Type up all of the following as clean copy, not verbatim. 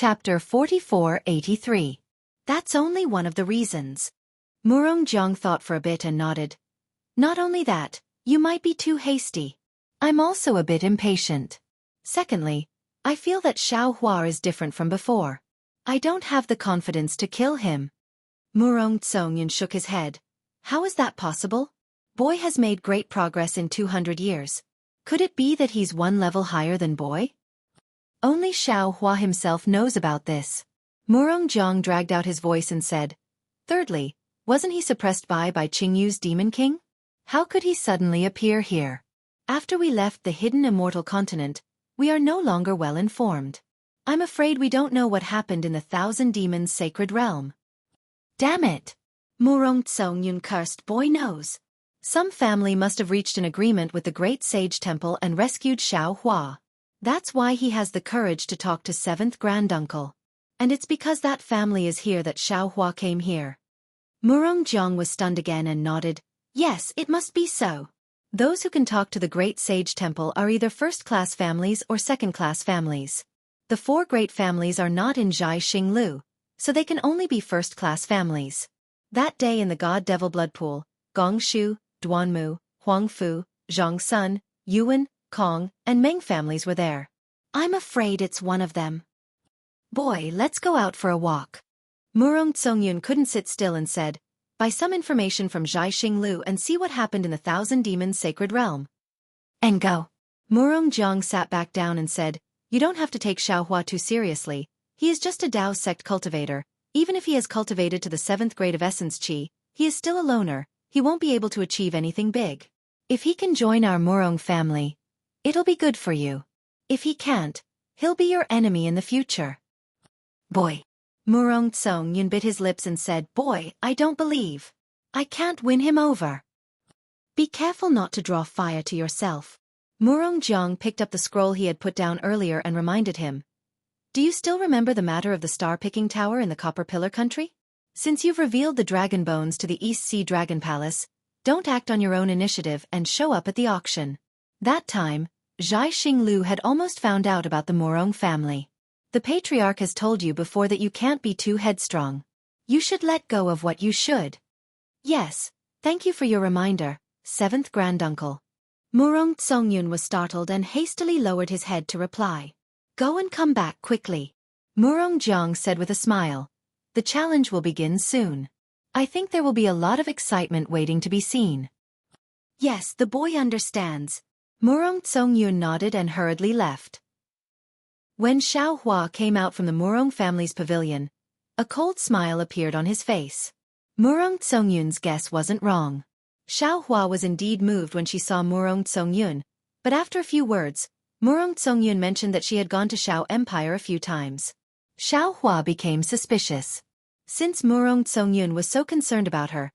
Chapter 4483. That's only one of the reasons. Murong thought for a bit and nodded. Not only that, you might be too hasty. I'm also a bit impatient. Secondly, I feel that Xiaohua is different from before. I don't have the confidence to kill him. Murong Zongyun shook his head. How is that possible? Boy has made great progress in 200 years. Could it be that he's one level higher than Boy? Only Xiaohua himself knows about this. Murong dragged out his voice and said, Thirdly, wasn't he suppressed by Qingyu's Demon King? How could he suddenly appear here? After we left the hidden immortal continent, we are no longer well informed. I'm afraid we don't know what happened in the Thousand Demons' sacred realm. Damn it! Murong Zongyun cursed. Boy knows. Some family must have reached an agreement with the Great Sage Temple and rescued Xiaohua. That's why he has the courage to talk to 7th Granduncle. And it's because that family is here that Xiaohua came here. Murong was stunned again and nodded. Yes, it must be so. Those who can talk to the Great Sage Temple are either first-class families or second-class families. The 4 great families are not in Zhai Xinglu, so they can only be first-class families. That day in the God-Devil Blood Pool, Gongshu, Duanmu, Huangfu, Zhongsun, Yuan, Kong, and Meng families were there. I'm afraid it's one of them. Boy, let's go out for a walk. Murong Zongyun couldn't sit still and said, Buy some information from Zhai Xinglu and see what happened in the Thousand Demons' sacred realm. And go. Murong sat back down and said, You don't have to take Xiaohua too seriously. He is just a Dao sect cultivator. Even if he has cultivated to the 7th grade of Essence Qi, he is still a loner. He won't be able to achieve anything big. If he can join our Murong family, it'll be good for you. If he can't, he'll be your enemy in the future. Boy. Murong Zongyun bit his lips and said, Boy, I don't believe. I can't win him over. Be careful not to draw fire to yourself. Murong picked up the scroll he had put down earlier and reminded him. Do you still remember the matter of the star-picking tower in the Copper Pillar country? Since you've revealed the dragon bones to the East Sea Dragon Palace, don't act on your own initiative and show up at the auction. That time, Zhai Xinglu had almost found out about the Murong family. The patriarch has told you before that you can't be too headstrong. You should let go of what you should. Yes, thank you for your reminder, 7th Granduncle. Murong Zongyun was startled and hastily lowered his head to reply. Go and come back quickly. Murong said with a smile. The challenge will begin soon. I think there will be a lot of excitement waiting to be seen. Yes, the boy understands. Murong Zongyun nodded and hurriedly left. When Xiaohua came out from the Murong family's pavilion, a cold smile appeared on his face. Murong Zongyun's guess wasn't wrong. Xiaohua was indeed moved when she saw Murong Zongyun, but after a few words, Murong Zongyun mentioned that she had gone to Xiao Empire a few times. Xiaohua became suspicious. Since Murong Zongyun was so concerned about her,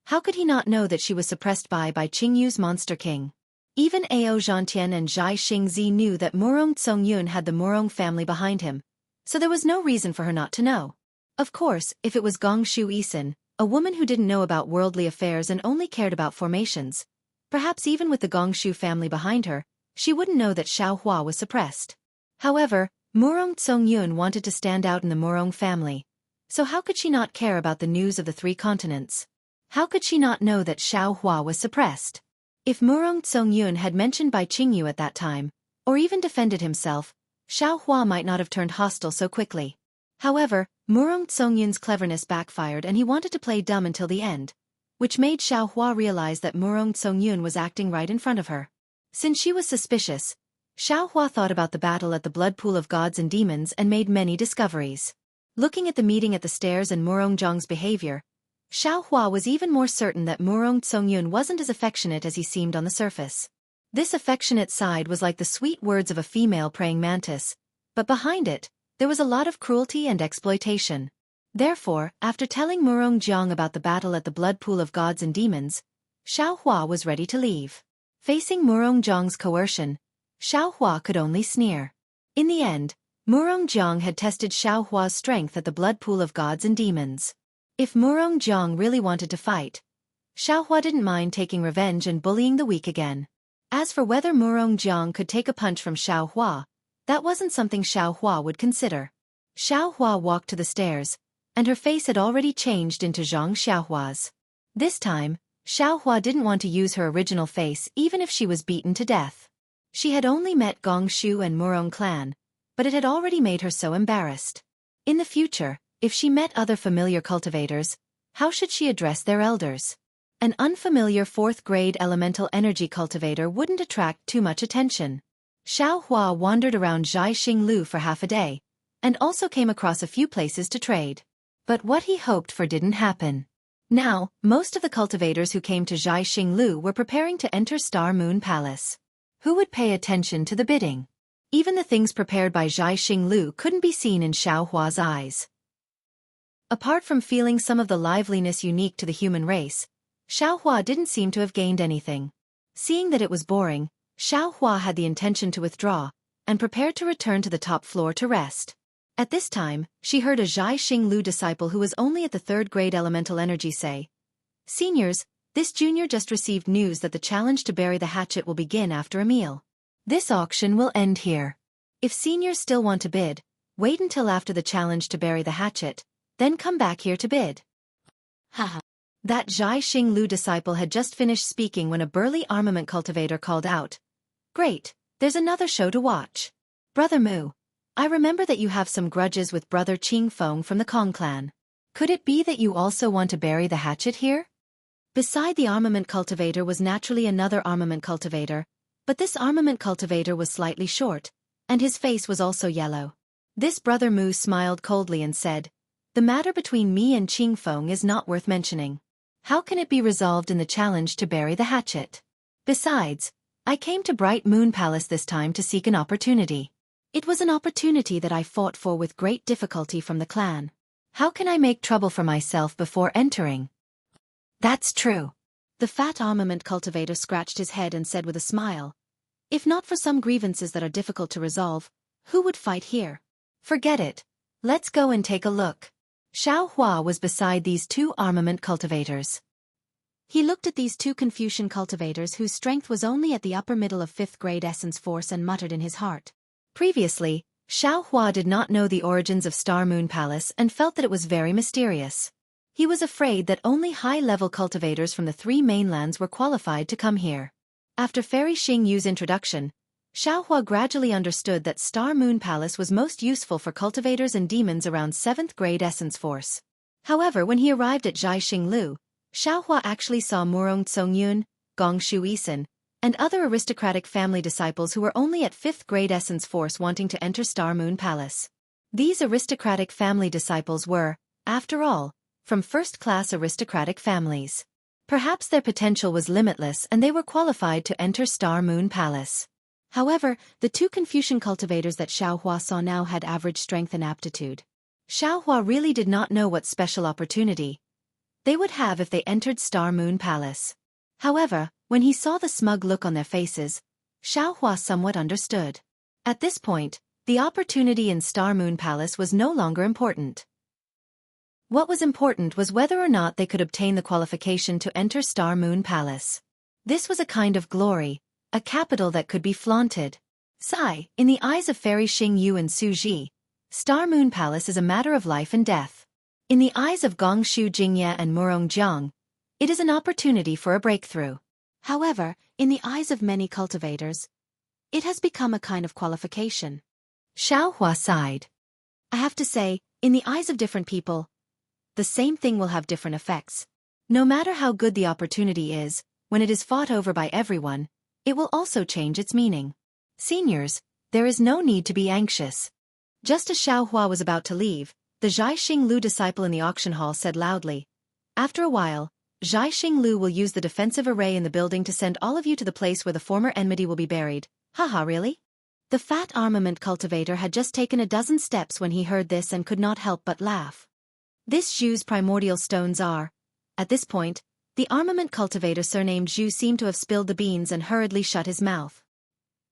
how could he not know that she was suppressed by Qingyu's Monster King? Even Ao Zhantian and Zhai Xingzi knew that Murong Zongyun had the Murong family behind him, so there was no reason for her not to know. Of course, if it was Gongshu Isin, a woman who didn't know about worldly affairs and only cared about formations, perhaps even with the Gongshu family behind her, she wouldn't know that Xiaohua was suppressed. However, Murong Zongyun wanted to stand out in the Murong family, so how could she not care about the news of the 3 continents? How could she not know that Xiaohua was suppressed? If Murong Zongyun had mentioned Qingyu at that time, or even defended himself, Xiaohua might not have turned hostile so quickly. However, Murong Zongyun's cleverness backfired and he wanted to play dumb until the end, which made Xiaohua realize that Murong Zongyun was acting right in front of her. Since she was suspicious, Xiaohua thought about the battle at the blood pool of gods and demons and made many discoveries. Looking at the meeting at the stairs and Murong behavior, Xiaohua was even more certain that Murong Zongyun wasn't as affectionate as he seemed on the surface. This affectionate side was like the sweet words of a female praying mantis, but behind it, there was a lot of cruelty and exploitation. Therefore, after telling Murong about the battle at the blood pool of gods and demons, Xiaohua was ready to leave. Facing Murong coercion, Xiaohua could only sneer. In the end, Murong had tested Xiaohua's strength at the blood pool of gods and demons. If Murong really wanted to fight, Xiaohua didn't mind taking revenge and bullying the weak again. As for whether Murong could take a punch from Xiaohua, that wasn't something Xiaohua would consider. Xiao Hua walked to the stairs, and her face had already changed into Zhang Xiaohua's. This time, Xiao Hua didn't want to use her original face even if she was beaten to death. She had only met Gong Shu and Murong clan, but it had already made her so embarrassed. In the future, if she met other familiar cultivators, how should she address their elders? An unfamiliar 4th grade elemental energy cultivator wouldn't attract too much attention. Xiao Hua wandered around Zhaixing Lu for half a day, and also came across a few places to trade. But what he hoped for didn't happen. Now, most of the cultivators who came to Zhaixing Lu were preparing to enter Star Moon Palace. Who would pay attention to the bidding? Even the things prepared by Zhaixing Lu couldn't be seen in Xiao Hua's eyes. Apart from feeling some of the liveliness unique to the human race, Xiao Hua didn't seem to have gained anything. Seeing that it was boring, Xiao Hua had the intention to withdraw, and prepared to return to the top floor to rest. At this time, she heard a Zhaixing Lu disciple who was only at the 3rd grade elemental energy say, "Seniors, this junior just received news that the challenge to bury the hatchet will begin after a meal. This auction will end here. If seniors still want to bid, wait until after the challenge to bury the hatchet, then come back here to bid." Haha. That Zhaixing Lu disciple had just finished speaking when a burly armament cultivator called out, "Great, there's another show to watch. Brother Mu, I remember that you have some grudges with Brother Qing Feng from the Kong clan. Could it be that you also want to bury the hatchet here?" Beside the armament cultivator was naturally another armament cultivator, but this armament cultivator was slightly short, and his face was also yellow. This Brother Mu smiled coldly and said, "The matter between me and Qing Feng is not worth mentioning. How can it be resolved in the challenge to bury the hatchet? Besides, I came to Bright Moon Palace this time to seek an opportunity. It was an opportunity that I fought for with great difficulty from the clan. How can I make trouble for myself before entering?" "That's true." The fat armament cultivator scratched his head and said with a smile, "If not for some grievances that are difficult to resolve, who would fight here? Forget it. Let's go and take a look." Xiao Hua was beside these 2 armament cultivators. He looked at these 2 Confucian cultivators whose strength was only at the upper middle of 5th grade essence force and muttered in his heart. Previously, Xiao Hua did not know the origins of Star Moon Palace and felt that it was very mysterious. He was afraid that only high-level cultivators from the 3 mainlands were qualified to come here. After Fairy Xing Yu's introduction, Xiao Hua gradually understood that Star Moon Palace was most useful for cultivators and demons around 7th grade essence force. However, when he arrived at Zhaixing Lu, Xiao Hua actually saw Murong Tsongyun, Gong Shu Isan, and other aristocratic family disciples who were only at 5th grade essence force wanting to enter Star Moon Palace. These aristocratic family disciples were, after all, from first-class aristocratic families. Perhaps their potential was limitless and they were qualified to enter Star Moon Palace. However, the 2 Confucian cultivators that Xiao Hua saw now had average strength and aptitude. Xiao Hua really did not know what special opportunity they would have if they entered Star Moon Palace. However, when he saw the smug look on their faces, Xiao Hua somewhat understood. At this point, the opportunity in Star Moon Palace was no longer important. What was important was whether or not they could obtain the qualification to enter Star Moon Palace. This was a kind of glory, a capital that could be flaunted. In the eyes of Fairy Xing Yu and Su Ji, Star Moon Palace is a matter of life and death. In the eyes of Gong Shu Jingye and Murong Jiang, it is an opportunity for a breakthrough. However, in the eyes of many cultivators, it has become a kind of qualification. Xiao Hua sighed. I have to say, in the eyes of different people, the same thing will have different effects. No matter how good the opportunity is, when it is fought over by everyone, it will also change its meaning. Seniors, there is no need to be anxious. Just as Xiao Hua was about to leave, the Zhaixing Lu disciple in the auction hall said loudly, "After a while, Zhaixing Lu will use the defensive array in the building to send all of you to the place where the former enmity will be buried." Haha, really? The fat armament cultivator had just taken a dozen steps when he heard this and could not help but laugh. This Zhu's primordial stones are. At this point, the armament cultivator surnamed Zhu seemed to have spilled the beans and hurriedly shut his mouth.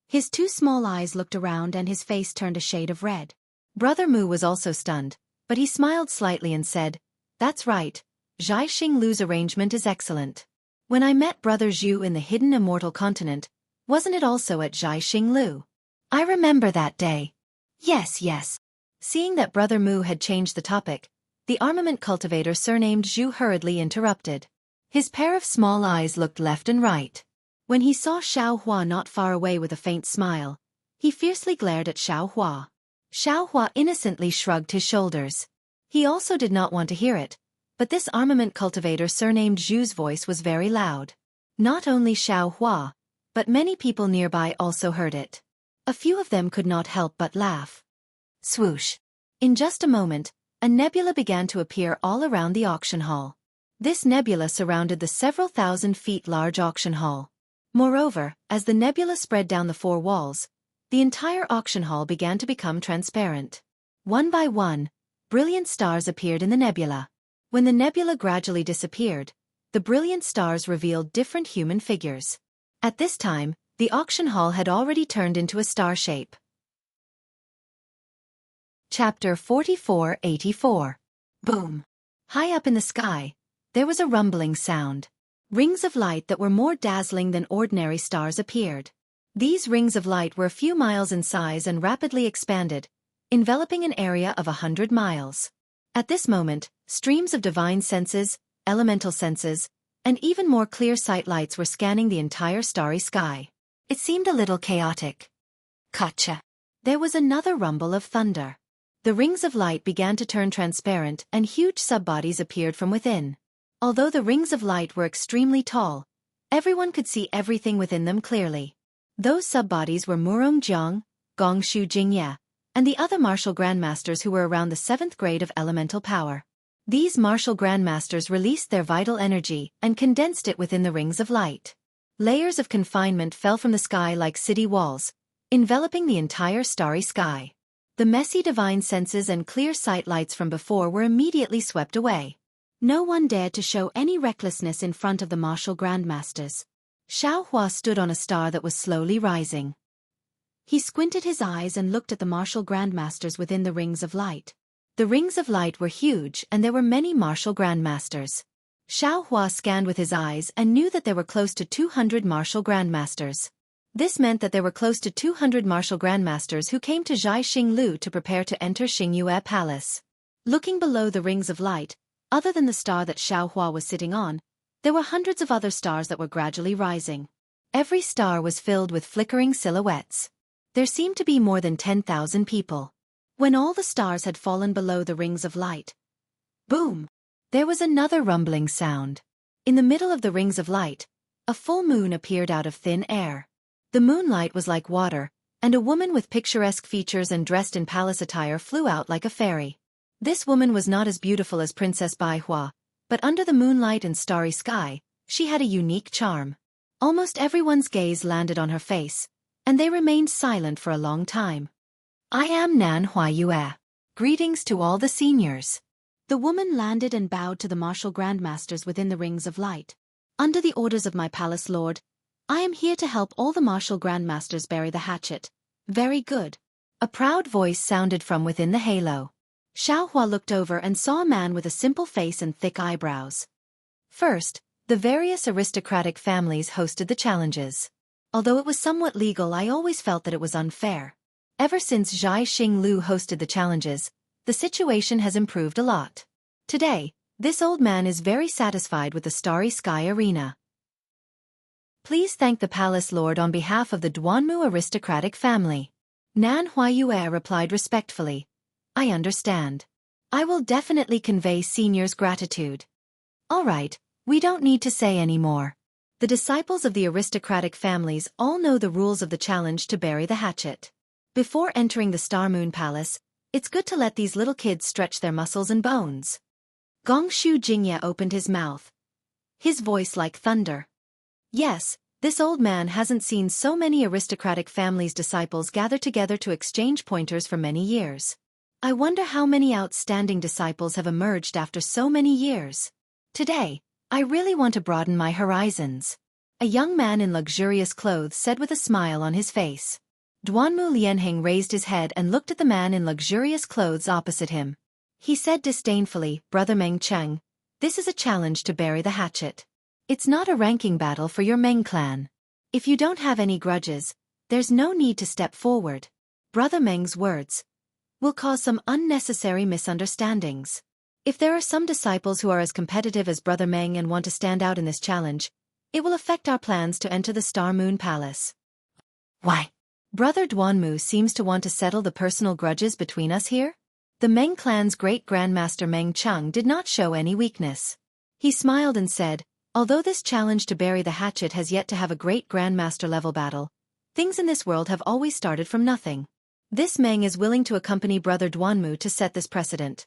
His 2 small eyes looked around and his face turned a shade of red. Brother Mu was also stunned, but he smiled slightly and said, "That's right, Zhaixing Lu's arrangement is excellent. When I met Brother Zhu in the hidden immortal continent, wasn't it also at Zhaixing Lu? I remember that day." Yes. Seeing that Brother Mu had changed the topic, the armament cultivator surnamed Zhu hurriedly interrupted. His pair of small eyes looked left and right. When he saw Xiao Hua not far away with a faint smile, he fiercely glared at Xiao Hua. Xiao Hua innocently shrugged his shoulders. He also did not want to hear it, but this armament cultivator surnamed Zhu's voice was very loud. Not only Xiao Hua, but many people nearby also heard it. A few of them could not help but laugh. Swoosh! In just a moment, a nebula began to appear all around the auction hall. This nebula surrounded the several thousand feet large auction hall. Moreover, as the nebula spread down the four walls, the entire auction hall began to become transparent. One by one, brilliant stars appeared in the nebula. When the nebula gradually disappeared, the brilliant stars revealed different human figures. At this time, the auction hall had already turned into a star shape. Chapter 4484. Boom! High up in the sky, there was a rumbling sound. Rings of light that were more dazzling than ordinary stars appeared. These rings of light were a few miles in size and rapidly expanded, enveloping an area of 100 miles. At this moment, streams of divine senses, elemental senses, and even more clear sight lights were scanning the entire starry sky. It seemed a little chaotic. Gotcha! There was another rumble of thunder. The rings of light began to turn transparent and huge subbodies appeared from within. Although the rings of light were extremely tall, everyone could see everything within them clearly. Those subbodies were Murong Jiang, Gongshu Jingye, and the other martial grandmasters who were around the 7th grade of elemental power. These martial grandmasters released their vital energy and condensed it within the rings of light. Layers of confinement fell from the sky like city walls, enveloping the entire starry sky. The messy divine senses and clear sight lights from before were immediately swept away. No one dared to show any recklessness in front of the martial grandmasters. Xiao Hua stood on a star that was slowly rising. He squinted his eyes and looked at the martial grandmasters within the rings of light. The rings of light were huge and there were many martial grandmasters. Xiao Hua scanned with his eyes and knew that there were close to 200 martial grandmasters. This meant that there were close to 200 martial grandmasters who came to Zhai Xinglu to prepare to enter Xingyue Palace. Looking below the rings of light, other than the star that Xiao Hua was sitting on, there were hundreds of other stars that were gradually rising. Every star was filled with flickering silhouettes. There seemed to be more than 10,000 people. When all the stars had fallen below the rings of light, boom! There was another rumbling sound. In the middle of the rings of light, a full moon appeared out of thin air. The moonlight was like water, and a woman with picturesque features and dressed in palace attire flew out like a fairy. This woman was not as beautiful as Princess Baihua, but under the moonlight and starry sky, she had a unique charm. Almost everyone's gaze landed on her face, and they remained silent for a long time. I am Nan Huayue. Greetings to all the seniors. The woman landed and bowed to the martial grandmasters within the rings of light. Under the orders of my palace lord, I am here to help all the martial grandmasters bury the hatchet. Very good. A proud voice sounded from within the halo. Xiao Hua looked over and saw a man with a simple face and thick eyebrows. First, the various aristocratic families hosted the challenges. Although it was somewhat legal, I always felt that it was unfair. Ever since Zhai Xinglu hosted the challenges, the situation has improved a lot. Today, this old man is very satisfied with the starry sky arena. Please thank the palace lord on behalf of the Duanmu aristocratic family. Nan Huayue replied respectfully. I understand. I will definitely convey seniors' gratitude. All right, we don't need to say any more. The disciples of the aristocratic families all know the rules of the challenge to bury the hatchet. Before entering the Star Moon Palace, it's good to let these little kids stretch their muscles and bones. Gongshu Jingye opened his mouth. His voice like thunder. Yes, this old man hasn't seen so many aristocratic families' disciples gather together to exchange pointers for many years. I wonder how many outstanding disciples have emerged after so many years. Today, I really want to broaden my horizons. A young man in luxurious clothes said with a smile on his face. Duanmu Lianheng raised his head and looked at the man in luxurious clothes opposite him. He said disdainfully, Brother Meng Cheng, this is a challenge to bury the hatchet. It's not a ranking battle for your Meng clan. If you don't have any grudges, there's no need to step forward. Brother Meng's words. will cause some unnecessary misunderstandings. If there are some disciples who are as competitive as Brother Meng and want to stand out in this challenge, it will affect our plans to enter the Star Moon Palace. Why? Brother Duanmu seems to want to settle the personal grudges between us here? The Meng clan's great grandmaster Meng Cheng did not show any weakness. He smiled and said, although this challenge to bury the hatchet has yet to have a great grandmaster level battle, things in this world have always started from nothing. This Meng is willing to accompany Brother Duanmu to set this precedent.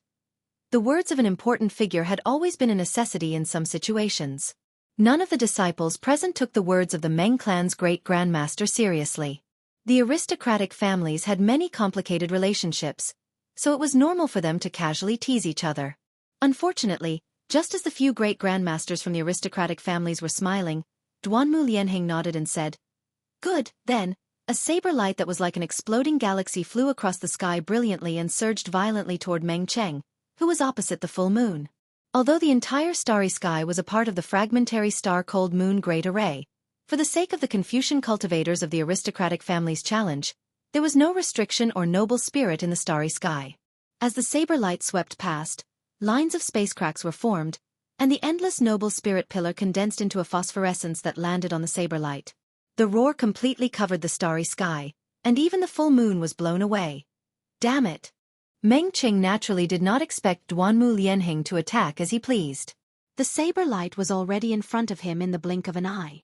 The words of an important figure had always been a necessity in some situations. None of the disciples present took the words of the Meng clan's great grandmaster seriously. The aristocratic families had many complicated relationships, so it was normal for them to casually tease each other. Unfortunately, just as the few great grandmasters from the aristocratic families were smiling, Duanmu Lianheng nodded and said, "Good, then." A saber light that was like an exploding galaxy flew across the sky brilliantly and surged violently toward Meng Cheng, who was opposite the full moon. Although the entire starry sky was a part of the fragmentary star-cold moon great array, for the sake of the Confucian cultivators of the aristocratic family's challenge, there was no restriction or noble spirit in the starry sky. As the saber light swept past, lines of space cracks were formed, and the endless noble spirit pillar condensed into a phosphorescence that landed on the saber light. The roar completely covered the starry sky, and even the full moon was blown away. Damn it! Meng Cheng naturally did not expect Duanmu Lianheng to attack as he pleased. The saber light was already in front of him in the blink of an eye.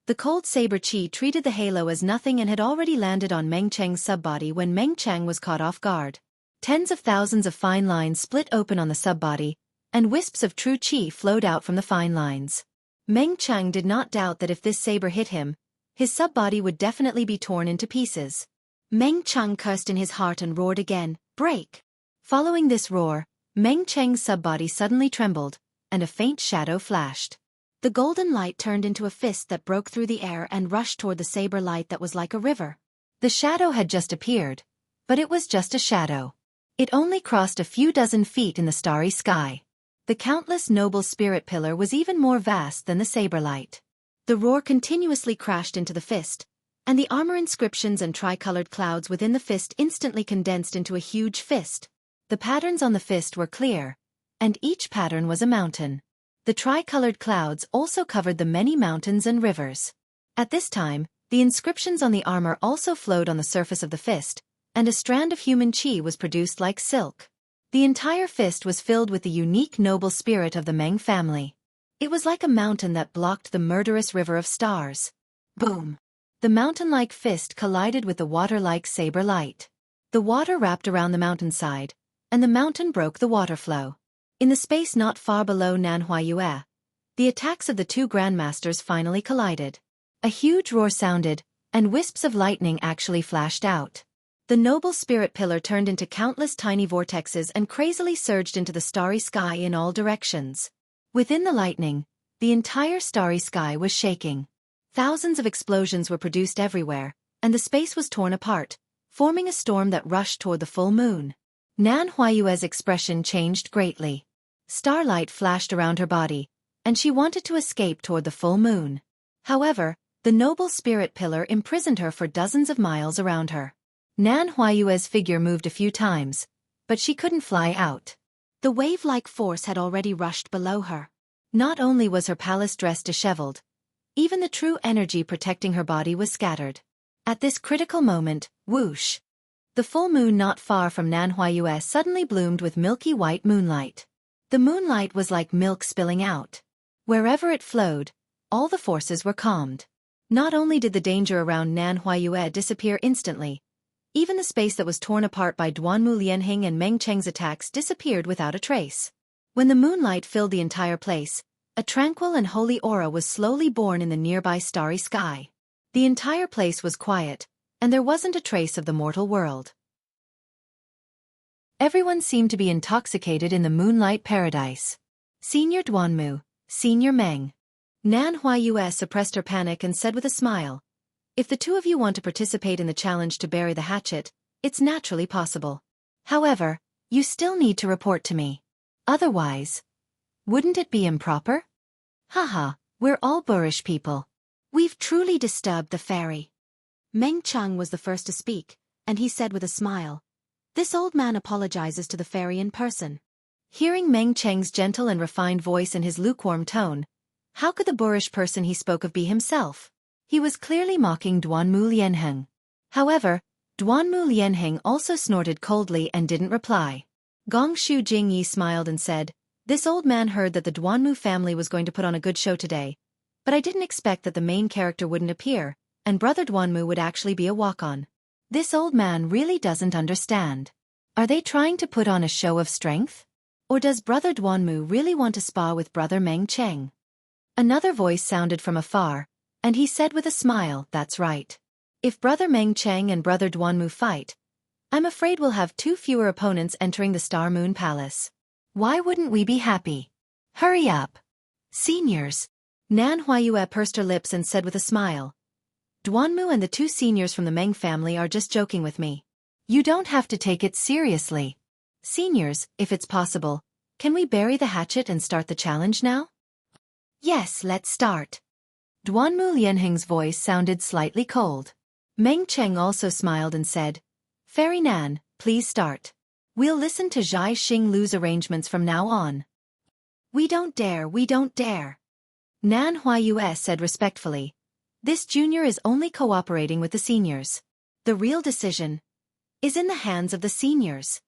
The cold saber chi treated the halo as nothing and had already landed on Meng Cheng's subbody when Meng Cheng was caught off guard. Tens of thousands of fine lines split open on the subbody, and wisps of true chi flowed out from the fine lines. Meng Cheng did not doubt that if this saber hit him, his subbody would definitely be torn into pieces. Meng Cheng cursed in his heart and roared again, "Break!" Following this roar, Meng Cheng's subbody suddenly trembled, and a faint shadow flashed. The golden light turned into a fist that broke through the air and rushed toward the saber light that was like a river. The shadow had just appeared, but it was just a shadow. It only crossed a few dozen feet in the starry sky. The countless noble spirit pillar was even more vast than the saber light. The roar continuously crashed into the fist, and the armor inscriptions and tricolored clouds within the fist instantly condensed into a huge fist. The patterns on the fist were clear, and each pattern was a mountain. The tricolored clouds also covered the many mountains and rivers. At this time, the inscriptions on the armor also flowed on the surface of the fist, and a strand of human chi was produced like silk. The entire fist was filled with the unique noble spirit of the Meng family. It was like a mountain that blocked the murderous river of stars. Boom! The mountain-like fist collided with the water-like saber light. The water wrapped around the mountainside, and the mountain broke the water flow. In the space not far below Nanhuayue, the attacks of the two grandmasters finally collided. A huge roar sounded, and wisps of lightning actually flashed out. The noble spirit pillar turned into countless tiny vortexes and crazily surged into the starry sky in all directions. Within the lightning, the entire starry sky was shaking. Thousands of explosions were produced everywhere, and the space was torn apart, forming a storm that rushed toward the full moon. Nanhuayue's expression changed greatly. Starlight flashed around her body, and she wanted to escape toward the full moon. However, the noble spirit pillar imprisoned her for dozens of miles around her. Nanhuayue's figure moved a few times, but she couldn't fly out. The wave-like force had already rushed below her. Not only was her palace dress disheveled, even the true energy protecting her body was scattered. At this critical moment, whoosh! The full moon not far from Nanhuayue suddenly bloomed with milky white moonlight. The moonlight was like milk spilling out. Wherever it flowed, all the forces were calmed. Not only did the danger around Nanhuayue disappear instantly, even the space that was torn apart by Duanmu Lianheng and Meng Cheng's attacks disappeared without a trace. When the moonlight filled the entire place, a tranquil and holy aura was slowly born in the nearby starry sky. The entire place was quiet, and there wasn't a trace of the mortal world. Everyone seemed to be intoxicated in the moonlight paradise. Senior Duanmu, Senior Meng. Nanhuayue suppressed her panic and said with a smile, "If the two of you want to participate in the challenge to bury the hatchet, it's naturally possible. However, you still need to report to me. Otherwise, wouldn't it be improper? Haha, we're all boorish people. We've truly disturbed the fairy." Meng Cheng was the first to speak, and he said with a smile, This old man apologizes to the fairy in person. Hearing Meng Cheng's gentle and refined voice and his lukewarm tone, how could the boorish person he spoke of be himself? He was clearly mocking Duanmu Lianheng. However, Duanmu Lianheng also snorted coldly and didn't reply. Gong Shu Jingyi smiled and said, "This old man heard that the Duanmu family was going to put on a good show today, but I didn't expect that the main character wouldn't appear, and Brother Duanmu would actually be a walk-on. This old man really doesn't understand. Are they trying to put on a show of strength? Or does Brother Duanmu really want to spa with Brother Meng Cheng?" Another voice sounded from afar, and he said with a smile, "That's right. If Brother Meng Cheng and Brother Duanmu fight, I'm afraid we'll have 2 fewer opponents entering the Star Moon Palace. Why wouldn't we be happy? Hurry up. Seniors." Nan Huayue pursed her lips and said with a smile, "Duanmu and the 2 seniors from the Meng family are just joking with me. You don't have to take it seriously. Seniors, if it's possible, can we bury the hatchet and start the challenge now?" "Yes, let's start." Duanmu Lianheng's voice sounded slightly cold. Meng Cheng also smiled and said, "Fairy Nan, please start. We'll listen to Zhai Xing Lu's arrangements from now on." We don't dare. Nan Huayue said respectfully, "This junior is only cooperating with the seniors. The real decision is in the hands of the seniors."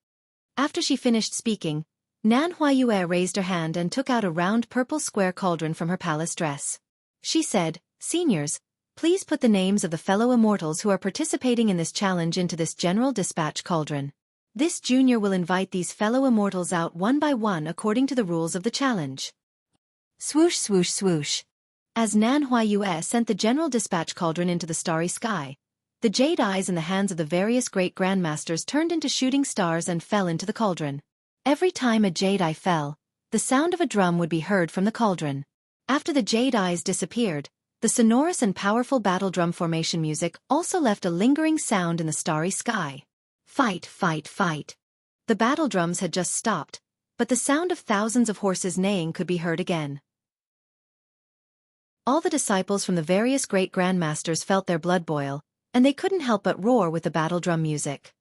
After she finished speaking, Nan Huayue raised her hand and took out a round purple square cauldron from her palace dress. She said, "Seniors, please put the names of the fellow immortals who are participating in this challenge into this general dispatch cauldron. This junior will invite these fellow immortals out one by one according to the rules of the challenge." Swoosh swoosh swoosh. As Nan Huayue sent the general dispatch cauldron into the starry sky, the jade eyes in the hands of the various great grandmasters turned into shooting stars and fell into the cauldron. Every time a jade eye fell, the sound of a drum would be heard from the cauldron. After the jade eyes disappeared, the sonorous and powerful battle drum formation music also left a lingering sound in the starry sky. Fight, fight, fight. The battle drums had just stopped, but the sound of thousands of horses neighing could be heard again. All the disciples from the various great grandmasters felt their blood boil, and they couldn't help but roar with the battle drum music.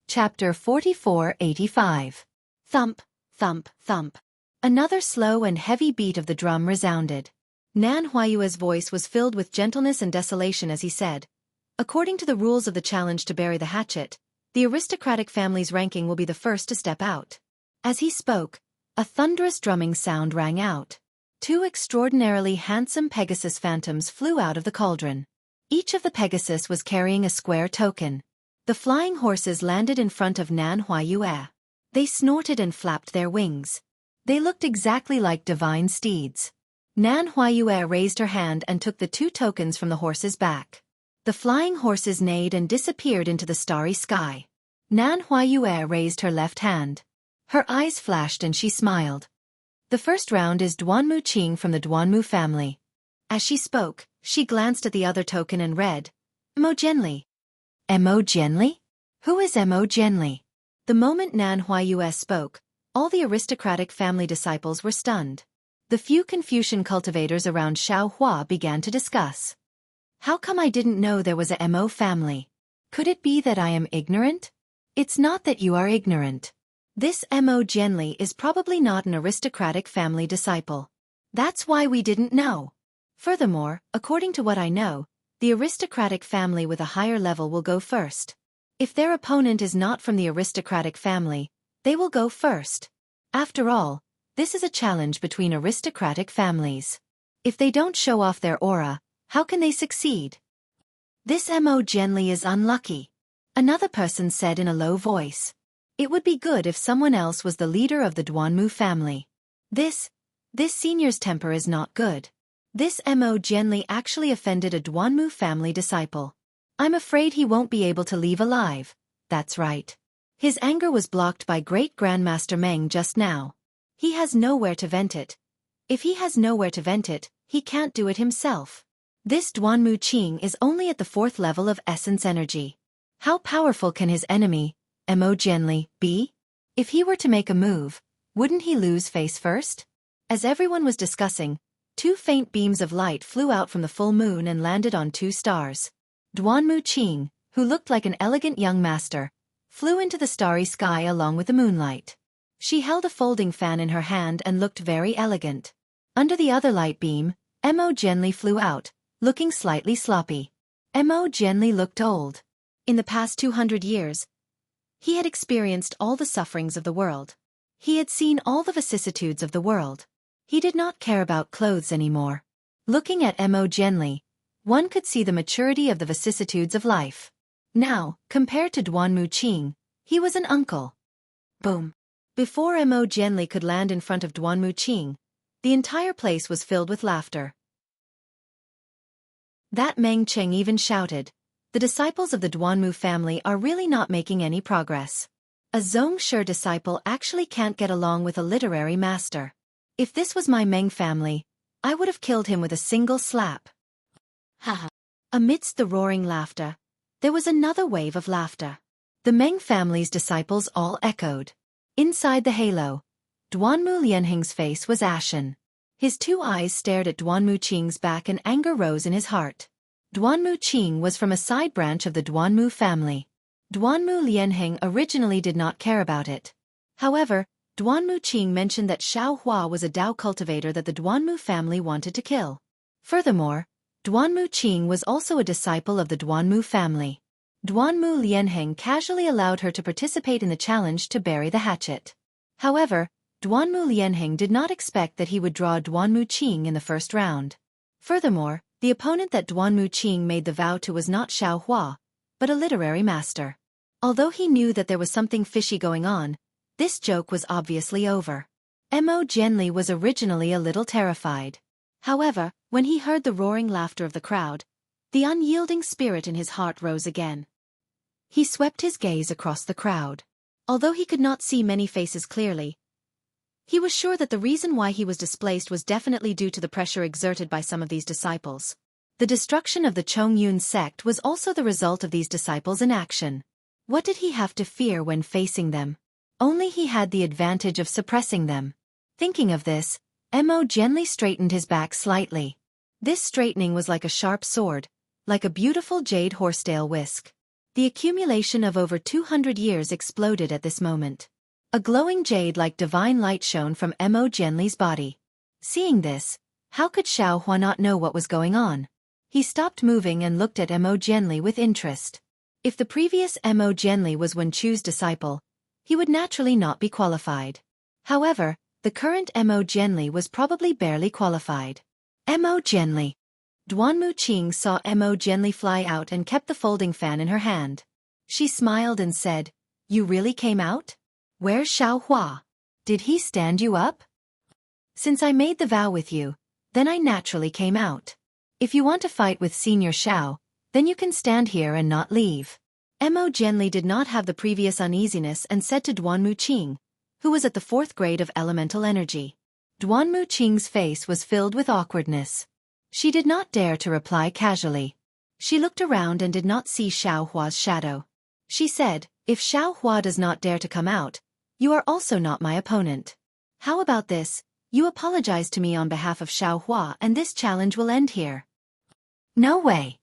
Chapter 4485. Thump, thump, thump. Another slow and heavy beat of the drum resounded. Nan Huayue's voice was filled with gentleness and desolation as he said, "According to the rules of the challenge to bury the hatchet, the aristocratic family's ranking will be the first to step out." As he spoke, a thunderous drumming sound rang out. 2 extraordinarily handsome Pegasus phantoms flew out of the cauldron. Each of the Pegasus was carrying a square token. The flying horses landed in front of Nan Huayue. They snorted and flapped their wings. They looked exactly like divine steeds. Nan Huayue raised her hand and took the 2 tokens from the horse's back. The flying horses neighed and disappeared into the starry sky. Nan Huayue raised her left hand. Her eyes flashed and she smiled. "The first round is Duanmu Qing from the Duanmu family." As she spoke, she glanced at the other token and read, "Mo Genli." "Mo Genli? Who is Mo Genli?" The moment Nan Huayue spoke, all the aristocratic family disciples were stunned. The few Confucian cultivators around Xiaohua began to discuss. "How come I didn't know there was a Mo family? Could it be that I am ignorant?" "It's not that you are ignorant. This Mo Genli is probably not an aristocratic family disciple. That's why we didn't know. Furthermore, according to what I know, the aristocratic family with a higher level will go first. If their opponent is not from the aristocratic family, they will go first. After all, this is a challenge between aristocratic families. If they don't show off their aura, how can they succeed?" "This Mo Genli is unlucky," another person said in a low voice. "It would be good if someone else was the leader of the Duanmu family. This senior's temper is not good. This Mo Genli actually offended a Duanmu family disciple. I'm afraid he won't be able to leave alive." "That's right. His anger was blocked by Great Grandmaster Meng just now. He has nowhere to vent it. If he has nowhere to vent it, he can't do it himself. This Duanmu Qing is only at the 4th level of essence energy. How powerful can his enemy, Mo Genli, be? If he were to make a move, wouldn't he lose face first?" As everyone was discussing, 2 faint beams of light flew out from the full moon and landed on 2 stars. "Duanmu Qing, who looked like an elegant young master, flew into the starry sky along with the moonlight. She held a folding fan in her hand and looked very elegant. Under the other light beam, Mo Genli flew out, looking slightly sloppy. Mo Genli looked old. In the past 200 years, he had experienced all the sufferings of the world. He had seen all the vicissitudes of the world. He did not care about clothes anymore. Looking at Mo Genli, one could see the maturity of the vicissitudes of life. Now, compared to Duanmu Qing, he was an uncle. Boom. Before Mo Genli could land in front of Duanmu Qing, the entire place was filled with laughter. That Meng Cheng even shouted, "The disciples of the Duanmu family are really not making any progress. A Zhongshe disciple actually can't get along with a literary master. If this was my Meng family, I would have killed him with a single slap." Haha. Amidst the roaring laughter, there was another wave of laughter. The Meng family's disciples all echoed. Inside the halo, Duanmu Lianheng's face was ashen. His two eyes stared at Duanmu Qing's back and anger rose in his heart. Duanmu Qing was from a side branch of the Duanmu family. Duanmu Lianheng originally did not care about it. However, Duanmu Qing mentioned that Xiao Hua was a Dao cultivator that the Duanmu family wanted to kill. Furthermore, Duanmu Qing was also a disciple of the Duanmu family. Duanmu Lianheng casually allowed her to participate in the challenge to bury the hatchet. However, Duanmu Lianheng did not expect that he would draw Duanmu Qing in the first round. Furthermore, the opponent that Duanmu Qing made the vow to was not Xiao Hua, but a literary master. Although he knew that there was something fishy going on, this joke was obviously over. Mo Genli was originally a little terrified. However, when he heard the roaring laughter of the crowd, the unyielding spirit in his heart rose again. He swept his gaze across the crowd. Although he could not see many faces clearly, he was sure that the reason why he was displaced was definitely due to the pressure exerted by some of these disciples. The destruction of the Chongyun sect was also the result of these disciples in action. What did he have to fear when facing them? Only he had the advantage of suppressing them. Thinking of this, Mo gently straightened his back slightly. This straightening was like a sharp sword, like a beautiful jade horsetail whisk. The accumulation of over 200 years exploded at this moment. A glowing jade-like divine light shone from Mo Genli's body. Seeing this, how could Xiao Hua not know what was going on? He stopped moving and looked at Mo Genli with interest. If the previous Mo Genli was Wen Chu's disciple, he would naturally not be qualified. However, the current Mo Genli was probably barely qualified. Mo Genli. Duanmu Qing saw Mo Genli fly out and kept the folding fan in her hand. She smiled and said, "You really came out? Where's Xiao Hua? Did he stand you up?" "Since I made the vow with you, then I naturally came out. If you want to fight with Senior Xiao, then you can stand here and not leave." Mo Genli did not have the previous uneasiness and said to Duanmu Qing, who was at the 4th grade of elemental energy. Duanmu Qing's face was filled with awkwardness. She did not dare to reply casually. She looked around and did not see Xiao Hua's shadow. She said, "If Xiao Hua does not dare to come out, you are also not my opponent. How about this? You apologize to me on behalf of Xiao Hua and this challenge will end here." "No way."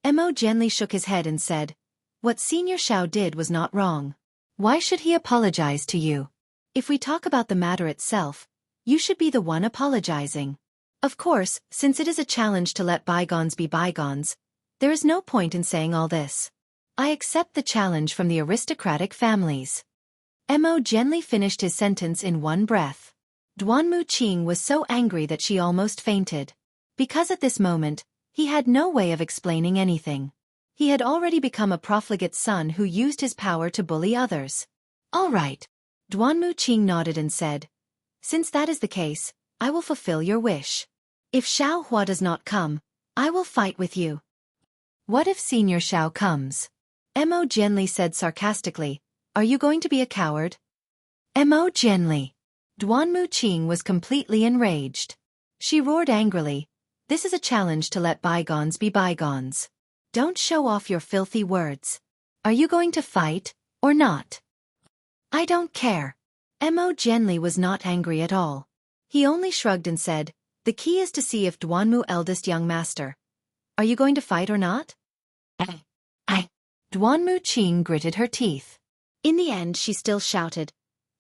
Mo Genli shook his head and said, "What Senior Xiao did was not wrong. Why should he apologize to you? If we talk about the matter itself, you should be the one apologizing. Of course, since it is a challenge to let bygones be bygones, there is no point in saying all this. I accept the challenge from the aristocratic families." Mo Genli finished his sentence in one breath. Duanmu Qing was so angry that she almost fainted. Because at this moment, he had no way of explaining anything. He had already become a profligate son who used his power to bully others. "All right." Duanmu Qing nodded and said, "Since that is the case, I will fulfill your wish. If Xiao Hua does not come, I will fight with you." "What if Senior Xiao comes?" Mo Genli said sarcastically, "Are you going to be a coward?" Mo Genli. Duanmu Qing was completely enraged. She roared angrily, "This is a challenge to let bygones be bygones. Don't show off your filthy words. Are you going to fight, or not?" "I don't care." Mo Genli was not angry at all. He only shrugged and said, "The key is to see if Duanmu eldest young master. Are you going to fight or not?" I. Duanmu Qing gritted her teeth. In the end she still shouted,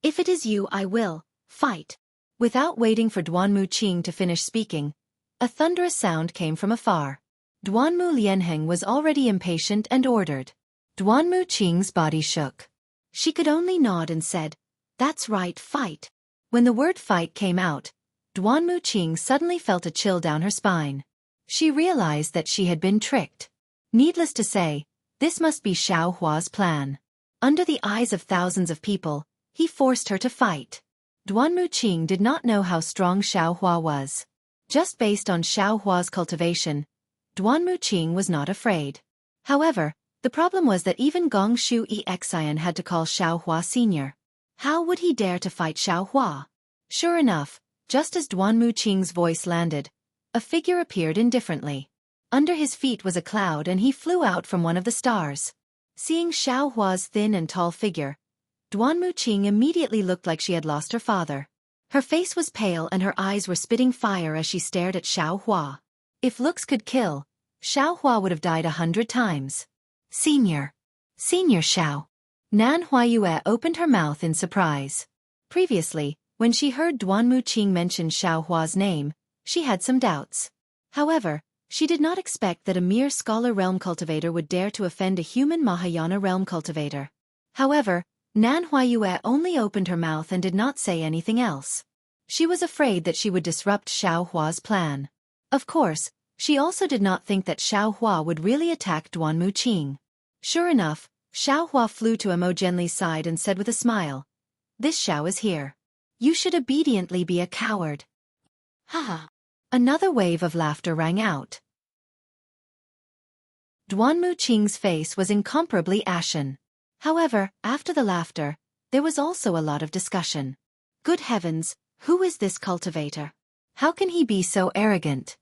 "If it is you I will, fight." Without waiting for Duanmu Qing to finish speaking, a thunderous sound came from afar. Duanmu Lianheng was already impatient and ordered. Duanmu Qing's body shook. She could only nod and said, "That's right, fight." When the word fight came out, Duanmu Qing suddenly felt a chill down her spine. She realized that she had been tricked. Needless to say, this must be Xiao Hua's plan. Under the eyes of thousands of people, he forced her to fight. Duanmu Qing did not know how strong Xiao Hua was. Just based on Xiao Hua's cultivation, Duanmu Qing was not afraid. However, the problem was that even Gong Xueqi Xian had to call Xiao Hua senior. How would he dare to fight Xiao Hua? Sure enough, just as Duanmu Qing's voice landed, a figure appeared indifferently. Under his feet was a cloud and he flew out from one of the stars. Seeing Xiao Hua's thin and tall figure, Duanmu Qing immediately looked like she had lost her father. Her face was pale and her eyes were spitting fire as she stared at Xiao Hua. If looks could kill, Xiao Hua would have died 100 times. Senior Xiao. Nan Huayue opened her mouth in surprise. Previously, when she heard Duanmu Qing mention Xiao Hua's name, she had some doubts. However, she did not expect that a mere scholar realm cultivator would dare to offend a human Mahayana realm cultivator. However, Nan Huayue only opened her mouth and did not say anything else. She was afraid that she would disrupt Xiao Hua's plan. Of course, she also did not think that Xiao Hua would really attack Duanmu Qing. Sure enough, Xiao Hua flew to Emo Zhenli's side and said with a smile, "This Xiao is here. You should obediently be a coward." Haha. Another wave of laughter rang out. Duanmu Qing's face was incomparably ashen. However, after the laughter, there was also a lot of discussion. Good heavens, who is this cultivator? How can he be so arrogant?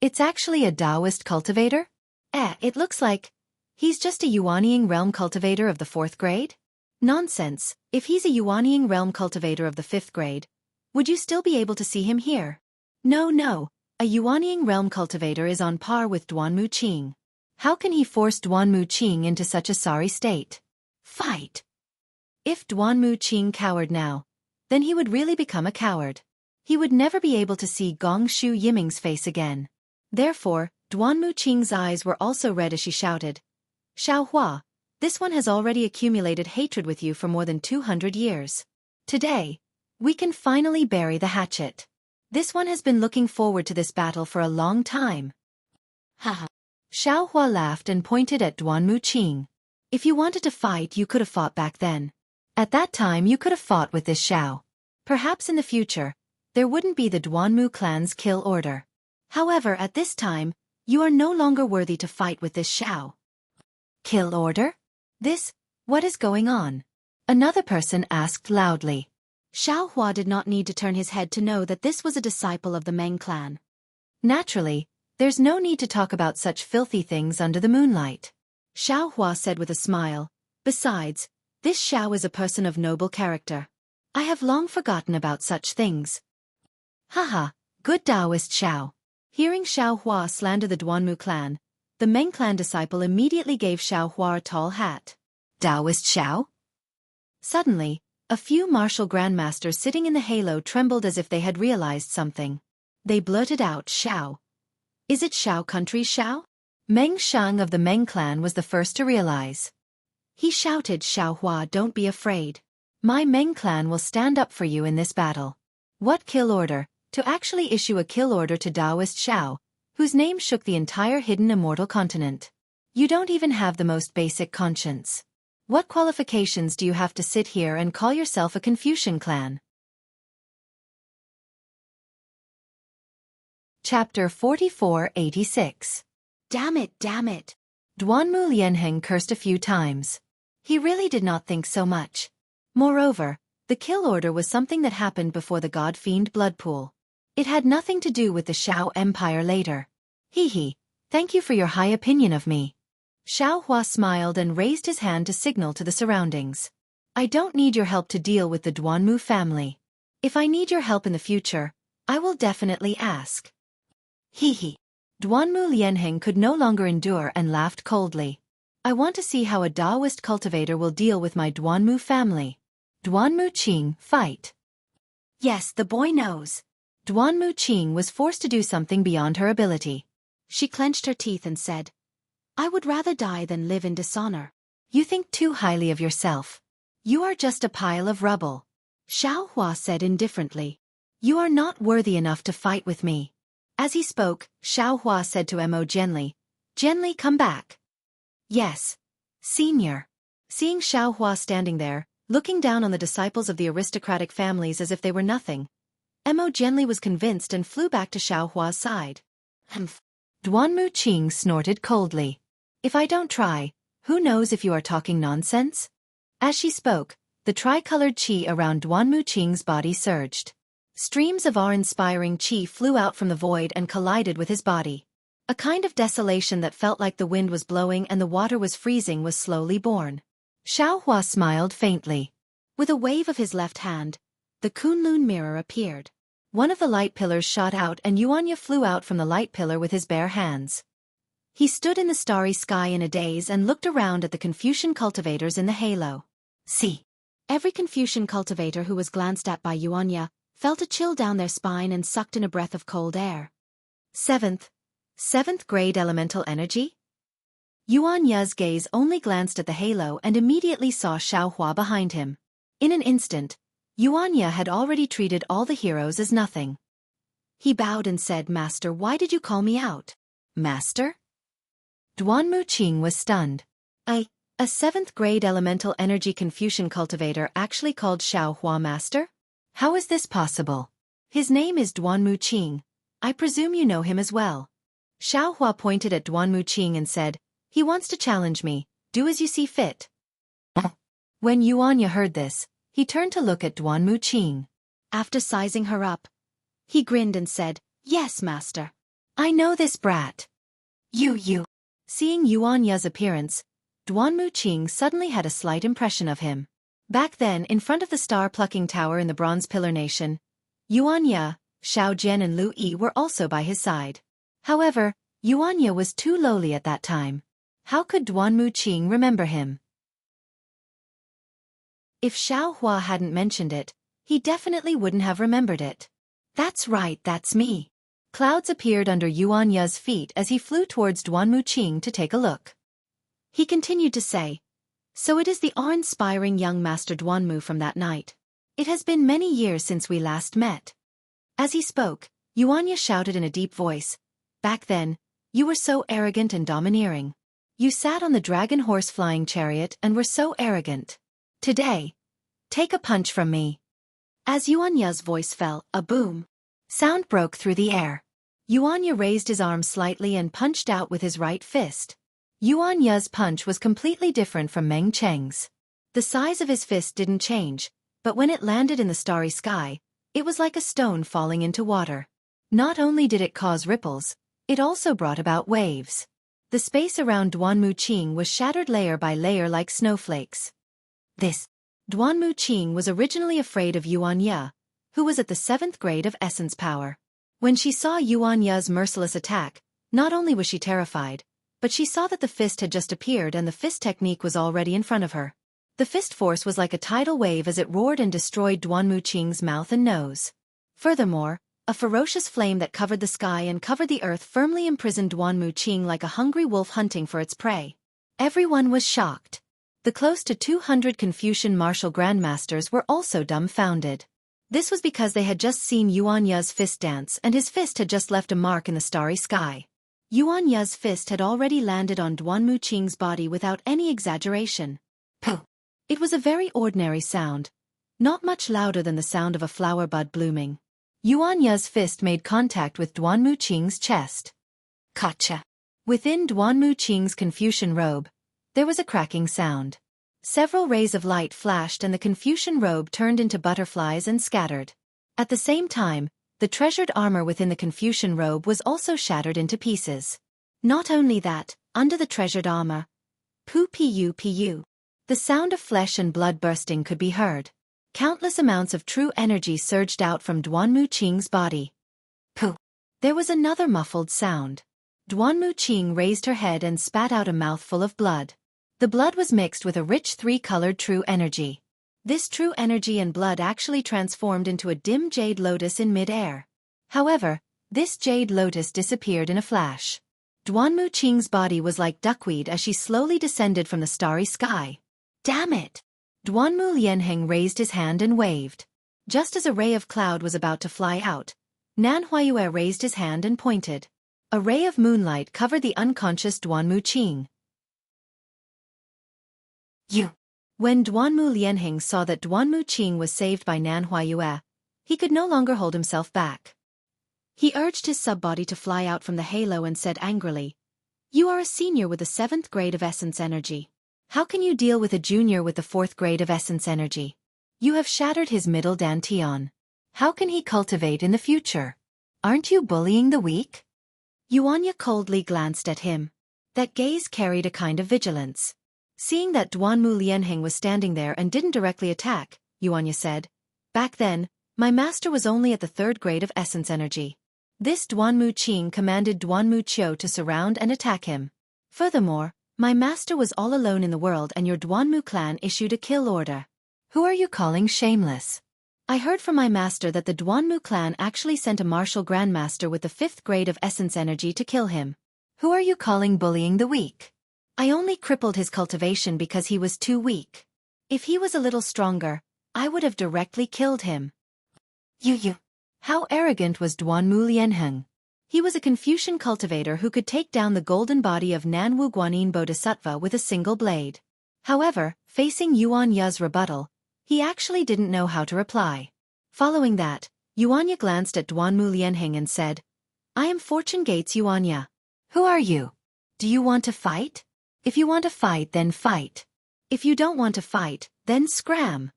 It's actually a Taoist cultivator? It looks like he's just a Yuanying realm cultivator of the 4th grade? Nonsense, if he's a Yuanying realm cultivator of the 5th grade, would you still be able to see him here? No, a Yuanying realm cultivator is on par with Duanmu Qing. How can he force Duanmu Qing into such a sorry state? Fight! If Duanmu Qing cowered now, then he would really become a coward. He would never be able to see Gong Shu Yiming's face again. Therefore, Duanmu Qing's eyes were also red as she shouted, "Xiao Hua, this one has already accumulated hatred with you for more than 200 years. Today, we can finally bury the hatchet. This one has been looking forward to this battle for a long time." Haha. Xiao Hua laughed and pointed at Duanmu Qing. "If you wanted to fight, you could have fought back then. At that time you could have fought with this Xiao. Perhaps in the future, there wouldn't be the Duanmu clan's kill order. However, at this time, you are no longer worthy to fight with this Xiao." Kill order? What is going on? Another person asked loudly. Xiao Hua did not need to turn his head to know that this was a disciple of the Meng clan. Naturally, there's no need to talk about such filthy things under the moonlight. Xiao Hua said with a smile, "Besides, this Xiao is a person of noble character. I have long forgotten about such things." Haha, good Taoist Xiao. Hearing Xiao Hua slander the Duanmu clan, the Meng clan disciple immediately gave Xiao Hua a tall hat. Taoist Xiao? Suddenly, a few martial grandmasters sitting in the halo trembled as if they had realized something. They blurted out, "Xiao. Is it Xiao country's Xiao?" Meng Shang of the Meng clan was the first to realize. He shouted, "Xiao Hua, don't be afraid. My Meng clan will stand up for you in this battle." What kill order? To actually issue a kill order to Taoist Xiao, whose name shook the entire hidden immortal continent. You don't even have the most basic conscience. What qualifications do you have to sit here and call yourself a Confucian clan? Chapter 4486. Damn it. Duanmu Lianheng cursed a few times. He really did not think so much. Moreover, the kill order was something that happened before the God-fiend blood pool. It had nothing to do with the Xiao Empire later. Hee, thank you for your high opinion of me. Xiao Hua smiled and raised his hand to signal to the surroundings. I don't need your help to deal with the Duanmu family. If I need your help in the future, I will definitely ask. Hee. Duanmu Lianheng could no longer endure and laughed coldly. I want to see how a Daoist cultivator will deal with my Duanmu family. Duanmu Qing, fight. Yes, the boy knows. Duanmu Qing was forced to do something beyond her ability. She clenched her teeth and said, I would rather die than live in dishonor. You think too highly of yourself. You are just a pile of rubble. Xiao Hua said indifferently. You are not worthy enough to fight with me. As he spoke, Xiao Hua said to Mo gently, Gently come back. Yes, senior. Seeing Xiao Hua standing there, looking down on the disciples of the aristocratic families as if they were nothing, Mo gently was convinced and flew back to Xiao Hua's side. Humph. Duanmu Qing snorted coldly. If I don't try, who knows if you are talking nonsense? As she spoke, the tricolored qi around Duanmu Qing's body surged. Streams of awe-inspiring qi flew out from the void and collided with his body. A kind of desolation that felt like the wind was blowing and the water was freezing was slowly born. Xiao Hua smiled faintly. With a wave of his left hand, the Kunlun mirror appeared. One of the light pillars shot out and Yuanya flew out from the light pillar with his bare hands. He stood in the starry sky in a daze and looked around at the Confucian cultivators in the halo. See. Every Confucian cultivator who was glanced at by Yuanya felt a chill down their spine and sucked in a breath of cold air. Seventh grade elemental energy? Yuanya's gaze only glanced at the halo and immediately saw Xiao Hua behind him. In an instant, Yuanya had already treated all the heroes as nothing. He bowed and said, Master, why did you call me out? Master? Duanmu Qing was stunned. A 7th grade elemental energy Confucian cultivator actually called Xiao Hua Master? How is this possible? His name is Duanmu Qing. I presume you know him as well. Xiao Hua pointed at Duanmu Qing and said, He wants to challenge me, do as you see fit. When Yuanya heard this, he turned to look at Duanmu Qing. After sizing her up, he grinned and said, Yes, master. I know this brat. You. Seeing Yuanya's appearance, Duanmu Qing suddenly had a slight impression of him. Back then, in front of the star-plucking tower in the Bronze Pillar Nation, Yuanya, Xiao Jian and Lu Yi were also by his side. However, Yuanya was too lowly at that time. How could Duanmu Qing remember him? If Xiao Hua hadn't mentioned it, he definitely wouldn't have remembered it. That's right, that's me. Clouds appeared under Yuanya's feet as he flew towards Duanmu Qing to take a look. He continued to say, So it is the awe-inspiring young Master Duanmu from that night. It has been many years since we last met. As he spoke, Yuanya shouted in a deep voice, Back then, you were so arrogant and domineering. You sat on the dragon horse flying chariot and were so arrogant. Today, take a punch from me. As Yuanya's voice fell, a boom sound broke through the air. Yuanya raised his arm slightly and punched out with his right fist. Yuanya's punch was completely different from Meng Cheng's. The size of his fist didn't change, but when it landed in the starry sky, it was like a stone falling into water. Not only did it cause ripples, it also brought about waves. The space around Duanmu Qing was shattered layer by layer like snowflakes. Duanmu Qing was originally afraid of Yuanya, who was at the 7th grade of essence power. When she saw Yuanya's merciless attack, not only was she terrified, but she saw that the fist had just appeared and the fist technique was already in front of her. The fist force was like a tidal wave as it roared and destroyed Duanmu Qing's mouth and nose. Furthermore, a ferocious flame that covered the sky and covered the earth firmly imprisoned Duanmu Qing like a hungry wolf hunting for its prey. Everyone was shocked. The close to 200 Confucian martial grandmasters were also dumbfounded. This was because they had just seen Yuanya's fist dance and his fist had just left a mark in the starry sky. Yuanya's fist had already landed on Duanmu Qing's body without any exaggeration. Puh! It was a very ordinary sound, not much louder than the sound of a flower bud blooming. Yuanya's fist made contact with Duanmu Qing's chest. Gotcha! Within Duanmu Qing's Confucian robe, there was a cracking sound. Several rays of light flashed and the Confucian robe turned into butterflies and scattered. At the same time, the treasured armor within the Confucian robe was also shattered into pieces. Not only that, under the treasured armor, pu, the sound of flesh and blood bursting could be heard. Countless amounts of true energy surged out from Duanmu Qing's body. Puh! There was another muffled sound. Duanmu Qing raised her head and spat out a mouthful of blood. The blood was mixed with a rich three-colored true energy. This true energy and blood actually transformed into a dim jade lotus in mid-air. However, this jade lotus disappeared in a flash. Duanmu Qing's body was like duckweed as she slowly descended from the starry sky. Damn it! Duanmu Lianheng raised his hand and waved. Just as a ray of cloud was about to fly out, Nan Huayue raised his hand and pointed. A ray of moonlight covered the unconscious Duanmu Qing. When Duanmu Lianheng saw that Duanmu Qing was saved by Nan Huayue, he could no longer hold himself back. He urged his sub-body to fly out from the halo and said angrily, "You are a senior with the 7th grade of essence energy. How can you deal with a junior with the 4th grade of essence energy? You have shattered his middle dantian. How can he cultivate in the future? Aren't you bullying the weak?" Yuanya coldly glanced at him. That gaze carried a kind of vigilance. Seeing that Duanmu Lianheng was standing there and didn't directly attack, Yuanya said, "Back then, my master was only at the 3rd grade of essence energy. This Duanmu Qing commanded Duanmu Qiu to surround and attack him. Furthermore, my master was all alone in the world and your Duanmu clan issued a kill order. Who are you calling shameless? I heard from my master that the Duanmu clan actually sent a martial grandmaster with the 5th grade of essence energy to kill him. Who are you calling bullying the weak? I only crippled his cultivation because he was too weak. If he was a little stronger, I would have directly killed him." How arrogant was Duanmu Lianheng? He was a Confucian cultivator who could take down the golden body of Nanwu Guanyin Bodhisattva with a single blade. However, facing Yuanya's rebuttal, he actually didn't know how to reply. Following that, Yuanya glanced at Duanmu Lianheng and said, "I am Fortune Gates Yuanya. Who are you? Do you want to fight? If you want to fight, then fight. If you don't want to fight, then scram."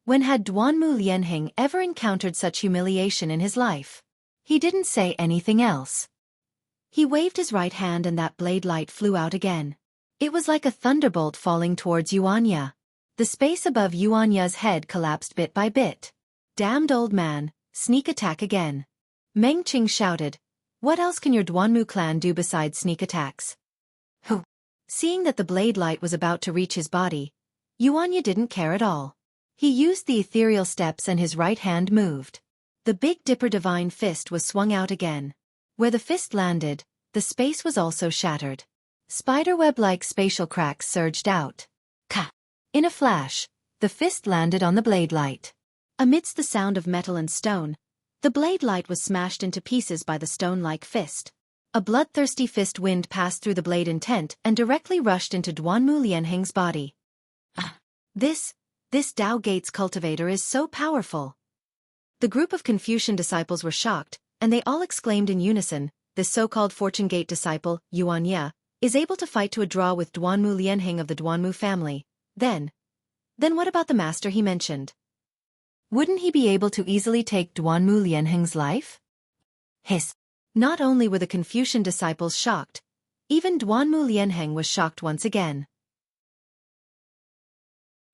When had Duanmu Lianheng ever encountered such humiliation in his life? He didn't say anything else. He waved his right hand and that blade light flew out again. It was like a thunderbolt falling towards Yuanya. The space above Yuanya's head collapsed bit by bit. "Damned old man, sneak attack again." Meng Qing shouted, "What else can your Duanmu clan do besides sneak attacks?" Seeing that the blade light was about to reach his body, Yuanya didn't care at all. He used the ethereal steps and his right hand moved. The Big Dipper divine fist was swung out again. Where the fist landed, the space was also shattered. Spiderweb-like spatial cracks surged out. Ka! In a flash, the fist landed on the blade light. Amidst the sound of metal and stone, the blade light was smashed into pieces by the stone-like fist. A bloodthirsty fist wind passed through the blade intent and directly rushed into Duanmu Lianheng's body. This Dao Gates cultivator is so powerful. The group of Confucian disciples were shocked, and they all exclaimed in unison, "This so-called Fortune Gate disciple, Yuanya, is able to fight to a draw with Duanmu Lianheng of the Duanmu family. Then what about the master he mentioned? Wouldn't he be able to easily take Duanmu Lianheng's life?" Not only were the Confucian disciples shocked, even Duanmu Lianheng was shocked once again.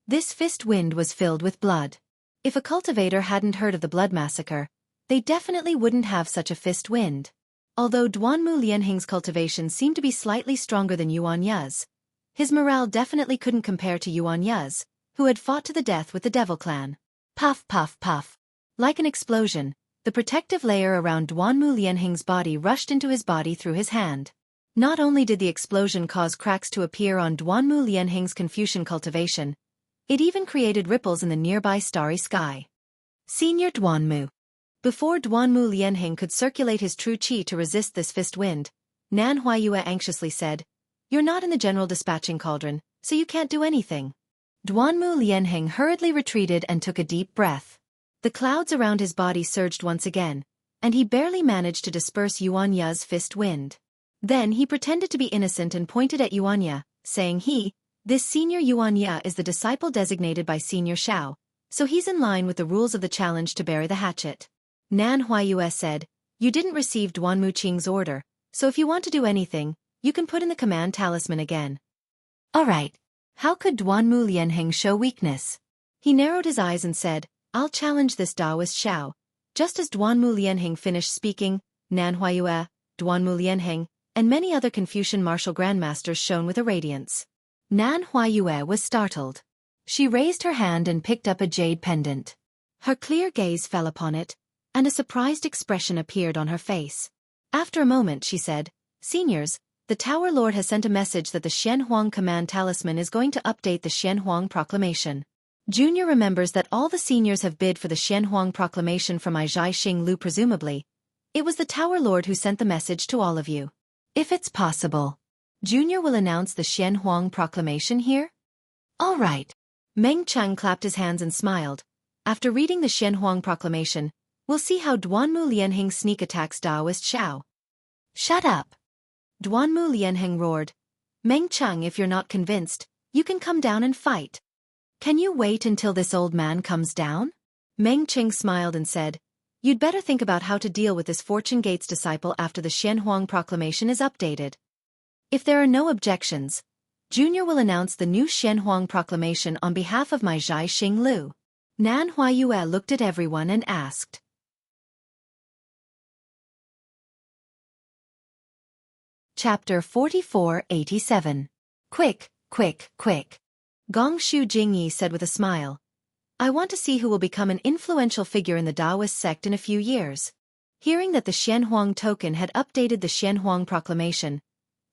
This fist wind was filled with blood. If a cultivator hadn't heard of the blood massacre, they definitely wouldn't have such a fist wind. Although Duanmu Lianheng's cultivation seemed to be slightly stronger than Yuanya's, his morale definitely couldn't compare to Yuanya's, who had fought to the death with the Devil Clan. Puff, puff, puff. Like an explosion, the protective layer around Duanmu Lianheng's body rushed into his body through his hand. Not only did the explosion cause cracks to appear on Duanmu Lianheng's Confucian cultivation, it even created ripples in the nearby starry sky. Senior Duanmu. Before Duanmu Lianheng could circulate his true qi to resist this fist wind, Nan Huayue anxiously said, "You're not in the general dispatching cauldron, so you can't do anything." Duanmu Lianheng hurriedly retreated and took a deep breath. The clouds around his body surged once again, and he barely managed to disperse Yuanya's fist wind. Then he pretended to be innocent and pointed at Yuanya, saying this senior Yuanya is the disciple designated by Senior Shao, so he's in line with the rules of the challenge to bury the hatchet. Nan Huayue said, "You didn't receive Duanmu Qing's order, so if you want to do anything, you can put in the command talisman again." Alright. How could Duanmu Lianheng show weakness? He narrowed his eyes and said, "I'll challenge this Taoist Shao." Just as Duanmu Lianheng finished speaking, Nan Huayue, Duanmu Lianheng, and many other Confucian martial grandmasters shone with a radiance. Nan Huayue was startled. She raised her hand and picked up a jade pendant. Her clear gaze fell upon it, and a surprised expression appeared on her face. After a moment she said, "Seniors, the Tower Lord has sent a message that the Xianhuang Command Talisman is going to update the Xianhuang Proclamation. Junior remembers that all the seniors have bid for the Xianhuang Proclamation from Zhai Xing Lu presumably. It was the Tower Lord who sent the message to all of you. If it's possible, Junior will announce the Xianhuang Proclamation here?" "All right." Meng Chang clapped his hands and smiled. "After reading the Xianhuang Proclamation, we'll see how Duanmu Lianheng sneak attacks Daoist Xiao." "Shut up!" Duanmu Lianheng roared. "Meng Chang, if you're not convinced, you can come down and fight." "Can you wait until this old man comes down?" Meng Chang smiled and said, "You'd better think about how to deal with this Fortune Gates disciple after the Xianhuang Proclamation is updated. If there are no objections, Junior will announce the new Xianhuang Proclamation on behalf of my Zhai Xing Lu." Nan Huayue looked at everyone and asked. Chapter 4487. Quick, quick, quick. Gong Shu Jingyi said with a smile, "I want to see who will become an influential figure in the Taoist sect in a few years." Hearing that the Xianhuang token had updated the Xianhuang Proclamation,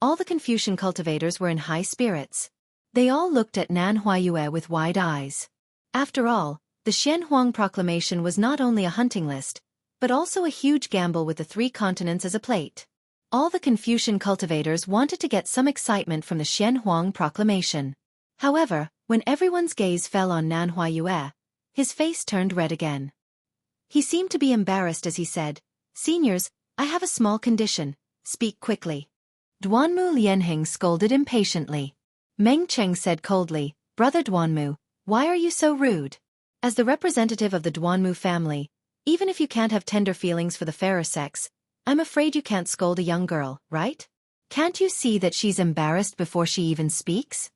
all the Confucian cultivators were in high spirits. They all looked at Nan Huayue with wide eyes. After all, the Xianhuang Proclamation was not only a hunting list, but also a huge gamble with the 3 continents as a plate. All the Confucian cultivators wanted to get some excitement from the Xianhuang Proclamation. However, when everyone's gaze fell on Nan Huayue, his face turned red again. He seemed to be embarrassed as he said, "Seniors, I have a small condition, speak quickly." Duanmu Lianheng scolded impatiently. Meng Cheng said coldly, "Brother Duanmu, why are you so rude? As the representative of the Duanmu family, even if you can't have tender feelings for the fairer sex, I'm afraid you can't scold a young girl, right? Can't you see that she's embarrassed before she even speaks?"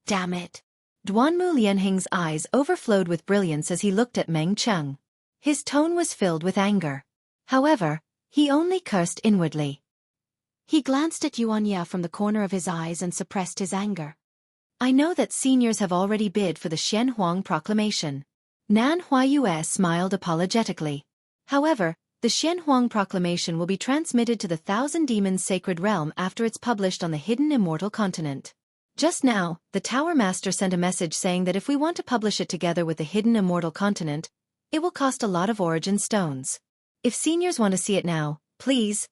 "Damn it." Duanmu Lianheng's eyes overflowed with brilliance as he looked at Meng Cheng. His tone was filled with anger. However, he only cursed inwardly. He glanced at Yuan Ya from the corner of his eyes and suppressed his anger. "I know that seniors have already bid for the Xianhuang Proclamation." Nan Huayue smiled apologetically. "However, the Xianhuang Proclamation will be transmitted to the Thousand Demons Sacred Realm after it's published on the hidden immortal continent. Just now, the Tower Master sent a message saying that if we want to publish it together with the hidden immortal continent, it will cost a lot of origin stones. If seniors want to see it now, please,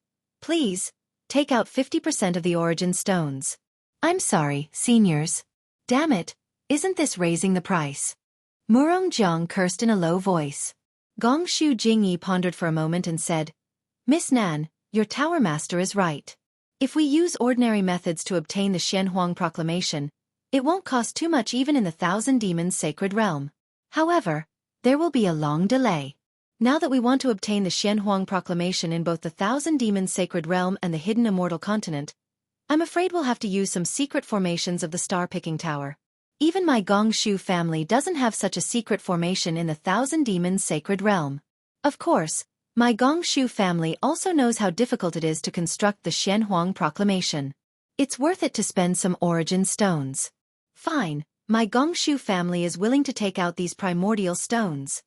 take out 50% of the origin stones." "I'm sorry, seniors. Damn it, isn't this raising the price?" Murong Jiang cursed in a low voice. Gong Shu Jingyi pondered for a moment and said, "Miss Nan, your Tower Master is right. If we use ordinary methods to obtain the Xianhuang Proclamation, it won't cost too much even in the Thousand Demons Sacred Realm. However, there will be a long delay. Now that we want to obtain the Xianhuang Proclamation in both the Thousand Demons Sacred Realm and the hidden immortal continent, I'm afraid we'll have to use some secret formations of the Star-Picking Tower. Even my Gong Shu family doesn't have such a secret formation in the Thousand Demons Sacred Realm. Of course, my Gong Shu family also knows how difficult it is to construct the Xianhuang Proclamation. It's worth it to spend some origin stones. Fine, my Gong Shu family is willing to take out these primordial stones."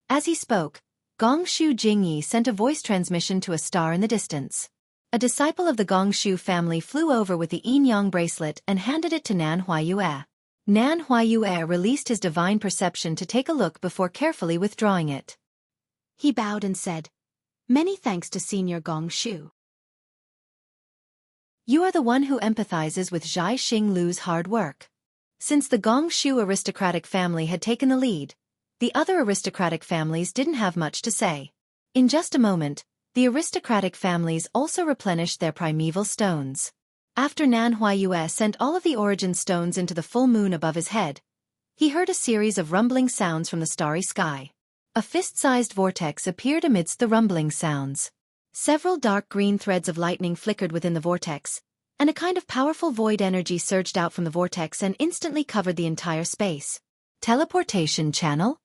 As he spoke, Gong Shu Jingyi sent a voice transmission to a star in the distance. A disciple of the Gong Shu family flew over with the yin-yang bracelet and handed it to Nan Huayue. Nan Huayue released his divine perception to take a look before carefully withdrawing it. He bowed and said, "Many thanks to Senior Gong Shu. You are the one who empathizes with Zhai Xing Lu's hard work." Since the Gong Shu aristocratic family had taken the lead, the other aristocratic families didn't have much to say. In just a moment, the aristocratic families also replenished their primeval stones. After Nan Huayue sent all of the origin stones into the full moon above his head, he heard a series of rumbling sounds from the starry sky. A fist-sized vortex appeared amidst the rumbling sounds. Several dark green threads of lightning flickered within the vortex, and a kind of powerful void energy surged out from the vortex and instantly covered the entire space. Teleportation channel?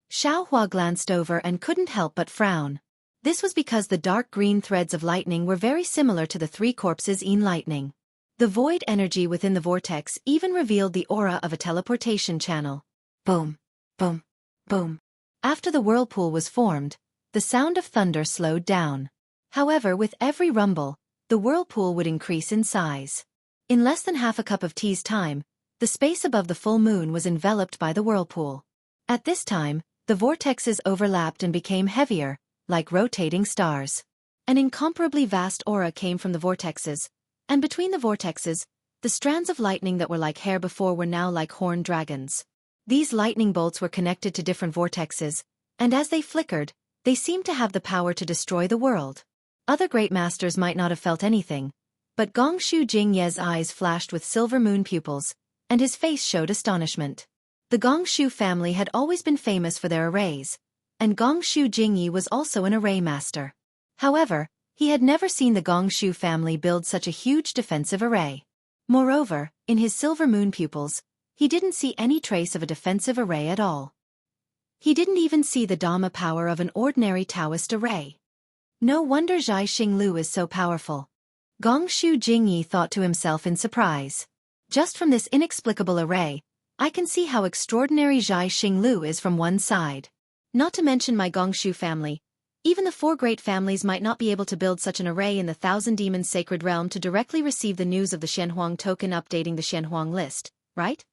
Xiao Hua glanced over and couldn't help but frown. This was because the dark green threads of lightning were very similar to the three corpses in lightning. The void energy within the vortex even revealed the aura of a teleportation channel. Boom, boom, boom. After the whirlpool was formed, the sound of thunder slowed down. However, with every rumble, the whirlpool would increase in size. In less than half a cup of tea's time, the space above the full moon was enveloped by the whirlpool. At this time, the vortexes overlapped and became heavier, like rotating stars. An incomparably vast aura came from the vortexes, and between the vortexes, the strands of lightning that were like hair before were now like horned dragons. These lightning bolts were connected to different vortexes, and as they flickered, they seemed to have the power to destroy the world. Other great masters might not have felt anything, but Gongshu Jingye's eyes flashed with silver moon pupils, and his face showed astonishment. The Gongshu family had always been famous for their arrays, and Gongshu Jingyi was also an array master. However, he had never seen the Gongshu family build such a huge defensive array. Moreover, in his silver moon pupils, he didn't see any trace of a defensive array at all. He didn't even see the Dhamma power of an ordinary Taoist array. No wonder Zhai Xinglu is so powerful. Gongshu Jingyi thought to himself in surprise. Just from this inexplicable array, I can see how extraordinary Zhai Xinglu is from one side. Not to mention my Gongshu family. Even the four great families might not be able to build such an array in the Thousand Demons Sacred Realm to directly receive the news of the Xianhuang token updating the Xianhuang list, right?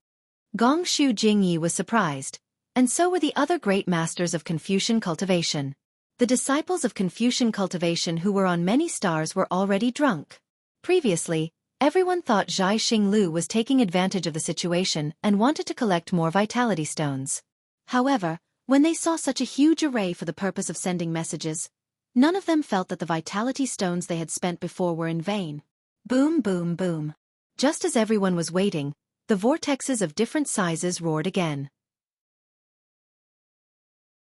Gongshu Jingyi was surprised, and so were the other great masters of Confucian cultivation. The disciples of Confucian cultivation who were on many stars were already drunk. Previously, everyone thought Zhai Xinglu was taking advantage of the situation and wanted to collect more vitality stones. However, when they saw such a huge array for the purpose of sending messages, none of them felt that the vitality stones they had spent before were in vain. Boom, boom, boom. Just as everyone was waiting, the vortexes of different sizes roared again.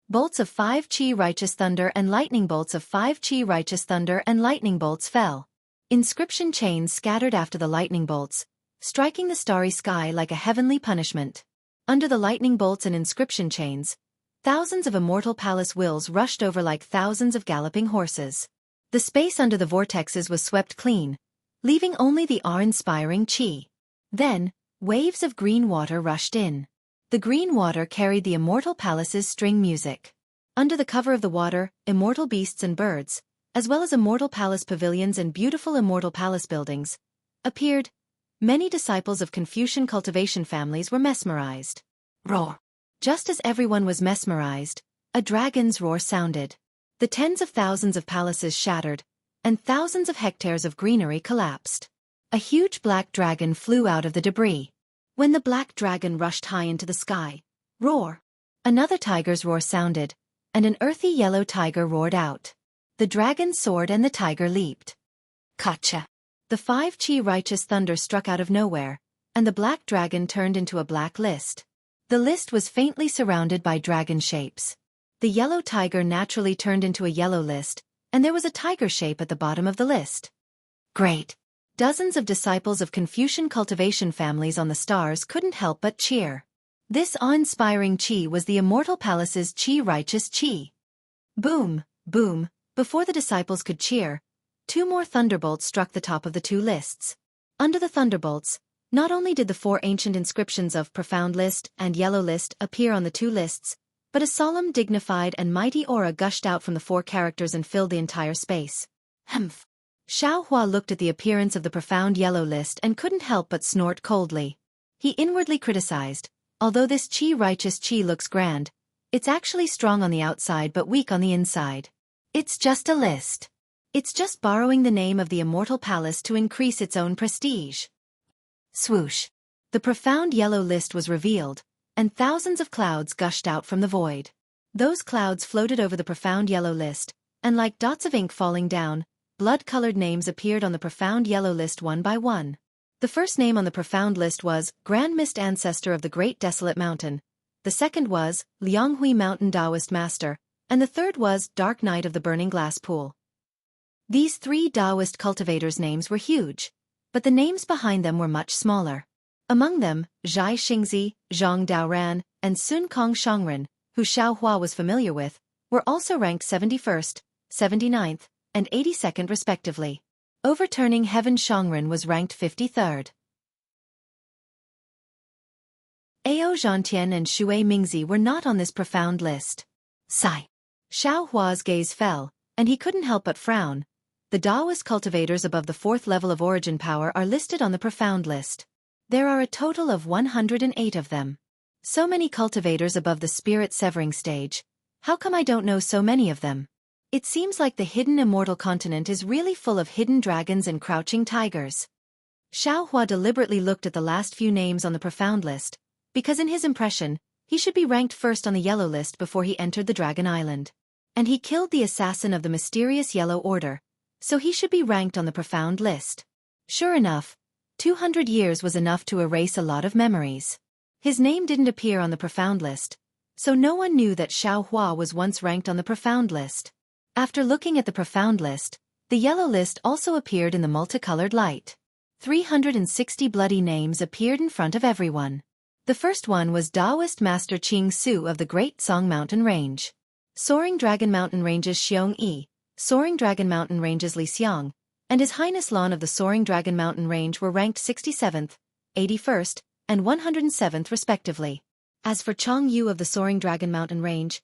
Bolts of 5 chi righteous thunder and lightning bolts of 5 chi righteous thunder and lightning bolts fell. Inscription chains scattered after the lightning bolts, striking the starry sky like a heavenly punishment. Under the lightning bolts and inscription chains, thousands of immortal palace wills rushed over like thousands of galloping horses. The space under the vortexes was swept clean, leaving only the awe-inspiring chi. Then, waves of green water rushed in. The green water carried the immortal palace's string music. Under the cover of the water, immortal beasts and birds, as well as immortal palace pavilions and beautiful immortal palace buildings, appeared. Many disciples of Confucian cultivation families were mesmerized. Roar! Just as everyone was mesmerized, a dragon's roar sounded. The tens of thousands of palaces shattered, and thousands of hectares of greenery collapsed. A huge black dragon flew out of the debris. When the black dragon rushed high into the sky, roar! Another tiger's roar sounded, and an earthy yellow tiger roared out. The dragon soared and the tiger leaped. Gotcha! The 5 chi righteous thunder struck out of nowhere, and the black dragon turned into a black list. The list was faintly surrounded by dragon shapes. The yellow tiger naturally turned into a yellow list, and there was a tiger shape at the bottom of the list. Great! Dozens of disciples of Confucian cultivation families on the stars couldn't help but cheer. This awe-inspiring chi was the immortal palace's chi righteous chi. Boom, boom, before the disciples could cheer, 2 more thunderbolts struck the top of the 2 lists. Under the thunderbolts, not only did the 4 ancient inscriptions of Profound List and Yellow List appear on the 2 lists, but a solemn, dignified and mighty aura gushed out from the 4 characters and filled the entire space. Humph! Xiao Hua looked at the appearance of the Profound Yellow List and couldn't help but snort coldly. He inwardly criticized, although this chi righteous chi looks grand, it's actually strong on the outside but weak on the inside. It's just a list. It's just borrowing the name of the immortal palace to increase its own prestige. Swoosh! The Profound Yellow List was revealed, and thousands of clouds gushed out from the void. Those clouds floated over the Profound Yellow List, and like dots of ink falling down, blood-colored names appeared on the Profound Yellow List one by one. The first name on the Profound List was Grand Mist Ancestor of the Great Desolate Mountain, the second was Lianghui Mountain Taoist Master, and the third was Dark Knight of the Burning Glass Pool. These 3 Taoist cultivators' names were huge, but the names behind them were much smaller. Among them, Zhai Xingzi, Zhang Daoran, and Sun Kong Shangren, who Xiao Hua was familiar with, were also ranked 71st, 79th, and 82nd respectively. Overturning Heaven Shangren was ranked 53rd. Ao Zhantian and Xue Mingzi were not on this profound list. Sigh. Xiao Hua's gaze fell, and he couldn't help but frown. The Taoist cultivators above the 4th level of origin power are listed on the profound list. There are a total of 108 of them. So many cultivators above the spirit severing stage. How come I don't know so many of them? It seems like the hidden immortal continent is really full of hidden dragons and crouching tigers. Xiao Hua deliberately looked at the last few names on the profound list, because in his impression, he should be ranked first on the yellow list before he entered the Dragon Island. And he killed the assassin of the mysterious Yellow Order, so he should be ranked on the profound list. Sure enough, 200 years was enough to erase a lot of memories. His name didn't appear on the profound list, so no one knew that Xiao Hua was once ranked on the profound list. After looking at the profound list, the yellow list also appeared in the multicolored light. 360 bloody names appeared in front of everyone. The first one was Taoist Master Qing Su of the Great Song Mountain Range. Soaring Dragon Mountain Range's Xueqi, Soaring Dragon Mountain Range's Li Xiang, and His Highness Lan of the Soaring Dragon Mountain Range were ranked 67th, 81st, and 107th respectively. As for Chong Yu of the Soaring Dragon Mountain Range,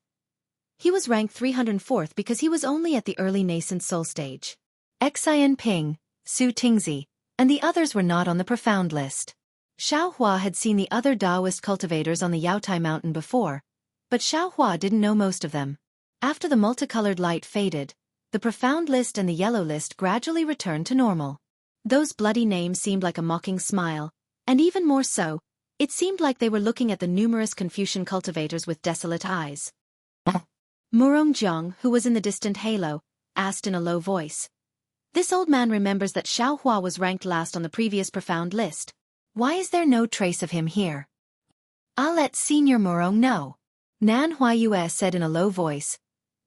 he was ranked 304th because he was only at the early nascent soul stage. Xian Ping, Su Tingzi, and the others were not on the profound list. Xiao Hua had seen the other Taoist cultivators on the Yaotai Mountain before, but Xiao Hua didn't know most of them. After the multicolored light faded, the profound list and the yellow list gradually returned to normal. Those bloody names seemed like a mocking smile, and even more so, it seemed like they were looking at the numerous Confucian cultivators with desolate eyes. Murong Jiang, who was in the distant halo, asked in a low voice. This old man remembers that Xiao Hua was ranked last on the previous profound list. Why is there no trace of him here? I'll let Senior Murong know. Nan Huayue said in a low voice.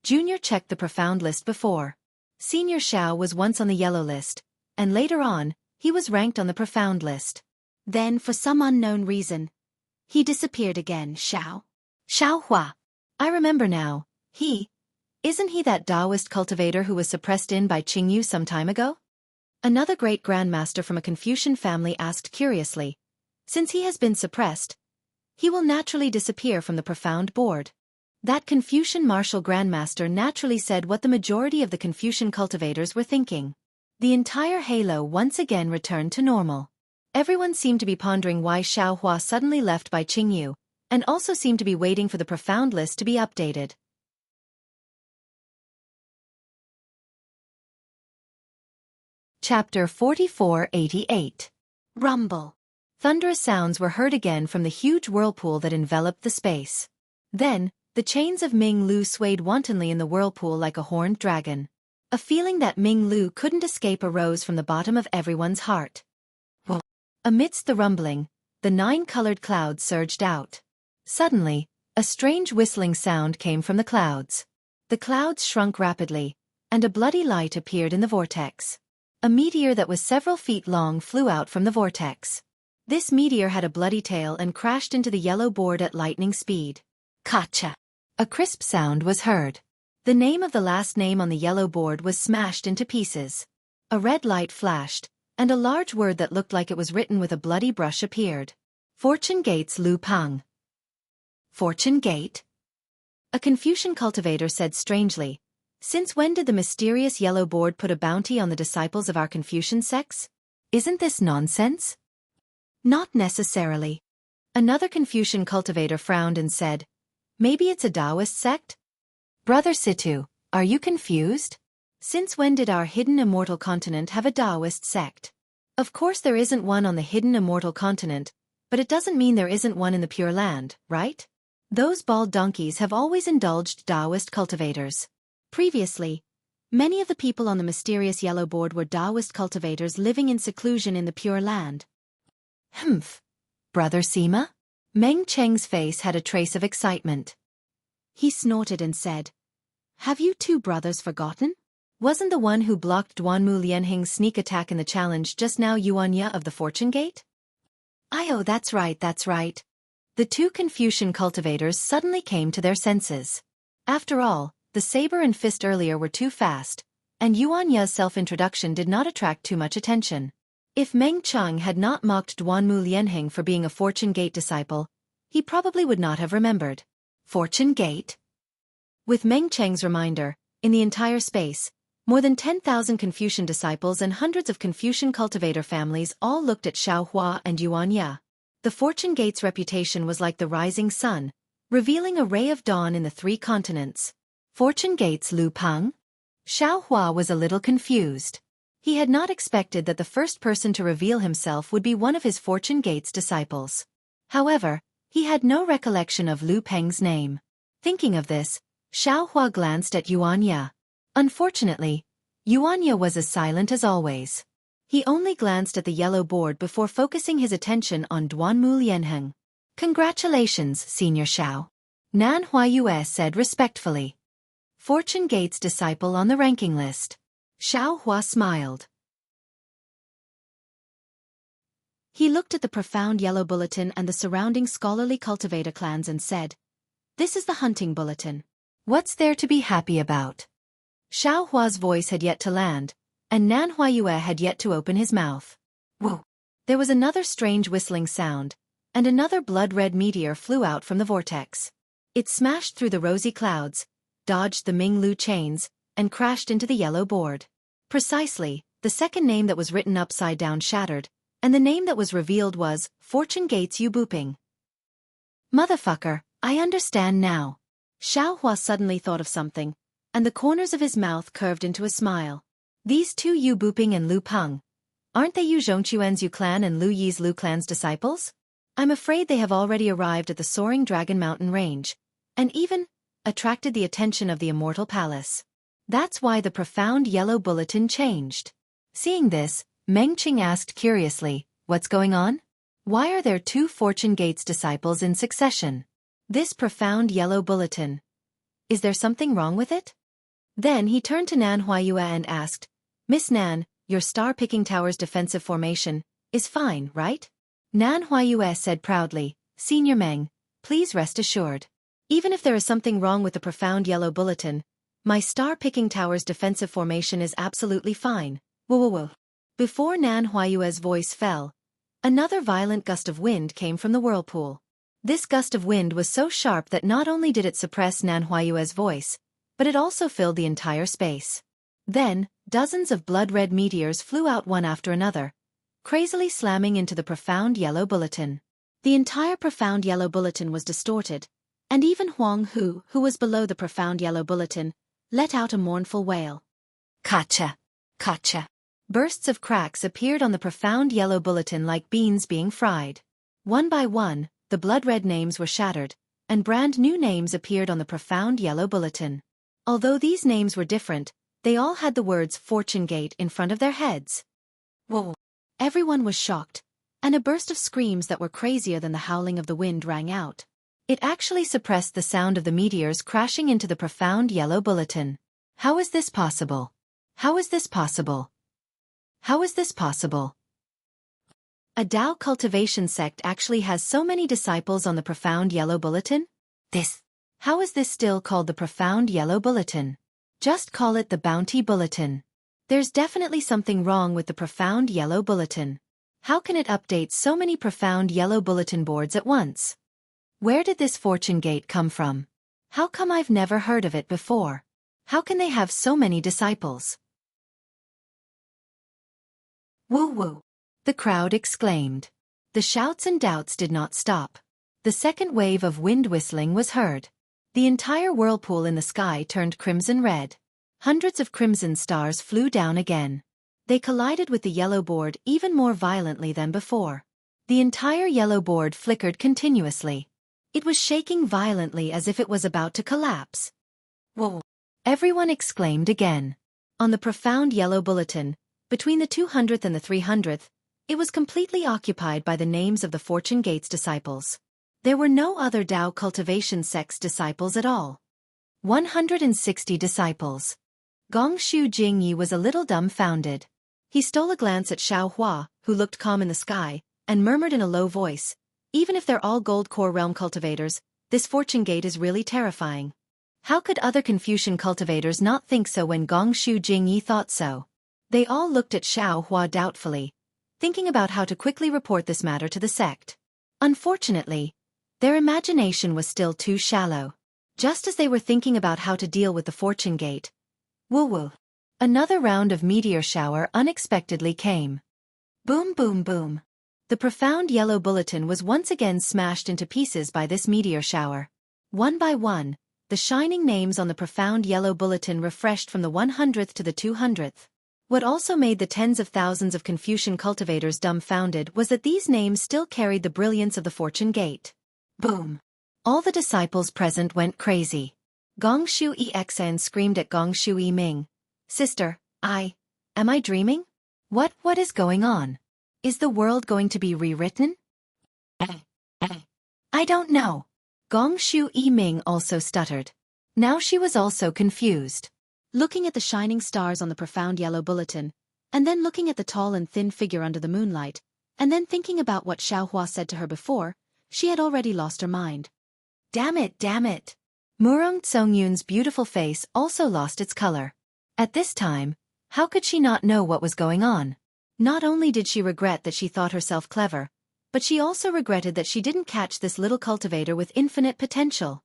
Junior checked the profound list before. Senior Xiao was once on the yellow list, and later on, he was ranked on the profound list. Then, for some unknown reason, he disappeared again. Xiao Hua. I remember now. Isn't he that Taoist cultivator who was suppressed in by Qingyu some time ago? Another great grandmaster from a Confucian family asked curiously. Since he has been suppressed, he will naturally disappear from the profound board. That Confucian martial grandmaster naturally said what the majority of the Confucian cultivators were thinking. The entire halo once again returned to normal. Everyone seemed to be pondering why Xiao Hua suddenly left by Qingyu, and also seemed to be waiting for the profound list to be updated. Chapter 4488. Rumble. Thunderous sounds were heard again from the huge whirlpool that enveloped the space. Then, the chains of Ming Lu swayed wantonly in the whirlpool like a horned dragon. A feeling that Ming Lu couldn't escape arose from the bottom of everyone's heart. Whoa. Amidst the rumbling, the 9-colored clouds surged out. Suddenly, a strange whistling sound came from the clouds. The clouds shrunk rapidly, and a bloody light appeared in the vortex. A meteor that was several feet long flew out from the vortex. This meteor had a bloody tail and crashed into the yellow board at lightning speed. Kacha! A crisp sound was heard. The name of the last name on the yellow board was smashed into pieces. A red light flashed, and a large word that looked like it was written with a bloody brush appeared. Fortune Gates Lu Pang. Fortune Gate? A Confucian cultivator said strangely. Since when did the mysterious yellow board put a bounty on the disciples of our Confucian sects? Isn't this nonsense? Not necessarily. Another Confucian cultivator frowned and said, maybe it's a Taoist sect? Brother Situ, are you confused? Since when did our hidden immortal continent have a Taoist sect? Of course there isn't one on the hidden immortal continent, but it doesn't mean there isn't one in the Pure Land, right? Those bald donkeys have always indulged Taoist cultivators. Previously, many of the people on the mysterious yellow board were Taoist cultivators living in seclusion in the Pure Land. Humph. Brother Sima? Meng Cheng's face had a trace of excitement. He snorted and said, have you two brothers forgotten? Wasn't the one who blocked Duanmu Lianhing's sneak attack in the challenge just now Yuanya of the Fortune Gate? Oh, that's right. The two Confucian cultivators suddenly came to their senses. After all, the saber and fist earlier were too fast, and Yuan Ye's self-introduction did not attract too much attention. If Meng Cheng had not mocked Duanmu Lianheng for being a Fortune Gate disciple, he probably would not have remembered. Fortune Gate? With Meng Cheng's reminder, in the entire space, more than 10,000 Confucian disciples and hundreds of Confucian cultivator families all looked at Xiaohua and Yuan Ye. The Fortune Gate's reputation was like the rising sun, revealing a ray of dawn in the 3 continents. Fortune Gate's Lu Peng? Xiaohua was a little confused. He had not expected that the first person to reveal himself would be one of his Fortune Gate's disciples. However, he had no recollection of Lu Peng's name. Thinking of this, Xiaohua glanced at Yuan Ye. Unfortunately, Yuan Ye was as silent as always. He only glanced at the yellow board before focusing his attention on Duanmu Lianheng. Congratulations, Senior Xiao. Nan Huayue said respectfully. Fortune Gate's disciple on the ranking list. Xiaohua smiled. He looked at the profound yellow bulletin and the surrounding scholarly cultivator clans and said, "This is the hunting bulletin. What's there to be happy about?" Xiaohua's voice had yet to land, and Nan Huayue had yet to open his mouth. Whoa! There was another strange whistling sound, and another blood-red meteor flew out from the vortex. It smashed through the rosy clouds, dodged the Ming-Lu chains, and crashed into the yellow board. Precisely, the second name that was written upside down shattered, and the name that was revealed was Fortune Gate's Yu Buping. Motherfucker, I understand now. Xiaohua suddenly thought of something, and the corners of his mouth curved into a smile. These 2 Yu Buping and Lu Peng, aren't they Yu Zhongquan's Yu clan and Lu Yi's Lu clan's disciples? I'm afraid they have already arrived at the soaring Dragon Mountain range, and even attracted the attention of the Immortal Palace. That's why the profound yellow bulletin changed. Seeing this, Meng Qing asked curiously, "What's going on? Why are there 2 Fortune Gate's disciples in succession? This profound yellow bulletin. Is there something wrong with it?" Then he turned to Nan Huayue and asked, "Miss Nan, your star-picking tower's defensive formation is fine, right?" Nan Huayue said proudly, "Senior Meng, please rest assured. Even if there is something wrong with the profound yellow bulletin, my star-picking tower's defensive formation is absolutely fine. Whoa. Before Nan Huayue's voice fell, another violent gust of wind came from the whirlpool. This gust of wind was so sharp that not only did it suppress Nan Huayue's voice, but it also filled the entire space. Then, dozens of blood-red meteors flew out one after another, crazily slamming into the profound yellow bulletin. The entire profound yellow bulletin was distorted, and even Huang Hu, who was below the profound yellow bulletin, let out a mournful wail. Kacha! Kacha! Bursts of cracks appeared on the profound yellow bulletin like beans being fried. One by one, the blood-red names were shattered, and brand new names appeared on the profound yellow bulletin. Although these names were different, they all had the words Fortune Gate in front of their heads. Whoa! Everyone was shocked, and a burst of screams that were crazier than the howling of the wind rang out. It actually suppressed the sound of the meteors crashing into the profound yellow bulletin. How is this possible? How is this possible? How is this possible? A Dao cultivation sect actually has so many disciples on the profound yellow bulletin? How is this still called the profound yellow bulletin? Just call it the bounty bulletin. There's definitely something wrong with the profound yellow bulletin. How can it update so many profound yellow bulletin boards at once? Where did this Fortune Gate come from? How come I've never heard of it before? How can they have so many disciples? Woo-woo! The crowd exclaimed. The shouts and doubts did not stop. The second wave of wind whistling was heard. The entire whirlpool in the sky turned crimson red. Hundreds of crimson stars flew down again. They collided with the yellow board even more violently than before. The entire yellow board flickered continuously. It was shaking violently as if it was about to collapse. Whoa! Everyone exclaimed again. On the profound yellow bulletin, between the 200th and the 300th, it was completely occupied by the names of the Fortune Gate's disciples. There were no other Dao cultivation sect's disciples at all. 160 disciples. Gongshu Jingyi was a little dumbfounded. He stole a glance at Xiaohua, who looked calm in the sky, and murmured in a low voice, "Even if they're all gold core realm cultivators, this Fortune Gate is really terrifying. How could other Confucian cultivators not think so when Gongshu Jingyi thought so? They all looked at Xiao Hua doubtfully, thinking about how to quickly report this matter to the sect. Unfortunately, their imagination was still too shallow. Just as they were thinking about how to deal with the fortune gate, woo-woo, another round of meteor shower unexpectedly came. Boom boom boom. The profound yellow bulletin was once again smashed into pieces by this meteor shower. One by one, the shining names on the profound yellow bulletin refreshed from the 100th to the 200th. What also made the tens of thousands of Confucian cultivators dumbfounded was that these names still carried the brilliance of the fortune gate. Boom! All the disciples present went crazy. Gongshu Exan screamed at Gongshu Ming. Sister, am I dreaming? What is going on? Is the world going to be rewritten? I don't know. Gongshu Ming also stuttered. Now she was also confused. Looking at the shining stars on the profound yellow bulletin, and then looking at the tall and thin figure under the moonlight, and then thinking about what Xiao Hua said to her before, she had already lost her mind. Damn it! Murong Tsongyun's beautiful face also lost its color. At this time, how could she not know what was going on? Not only did she regret that she thought herself clever, but she also regretted that she didn't catch this little cultivator with infinite potential.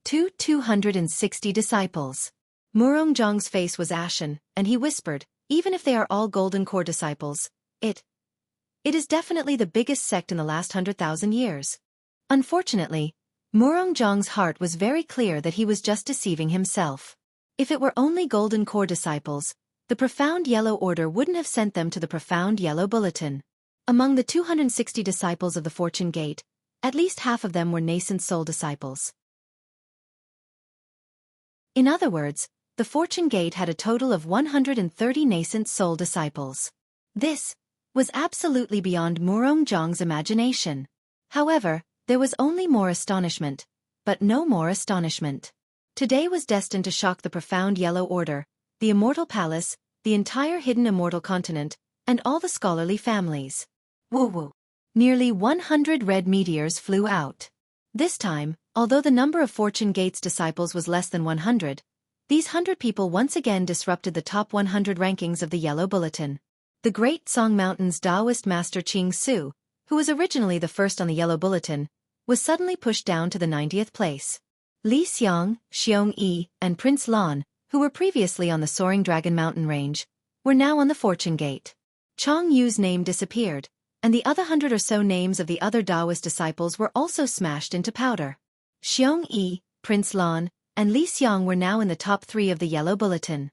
260 disciples. Murongzhang's face was ashen, and he whispered, even if they are all Golden Core disciples, it is definitely the biggest sect in the last 100,000 years. Unfortunately, Murongzhang's heart was very clear that he was just deceiving himself. If it were only Golden Core disciples, the Profound Yellow Order wouldn't have sent them to the Profound Yellow Bulletin. Among the 260 disciples of the Fortune Gate, at least half of them were nascent soul disciples. In other words, the Fortune Gate had a total of 130 nascent soul disciples. This was absolutely beyond Murongzhang's imagination. However, there was only more astonishment, but no more astonishment. Today was destined to shock the Profound Yellow Order, the Immortal Palace, the entire hidden immortal continent, and all the scholarly families. Woo-woo. Nearly 100 red meteors flew out. This time, although the number of Fortune Gate's disciples was less than 100, these 100 people once again disrupted the top 100 rankings of the Yellow Bulletin. The Great Song Mountain's Taoist master Qing Su, who was originally the first on the Yellow Bulletin, was suddenly pushed down to the 90th place. Li Xiang, Xueqi, and Prince Lan, who were previously on the Soaring Dragon Mountain range, were now on the Fortune Gate. Chong Yu's name disappeared, and the other 100 or so names of the other Taoist disciples were also smashed into powder. Xueqi, Prince Lan, and Li Xiang were now in the top 3 of the Yellow Bulletin.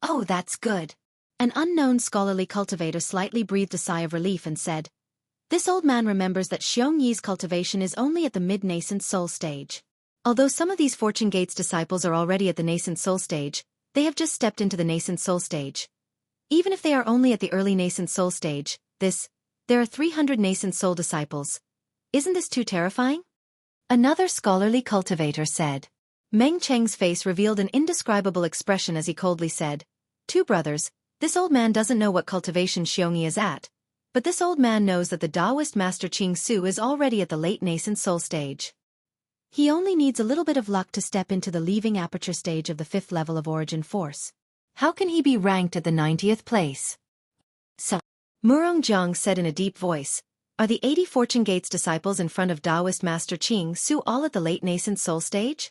Oh, that's good. An unknown scholarly cultivator slightly breathed a sigh of relief and said, "This old man remembers that Xueqi's cultivation is only at the mid-nascent soul stage. Although some of these Fortune Gate's disciples are already at the nascent soul stage, they have just stepped into the nascent soul stage. Even if they are only at the early nascent soul stage, there are 300 nascent soul disciples. Isn't this too terrifying?" Another scholarly cultivator said. Meng Cheng's face revealed an indescribable expression as he coldly said, "Two brothers, this old man doesn't know what cultivation Xueqi is at, but this old man knows that the Taoist master Qing Su is already at the late nascent soul stage. He only needs a little bit of luck to step into the leaving aperture stage of the 5th level of origin force. How can he be ranked at the 90th place?" So, Murongzhang said in a deep voice, "Are the 80 Fortune Gate's disciples in front of Taoist master Qing Su all at the late nascent soul stage?"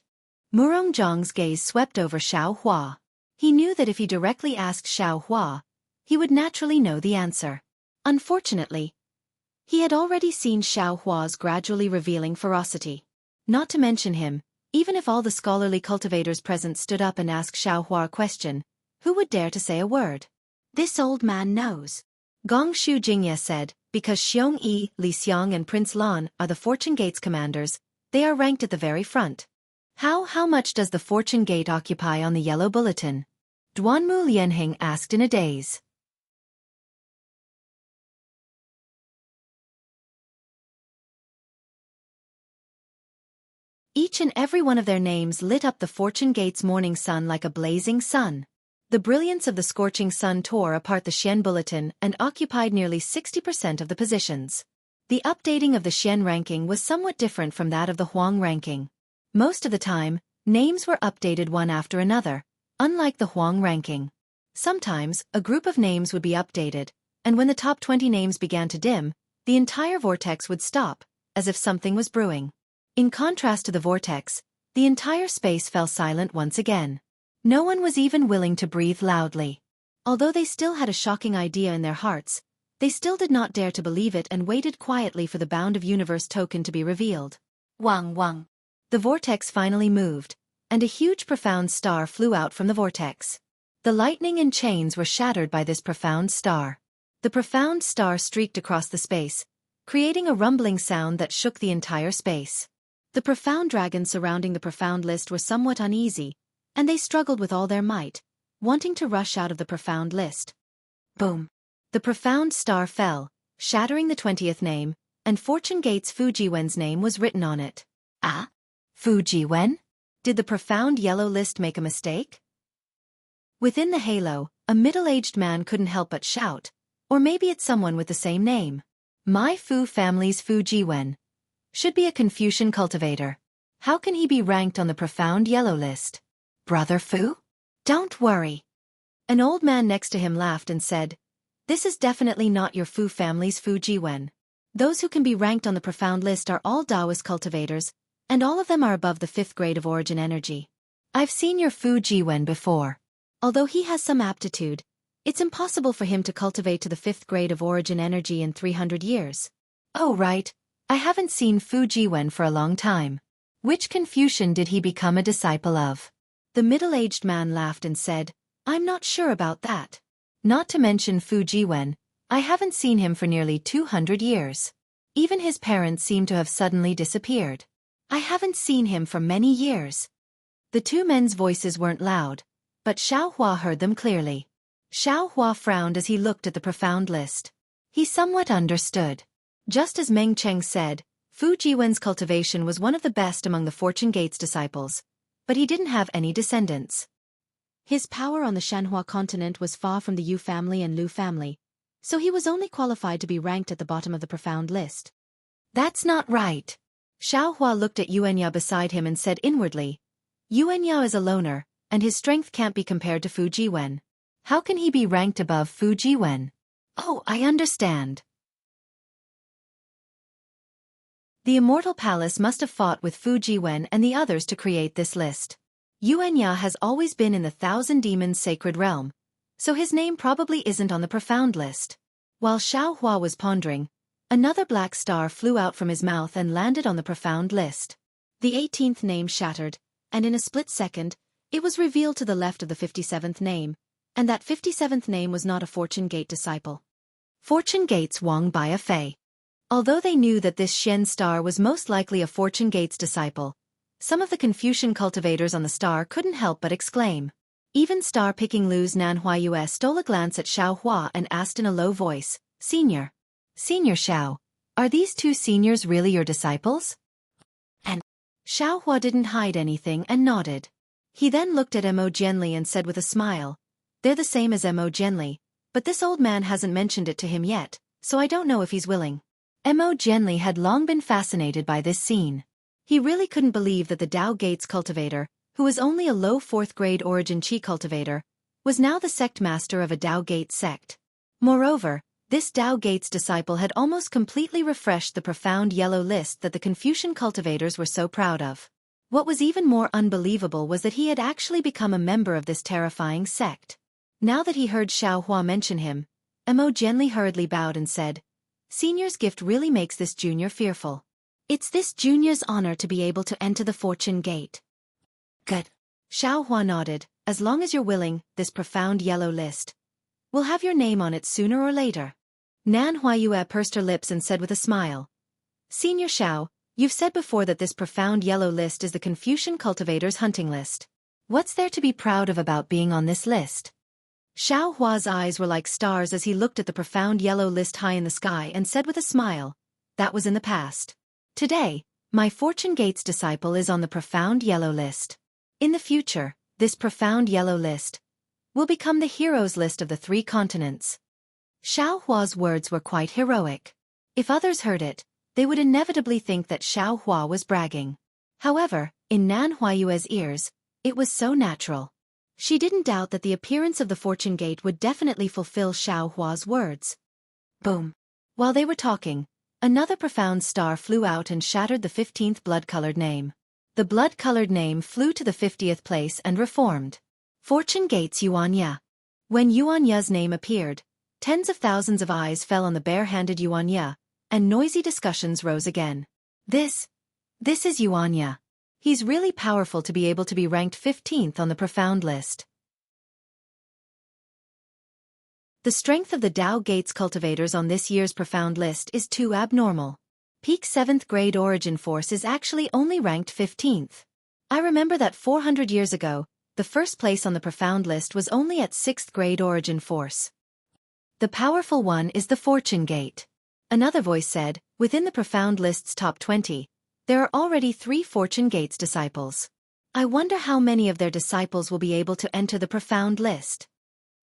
Murongzhang's gaze swept over Xiao Hua. He knew that if he directly asked Xiao Hua, he would naturally know the answer. Unfortunately, he had already seen Xiao Hua's gradually revealing ferocity. Not to mention him, even if all the scholarly cultivators present stood up and asked Xiao Hua a question, who would dare to say a word? "This old man knows," Gongshu Jingye said, "because Xueqi, Li Xiang and Prince Lan are the Fortune Gate's commanders, they are ranked at the very front." How much does the Fortune Gate occupy on the Yellow Bulletin? Duanmu Lianheng asked in a daze. Each and every one of their names lit up the Fortune Gate's morning sun like a blazing sun. The brilliance of the scorching sun tore apart the Xian Bulletin and occupied nearly 60% of the positions. The updating of the Xian ranking was somewhat different from that of the Huang ranking. Most of the time, Names were updated one after another, unlike the Huang ranking. Sometimes, a group of names would be updated, and when the top 20 names began to dim, the entire vortex would stop, as if something was brewing. In contrast to the vortex, the entire space fell silent once again. No one was even willing to breathe loudly. Although they still had a shocking idea in their hearts, they still did not dare to believe it and waited quietly for the Bound of Universe token to be revealed. Wang Wang. The vortex finally moved, and a huge profound star flew out from the vortex. The lightning and chains were shattered by this profound star. The profound star streaked across the space, creating a rumbling sound that shook the entire space. The profound dragons surrounding the profound list were somewhat uneasy, and they struggled with all their might, wanting to rush out of the profound list. Boom! The profound star fell, shattering the 20th name, and Fortune Gate's Fujiwen's name was written on it. Ah? Fujiwen? Did the profound yellow list make a mistake? Within the halo, a middle-aged man couldn't help but shout, or maybe it's someone with the same name. My Fu family's Fujiwen should be a Confucian cultivator. How can he be ranked on the profound yellow list? Brother Fu? Don't worry. An old man next to him laughed and said, "This is definitely not your Fu family's Fujiwen. Those who can be ranked on the profound list are all Taoist cultivators, and all of them are above the 5th grade of origin energy. I've seen your Fujiwen before. Although he has some aptitude, it's impossible for him to cultivate to the 5th grade of origin energy in 300 years. Oh right, I haven't seen Fujiwen for a long time. Which Confucian did he become a disciple of?" The middle-aged man laughed and said, "I'm not sure about that. Not to mention Fujiwen, I haven't seen him for nearly 200 years. Even his parents seem to have suddenly disappeared. I haven't seen him for many years." The two men's voices weren't loud, but Xiao Hua heard them clearly. Xiao Hua frowned as he looked at the profound list. He somewhat understood. Just as Meng Cheng said, Fujiwen's cultivation was one of the best among the Fortune Gate's disciples, but he didn't have any descendants. His power on the Shanhua continent was far from the Yu family and Lu family, so he was only qualified to be ranked at the bottom of the profound list. That's not right. Xiao Hua looked at Yuanya beside him and said inwardly, Yuanya is a loner, and his strength can't be compared to Fujiwen. How can he be ranked above Fujiwen? Oh, I understand. The Immortal Palace must have fought with Fujiwen and the others to create this list. Yuanya has always been in the Thousand Demons Sacred Realm, so his name probably isn't on the profound list. While Xiao Hua was pondering, another black star flew out from his mouth and landed on the profound list. The 18th name shattered, and in a split second, it was revealed to the left of the 57th name, and that 57th name was not a Fortune Gate disciple. Fortune Gate's Wang Baifei. Although they knew that this Shen star was most likely a Fortune Gate's disciple, some of the Confucian cultivators on the star couldn't help but exclaim. Even star-picking Lu's Nanhuayue stole a glance at Xiao Hua and asked in a low voice, Senior Xiao, are these two seniors really your disciples? And Xiao Hua didn't hide anything and nodded. He then looked at Mo Jianli and said with a smile, "They're the same as Mo Jianli, but this old man hasn't mentioned it to him yet, so I don't know if he's willing." Mo Jianli had long been fascinated by this scene. He really couldn't believe that the Dao Gates cultivator, who was only a low 4th grade origin Qi cultivator, was now the sect master of a Dao Gate sect. Moreover, this Dao Gates disciple had almost completely refreshed the profound yellow list that the Confucian cultivators were so proud of. What was even more unbelievable was that he had actually become a member of this terrifying sect. Now that he heard Xiao Hua mention him, Mo Jianli hurriedly bowed and said, "Senior's gift really makes this junior fearful. It's this junior's honor to be able to enter the Fortune Gate." Good. Xiao Hua nodded, "As long as you're willing, this profound yellow list will have your name on it sooner or later." Nanhuayue pursed her lips and said with a smile, "Senior Xiao, you've said before that this profound yellow list is the Confucian cultivator's hunting list. What's there to be proud of about being on this list?" Xiao Hua's eyes were like stars as he looked at the profound yellow list high in the sky and said with a smile, "That was in the past. Today, my Fortune Gates disciple is on the profound yellow list. In the future, this profound yellow list will become the heroes list of the 3 continents." Xiao Hua's words were quite heroic. If others heard it, they would inevitably think that Xiao Hua was bragging. However, In Nan Huayue's ears, it was so natural. She didn't doubt that the appearance of the fortune gate would definitely fulfill Xiao Hua's words. Boom. While they were talking, another profound star flew out and shattered the 15th blood-colored name. The blood-colored name flew to the 50th place and reformed. Fortune Gate's Yuanya. When Yuanya's name appeared, tens of thousands of eyes fell on the bare-handed Yuanya, and noisy discussions rose again. This is Yuanya. He's really powerful to be able to be ranked 15th on the profound list. The strength of the Dao Gates cultivators on this year's profound list is too abnormal. Peak 7th grade origin force is actually only ranked 15th. I remember that 400 years ago, the first place on the profound list was only at 6th grade origin force. The powerful one is the fortune gate. Another voice said, within the profound list's top 20, there are already 3 fortune gates disciples. I wonder how many of their disciples will be able to enter the profound list.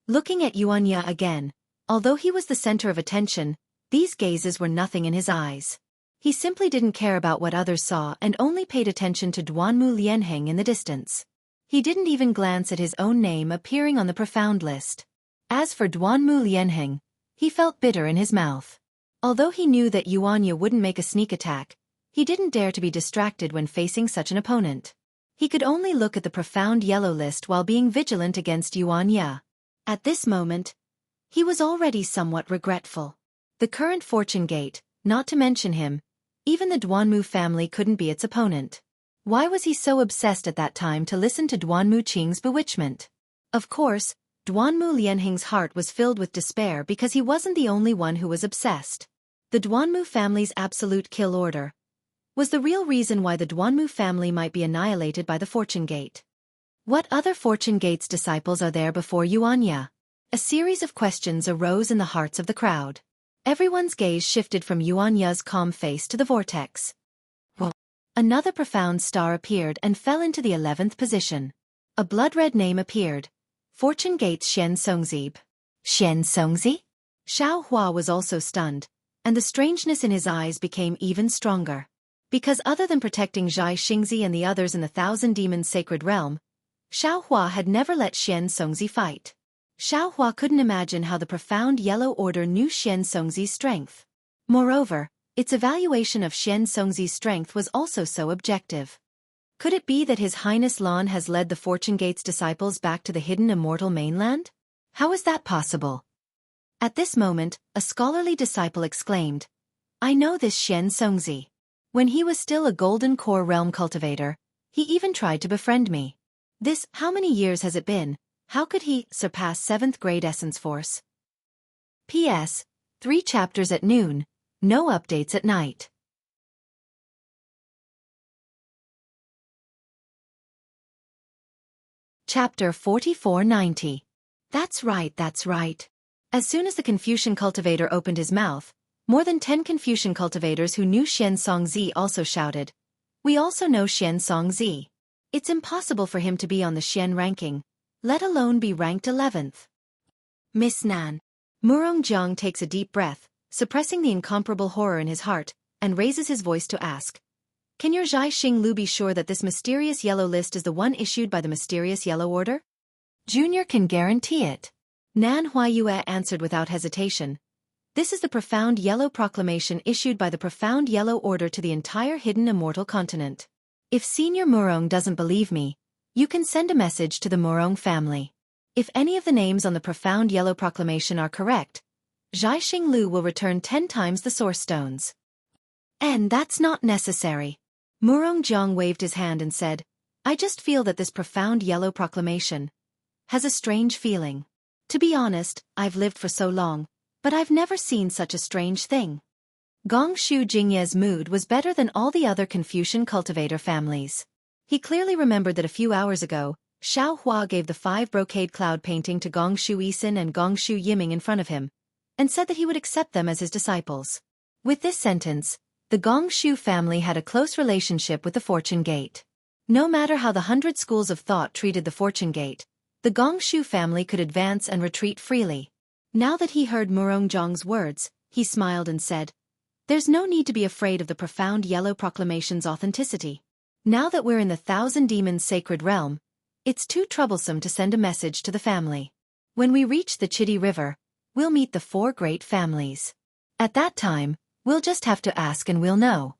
Looking at Yuanya again, although he was the center of attention, these gazes were nothing in his eyes. He simply didn't care about what others saw and only paid attention to Duanmu Lianheng in the distance. He didn't even glance at his own name appearing on the profound list. As for Duanmu Lianheng, he felt bitter in his mouth. Although he knew that Yuanya wouldn't make a sneak attack, he didn't dare to be distracted when facing such an opponent. He could only look at the profound yellow list while being vigilant against Yuanya. At this moment, he was already somewhat regretful. The current fortune gate, not to mention him, even the Duanmu family couldn't be its opponent. Why was he so obsessed at that time to listen to Duanmu Qing's bewitchment? Of course, Duanmu Lianheng's heart was filled with despair because he wasn't the only one who was obsessed. The Duanmu family's absolute kill order was the real reason why the Duanmu family might be annihilated by the fortune gate. What other fortune gate's disciples are there before Yuanya? A series of questions arose in the hearts of the crowd. Everyone's gaze shifted from Yuanya's calm face to the vortex. Whoa. Another profound star appeared and fell into the 11th position. A blood-red name appeared. Fortune Gate's Shen Songzi. Shen Songzi? Xiao Hua was also stunned, and the strangeness in his eyes became even stronger. Because other than protecting Zhai Xingzi and the others in the Thousand Demons Sacred Realm, Xiao Hua had never let Shen Songzi fight. Xiao Hua couldn't imagine how the profound Yellow Order knew Shen Songzi's strength. Moreover, its evaluation of Shen Songzi's strength was also so objective. Could it be that His Highness Lan has led the Fortune Gate's disciples back to the hidden immortal mainland? How is that possible? At this moment, a scholarly disciple exclaimed, I know this Shen Songzi. When he was still a Golden Core Realm cultivator, he even tried to befriend me. How many years has it been? How could he surpass 7th grade essence force? P.S. 3 chapters at noon, no updates at night. Chapter 4490. That's right, that's right. As soon as the Confucian cultivator opened his mouth, more than 10 Confucian cultivators who knew Shen Songzi also shouted, We also know Shen Songzi. It's impossible for him to be on the Shen ranking, let alone be ranked 11th. Miss Nan. Murong Jiang takes a deep breath, suppressing the incomparable horror in his heart, and raises his voice to ask, Can your Zhai Xing Lu be sure that this mysterious yellow list is the one issued by the mysterious Yellow Order? Junior can guarantee it. Nan Huayue answered without hesitation. This is the profound yellow proclamation issued by the profound Yellow Order to the entire hidden immortal continent. If Senior Murong doesn't believe me, you can send a message to the Murong family. If any of the names on the profound yellow proclamation are correct, Zhai Xing Lu will return 10 times the source stones. And that's not necessary. Murong Jiang waved his hand and said, I just feel that this profound yellow proclamation has a strange feeling. To be honest, I've lived for so long, but I've never seen such a strange thing. Gongshu Jingye's mood was better than all the other Confucian cultivator families. He clearly remembered that a few hours ago, Xiao Hua gave the 5 brocade cloud painting to Gongshu Yisin and Gongshu Yiming in front of him, and said that he would accept them as his disciples. With this sentence, the Gongshu family had a close relationship with the Fortune Gate. No matter how the 100 schools of thought treated the Fortune Gate, the Gongshu family could advance and retreat freely. Now that he heard Murong Jiang's words, he smiled and said, There's no need to be afraid of the profound yellow proclamation's authenticity. Now that we're in the Thousand Demons sacred realm, it's too troublesome to send a message to the family. When we reach the Chitty River, we'll meet the 4 great families. At that time, we'll just have to ask and we'll know.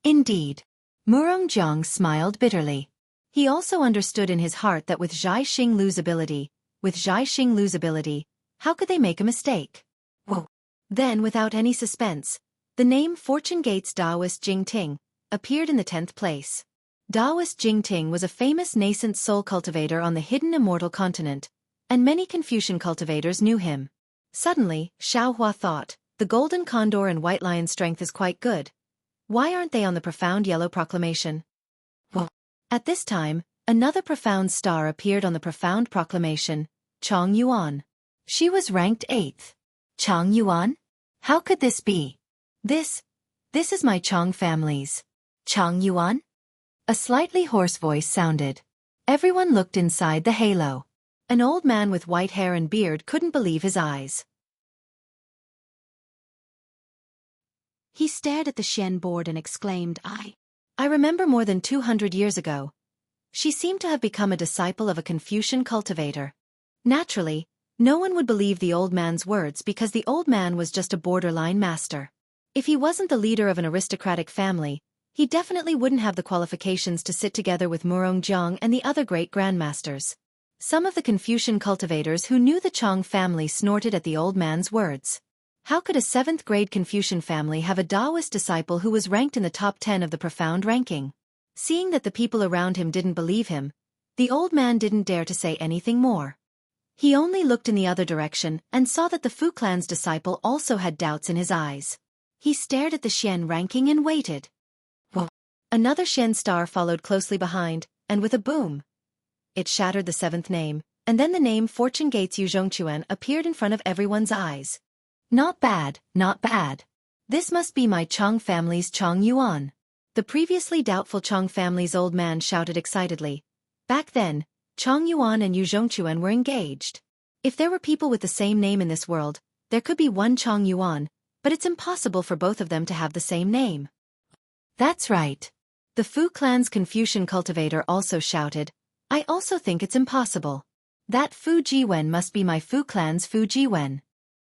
Indeed. Murongjiang smiled bitterly. He also understood in his heart that with Zhai Xinglu's ability, how could they make a mistake? Whoa. Then, without any suspense, the name Fortune Gates Daoist Jingting appeared in the 10th place. Daoist Jingting was a famous nascent soul cultivator on the hidden immortal continent, and many Confucian cultivators knew him. Suddenly, Xiaohua thought, the golden condor and white lion strength is quite good. Why aren't they on the profound yellow proclamation? Well, at this time, another profound star appeared on the profound proclamation, Chang Yuan. She was ranked 8th. Chang Yuan? How could this be? This is my Chang family's. Chang Yuan? A slightly hoarse voice sounded. Everyone looked inside the halo. An old man with white hair and beard couldn't believe his eyes. He stared at the Shen board and exclaimed, I remember more than 200 years ago. She seemed to have become a disciple of a Confucian cultivator. Naturally, no one would believe the old man's words because the old man was just a borderline master. If he wasn't the leader of an aristocratic family, he definitely wouldn't have the qualifications to sit together with Murongjiang and the other great grandmasters. Some of the Confucian cultivators who knew the Chang family snorted at the old man's words. How could a 7th-grade Confucian family have a Taoist disciple who was ranked in the top 10 of the profound ranking? Seeing that the people around him didn't believe him, the old man didn't dare to say anything more. He only looked in the other direction and saw that the Fu clan's disciple also had doubts in his eyes. He stared at the Xian ranking and waited. Whoa. Another Xian star followed closely behind, and with a boom, it shattered the 7th name, and then the name Fortune Gates Yuzhongquan appeared in front of everyone's eyes. Not bad, not bad. This must be my Chang family's Chang Yuan. The previously doubtful Chang family's old man shouted excitedly. Back then, Chang Yuan and Yuzhongquan were engaged. If there were people with the same name in this world, there could be one Chang Yuan, but it's impossible for both of them to have the same name. That's right. The Fu clan's Confucian cultivator also shouted, I also think it's impossible. That Fu Jiwen must be my Fu clan's Fu Jiwen.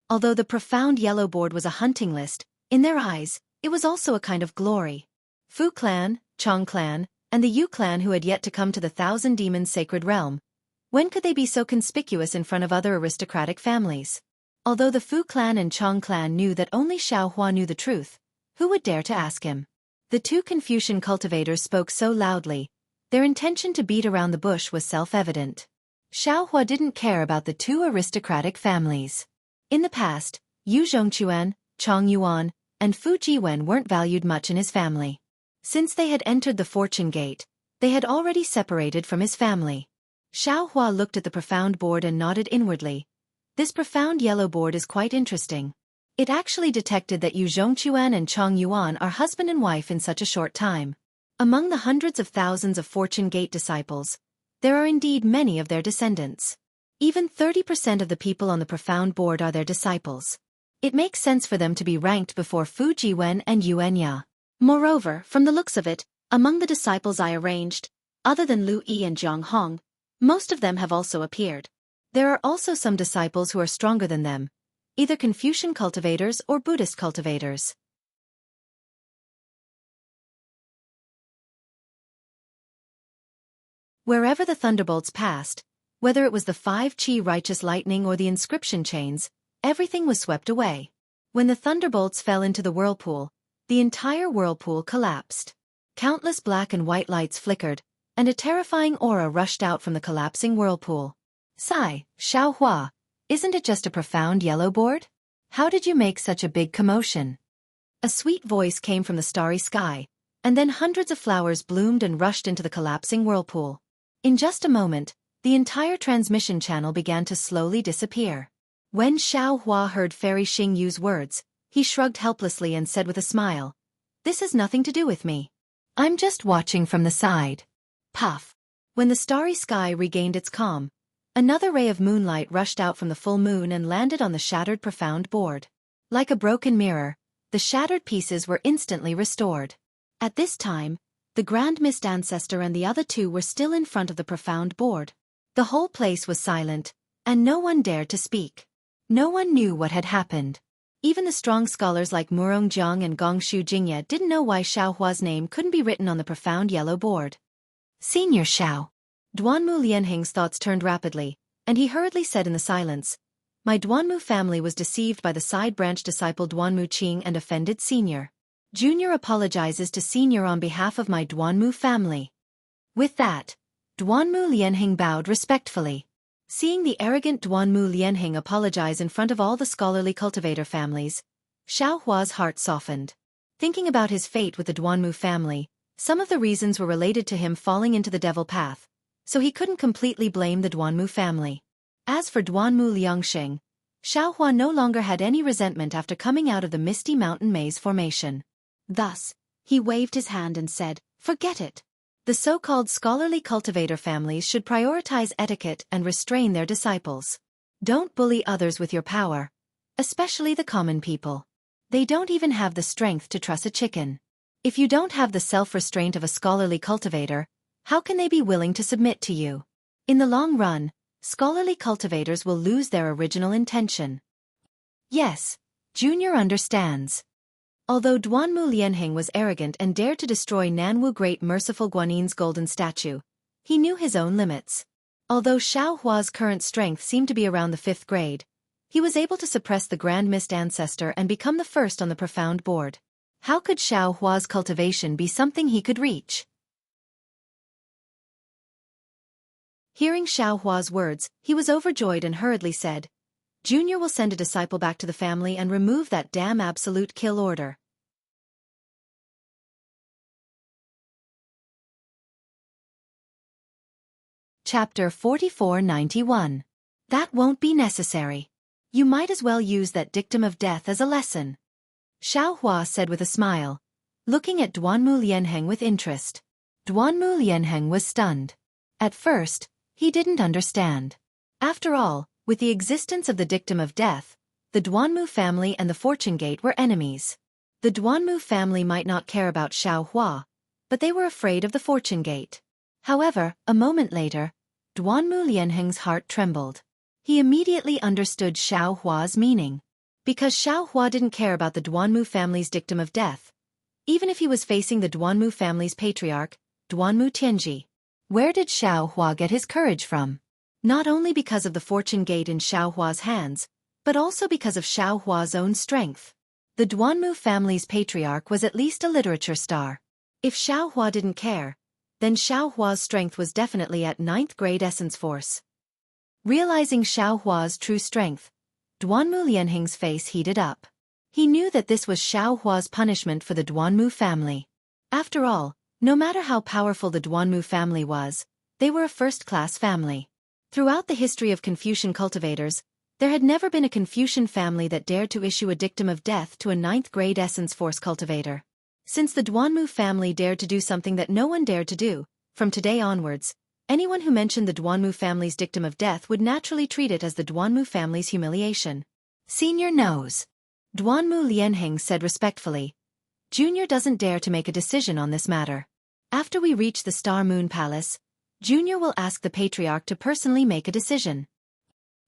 Although the profound yellow board was a hunting list, in their eyes, it was also a kind of glory. Fu clan, Chang clan, and the Yu clan who had yet to come to the Thousand Demons sacred realm. When could they be so conspicuous in front of other aristocratic families? Although the Fu clan and Chang clan knew that only Xiaohua knew the truth, who would dare to ask him? The 2 Confucian cultivators spoke so loudly, their intention to beat around the bush was self-evident. Xiaohua didn't care about the 2 aristocratic families. In the past, Yu Zhongquan, Chang Yuan, and Fu Jiwen weren't valued much in his family. Since they had entered the Fortune Gate, they had already separated from his family. Xiaohua looked at the profound board and nodded inwardly. This profound yellow board is quite interesting. It actually detected that Yu Zhongquan and Chang Yuan are husband and wife in such a short time. Among the hundreds of thousands of Fortune Gate disciples, there are indeed many of their descendants. Even 30% of the people on the profound board are their disciples. It makes sense for them to be ranked before Fu Jiwen and Yuan Ya. Moreover, from the looks of it, among the disciples I arranged, other than Lu Yi and Zhang Hong, most of them have also appeared. There are also some disciples who are stronger than them, either Confucian cultivators or Buddhist cultivators. Wherever the thunderbolts passed, whether it was the 5 Qi righteous lightning or the inscription chains, everything was swept away. When the thunderbolts fell into the whirlpool, the entire whirlpool collapsed. Countless black and white lights flickered, and a terrifying aura rushed out from the collapsing whirlpool. Sigh, Xiaohua, isn't it just a profound yellow board? How did you make such a big commotion? A sweet voice came from the starry sky, and then hundreds of flowers bloomed and rushed into the collapsing whirlpool. In just a moment, the entire transmission channel began to slowly disappear. When Xiaohua heard Fairy Xing Yu's words, he shrugged helplessly and said with a smile, "This has nothing to do with me. I'm just watching from the side." Puff. When the starry sky regained its calm, another ray of moonlight rushed out from the full moon and landed on the shattered profound board. Like a broken mirror, the shattered pieces were instantly restored. At this time, The Grand Mist Ancestor and the other two were still in front of the profound board. The whole place was silent, and no one dared to speak. No one knew what had happened. Even the strong scholars like Murong Jiang and Gongshu Jingye didn't know why Xiao Hua's name couldn't be written on the profound yellow board. Senior Xiao. Duanmu Lianheng's thoughts turned rapidly, and he hurriedly said in the silence, "My Duanmu family was deceived by the side-branch disciple Duanmu Qing and offended Senior. Junior apologizes to Senior on behalf of my Duanmu family." With that, Duanmu Lianheng bowed respectfully. Seeing the arrogant Duanmu Lianheng apologize in front of all the scholarly cultivator families, Xiao Hua's heart softened. Thinking about his fate with the Duanmu family, some of the reasons were related to him falling into the devil path, so he couldn't completely blame the Duanmu family. As for Duanmu Liangsheng, Xiao Hua no longer had any resentment after coming out of the misty mountain maze formation. Thus, he waved his hand and said, "Forget it. The so-called scholarly cultivator families should prioritize etiquette and restrain their disciples. Don't bully others with your power, especially the common people. They don't even have the strength to truss a chicken. If you don't have the self-restraint of a scholarly cultivator, how can they be willing to submit to you? In the long run, scholarly cultivators will lose their original intention." Yes, Junior understands. Although Duanmu Lianheng was arrogant and dared to destroy Nanwu Great Merciful Guanin's golden statue, he knew his own limits. Although Xiao Hua's current strength seemed to be around the 5th grade, he was able to suppress the Grand Mist Ancestor and become the first on the profound board. How could Xiao Hua's cultivation be something he could reach? Hearing Xiao Hua's words, he was overjoyed and hurriedly said, "Junior will send a disciple back to the family and remove that damn absolute kill order." Chapter 4491. That won't be necessary. You might as well use that dictum of death as a lesson, Xiao Hua said with a smile, looking at Duanmu Lianheng with interest. Duanmu Lianheng was stunned. At first, he didn't understand. After all, with the existence of the dictum of death, the Duanmu family and the Fortune Gate were enemies. The Duanmu family might not care about Xiao Hua, but they were afraid of the Fortune Gate. However, a moment later, Duanmu Lianheng's heart trembled. He immediately understood Xiao Hua's meaning. Because Xiao Hua didn't care about the Duanmu family's dictum of death, even if he was facing the Duanmu family's patriarch, Duanmu Tianji. Where did Xiao Hua get his courage from? Not only because of the Fortune Gate in Xiao Hua's hands, but also because of Xiao Hua's own strength. The Duanmu family's patriarch was at least a literature star. If Xiao Hua didn't care, then Xiao Hua's strength was definitely at 9th grade essence force. Realizing Xiao Hua's true strength, Duanmu Lianheng's face heated up. He knew that this was Xiao Hua's punishment for the Duanmu family. After all, no matter how powerful the Duanmu family was, they were a first-class family. Throughout the history of Confucian cultivators, there had never been a Confucian family that dared to issue a dictum of death to a 9th grade essence force cultivator. Since the Duanmu family dared to do something that no one dared to do, from today onwards, anyone who mentioned the Duanmu family's dictum of death would naturally treat it as the Duanmu family's humiliation. Senior knows. Duanmu Lianheng said respectfully. Junior doesn't dare to make a decision on this matter. After we reach the Star Moon Palace, Junior will ask the Patriarch to personally make a decision.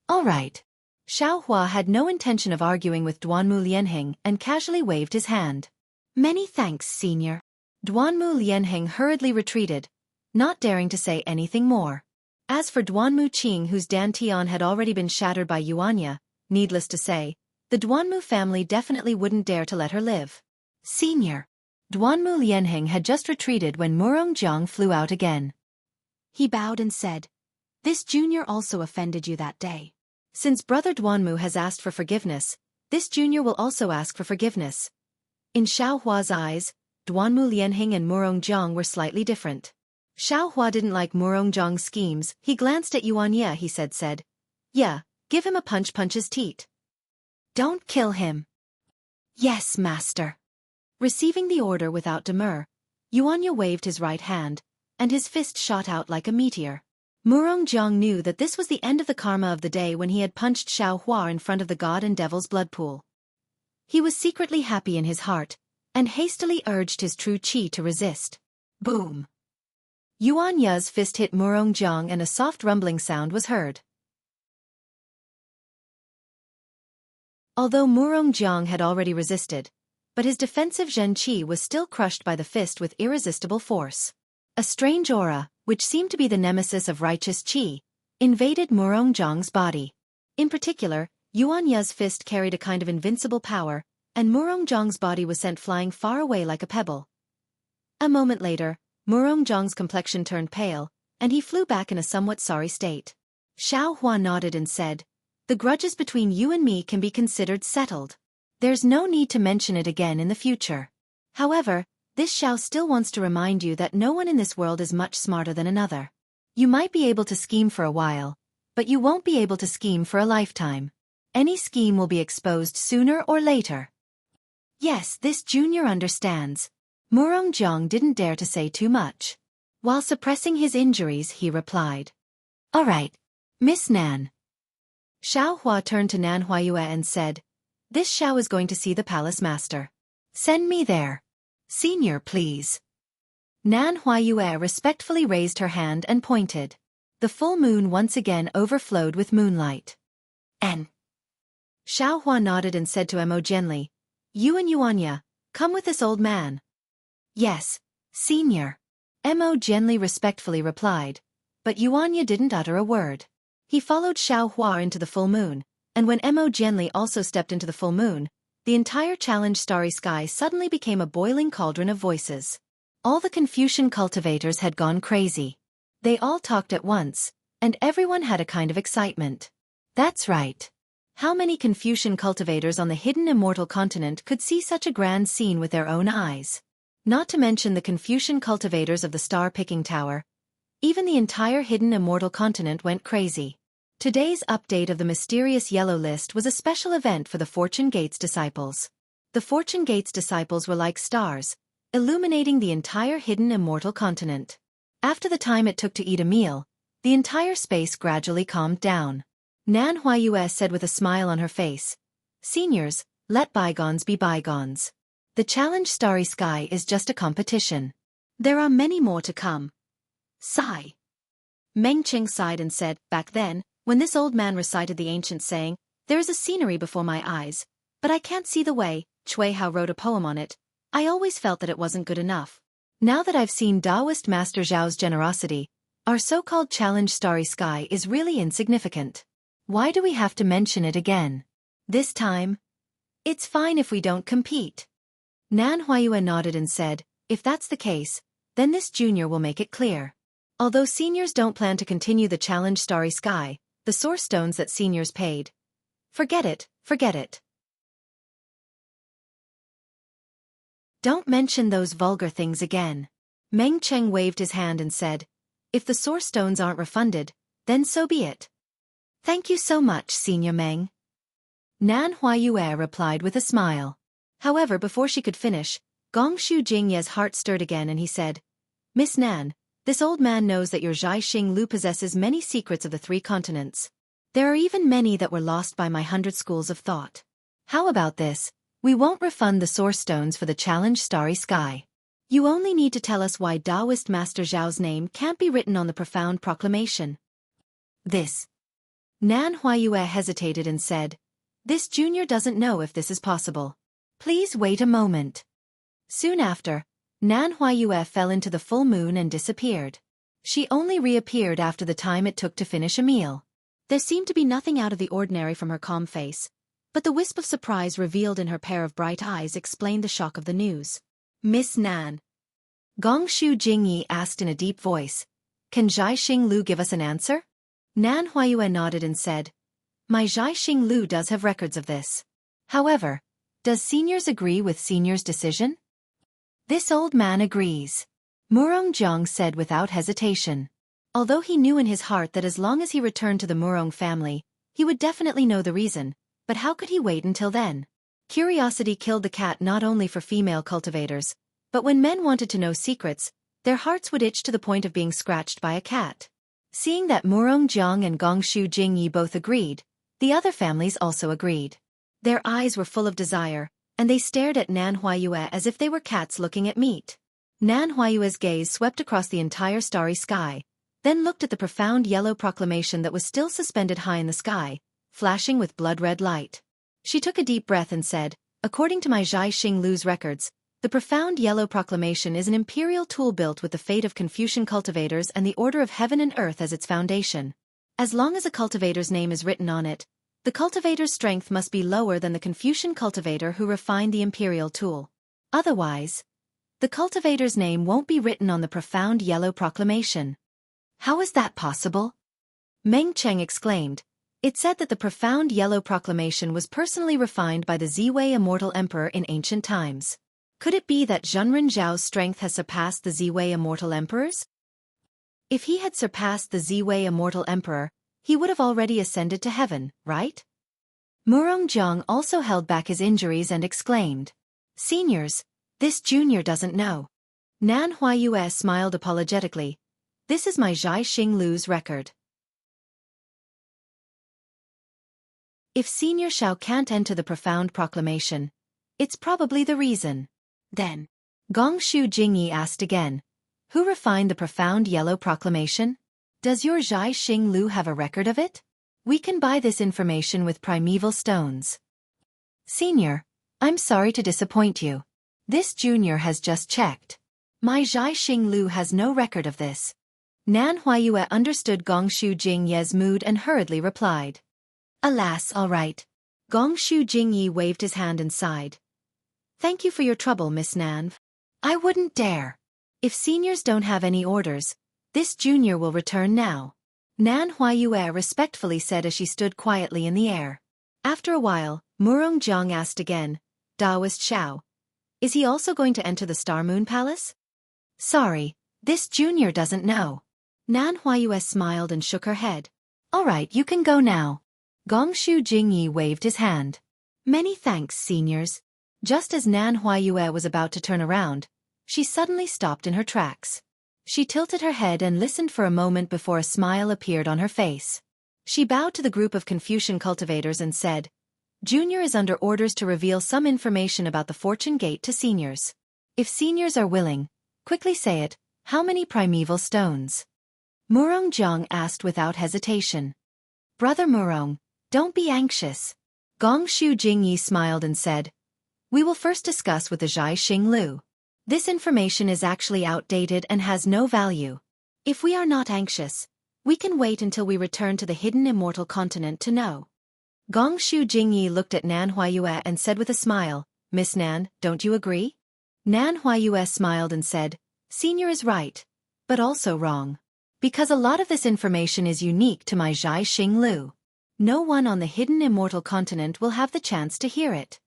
All right. Xiao Hua had no intention of arguing with Duanmu Lianheng and casually waved his hand. Many thanks, Senior. Duanmu Lianheng hurriedly retreated, not daring to say anything more. As for Duanmu Qing, whose dantian had already been shattered by Yuanya, needless to say, the Duanmu family definitely wouldn't dare to let her live. Senior. Duanmu Lianheng had just retreated when Murong Jiang flew out again. He bowed and said, "This Junior also offended you that day. Since Brother Duanmu has asked for forgiveness, this Junior will also ask for forgiveness." In Xiao Hua's eyes, Duanmu Lianheng and Murong Jiang were slightly different. Xiao Hua didn't like Murong Jiang's schemes. He glanced at Yuanya. He said, "Yeah, give him a punch his teat. Don't kill him." "Yes, master." Receiving the order without demur, Yuanya waved his right hand, and his fist shot out like a meteor. Murong Jiang knew that this was the end of the karma of the day when he had punched Xiao Hua in front of the god and devil's blood pool. He was secretly happy in his heart, and hastily urged his true qi to resist. Boom! Yuan Ye's fist hit Murong Jiang and a soft rumbling sound was heard. Although Murong Jiang had already resisted, but his defensive Zhen Qi was still crushed by the fist with irresistible force. A strange aura, which seemed to be the nemesis of righteous Qi, invaded Murong Jiang's body. In particular, Yuan Ye's fist carried a kind of invincible power, and Murong Jiang's body was sent flying far away like a pebble. A moment later, Murong Jiang's complexion turned pale, and he flew back in a somewhat sorry state. Xiao Hua nodded and said, "The grudges between you and me can be considered settled. There's no need to mention it again in the future. However, this Xiao still wants to remind you that no one in this world is much smarter than another. You might be able to scheme for a while, but you won't be able to scheme for a lifetime. Any scheme will be exposed sooner or later." Yes, this junior understands. Murong Jiang didn't dare to say too much. While suppressing his injuries, he replied, "All right, Miss Nan." Xiao Hua turned to Nan Huayue and said, "This Xiao is going to see the palace master. Send me there. Senior, please." Nan Huayue respectfully raised her hand and pointed. The full moon once again overflowed with moonlight. "N." Xiao Hua nodded and said to Mo Jianli, "You and Yuanya, come with this old man." "Yes, senior," Mo Jianli respectfully replied, but Yuanya didn't utter a word. He followed Xiao Hua into the full moon, and when Mo Jianli also stepped into the full moon, the entire challenge starry sky suddenly became a boiling cauldron of voices. All the Confucian cultivators had gone crazy. They all talked at once, and everyone had a kind of excitement. That's right. How many Confucian cultivators on the hidden immortal continent could see such a grand scene with their own eyes? Not to mention the Confucian cultivators of the star-picking tower. Even the entire hidden immortal continent went crazy. Today's update of the mysterious yellow list was a special event for the Fortune Gates disciples. The Fortune Gates disciples were like stars, illuminating the entire hidden immortal continent. After the time it took to eat a meal, the entire space gradually calmed down. Nan Huayue said with a smile on her face, "Seniors, let bygones be bygones. The challenge starry sky is just a competition. There are many more to come." Sigh. Meng Qing sighed and said, "Back then, when this old man recited the ancient saying, 'There is a scenery before my eyes, but I can't see the way,' Cui Hao wrote a poem on it, I always felt that it wasn't good enough. Now that I've seen Taoist Master Zhao's generosity, our so-called challenge starry sky is really insignificant. Why do we have to mention it again? This time? It's fine if we don't compete." Nan Huayue nodded and said, "If that's the case, then this junior will make it clear. Although seniors don't plan to continue the challenge starry sky, the source stones that seniors paid. Forget it, forget it. Don't mention those vulgar things again." Meng Cheng waved his hand and said, "If the source stones aren't refunded, then so be it." "Thank you so much, Senior Meng." Nan Huayue replied with a smile. However, before she could finish, Gongshu Jingye's heart stirred again and he said, "Miss Nan, this old man knows that your Zhaixing Lu possesses many secrets of the 3 continents. There are even many that were lost by my 100 schools of thought. How about this? We won't refund the source stones for the challenge starry sky. You only need to tell us why Taoist Master Zhao's name can't be written on the profound proclamation." This. Nan Huayue hesitated and said, "This junior doesn't know if this is possible. Please wait a moment." Soon after, Nan Huayue fell into the full moon and disappeared. She only reappeared after the time it took to finish a meal. There seemed to be nothing out of the ordinary from her calm face, but the wisp of surprise revealed in her pair of bright eyes explained the shock of the news. "Miss Nan," Gongshu Jingyi asked in a deep voice, "can Zhaixing Lu give us an answer?" Nan Huayue nodded and said, "My Zhaixing Lu does have records of this. However, does seniors agree with seniors' decision?" "This old man agrees," Murong Jiang said without hesitation. Although he knew in his heart that as long as he returned to the Murong family, he would definitely know the reason, but how could he wait until then? Curiosity killed the cat not only for female cultivators, but when men wanted to know secrets, their hearts would itch to the point of being scratched by a cat. Seeing that Murong Jiang and Gongshu Jingyi both agreed, the other families also agreed. Their eyes were full of desire, and they stared at Nan Huayue as if they were cats looking at meat. Nan Huayue's gaze swept across the entire starry sky, then looked at the profound yellow proclamation that was still suspended high in the sky, flashing with blood-red light. She took a deep breath and said, "According to my Zhai Xinglu's records, the profound yellow proclamation is an imperial tool built with the fate of Confucian cultivators and the order of heaven and earth as its foundation. As long as a cultivator's name is written on it, the cultivator's strength must be lower than the Confucian cultivator who refined the imperial tool. Otherwise, the cultivator's name won't be written on the profound yellow proclamation." "How is that possible?" Meng Cheng exclaimed. "It said that the profound yellow proclamation was personally refined by the Ziwei immortal emperor in ancient times. Could it be that Zhenren Zhao's strength has surpassed the Ziwei immortal emperor's? If he had surpassed the Ziwei immortal emperor, he would have already ascended to heaven, right?" Murong Jiang also held back his injuries and exclaimed, "Seniors, this junior doesn't know." Nan Huayue smiled apologetically. "This is my Zhai Xinglu's record. If Senior Xiao can't enter the profound proclamation, it's probably the reason." Then, Gongshu Jingyi asked again, "Who refined the profound yellow proclamation? Does your Zhai Xinglu have a record of it? We can buy this information with primeval stones." "Senior, I'm sorry to disappoint you. This junior has just checked. My Zhai Xinglu has no record of this." Nan Huayue understood Gongshu Jingye's mood and hurriedly replied, "Alas, all right." Gongshu Jingyi waved his hand and sighed. "Thank you for your trouble, Miss Nan. I wouldn't dare. If seniors don't have any orders, this junior will return now," Nan Huayue respectfully said as she stood quietly in the air. After a while, Murong Jiang asked again, "Daoist Xiao, is he also going to enter the Star Moon Palace?" "Sorry, this junior doesn't know." Nan Huayue smiled and shook her head. "All right, you can go now." Gongshu Jingyi waved his hand. "Many thanks, seniors." Just as Nan Huayue was about to turn around, she suddenly stopped in her tracks. She tilted her head and listened for a moment before a smile appeared on her face. She bowed to the group of Confucian cultivators and said, "Junior is under orders to reveal some information about the Fortune Gate to seniors. If seniors are willing, quickly say it, how many primeval stones?" Murong Jiang asked without hesitation. "Brother Murong, don't be anxious." Gongshu Jingyi smiled and said, "We will first discuss with the Zhai Xinglu. This information is actually outdated and has no value. If we are not anxious, we can wait until we return to the hidden immortal continent to know." Gongshu Jingyi looked at Nan Huayue and said with a smile, "Miss Nan, don't you agree?" Nan Huayue smiled and said, "Senior is right, but also wrong. Because a lot of this information is unique to my Zhai Xinglu. No one on the hidden immortal continent will have the chance to hear it."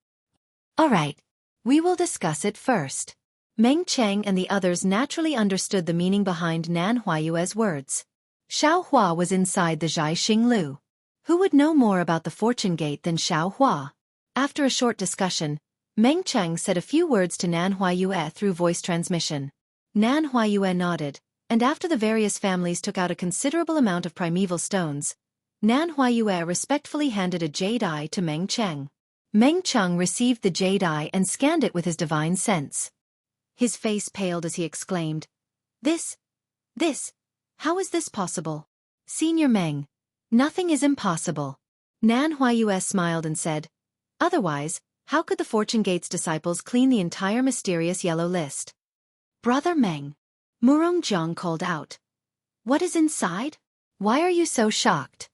"All right, we will discuss it first." Meng Cheng and the others naturally understood the meaning behind Nan Huayue's words. Xiao Hua was inside the Zhai Xinglu. Who would know more about the Fortune Gate than Xiao Hua? After a short discussion, Meng Cheng said a few words to Nan Huayue through voice transmission. Nan Huayue nodded, and after the various families took out a considerable amount of primeval stones, Nan Huayue respectfully handed a jade eye to Meng Cheng. Meng Cheng received the jade eye and scanned it with his divine sense. His face paled as he exclaimed, This, how is this possible? Senior Meng, nothing is impossible." Nan Huayue smiled and said, "Otherwise, how could the Fortune Gate's disciples clean the entire mysterious yellow list?" "Brother Meng," Murong Jiang called out. "What is inside? Why are you so shocked?"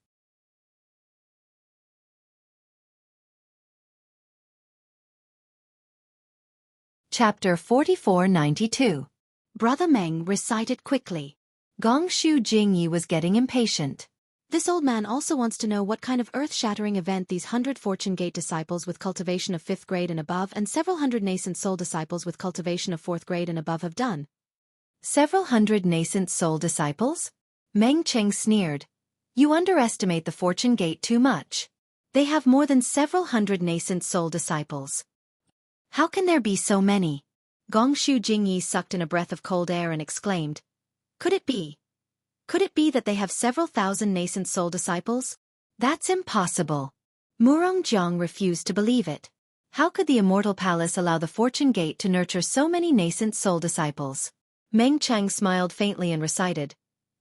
Chapter 4492. Brother Meng, recite it quickly. Gongshu Jingyi was getting impatient. This old man also wants to know what kind of earth-shattering event these 100 Fortune Gate disciples with cultivation of 5th grade and above and several hundred nascent soul disciples with cultivation of 4th grade and above have done. Several hundred nascent soul disciples? Meng Cheng sneered. You underestimate the Fortune Gate too much. They have more than several hundred nascent soul disciples. How can there be so many? Gongshu Jingyi sucked in a breath of cold air and exclaimed. Could it be that they have several thousand nascent soul disciples? That's impossible. Murong Jiang refused to believe it. How could the Immortal Palace allow the Fortune Gate to nurture so many nascent soul disciples? Meng Chang smiled faintly and recited,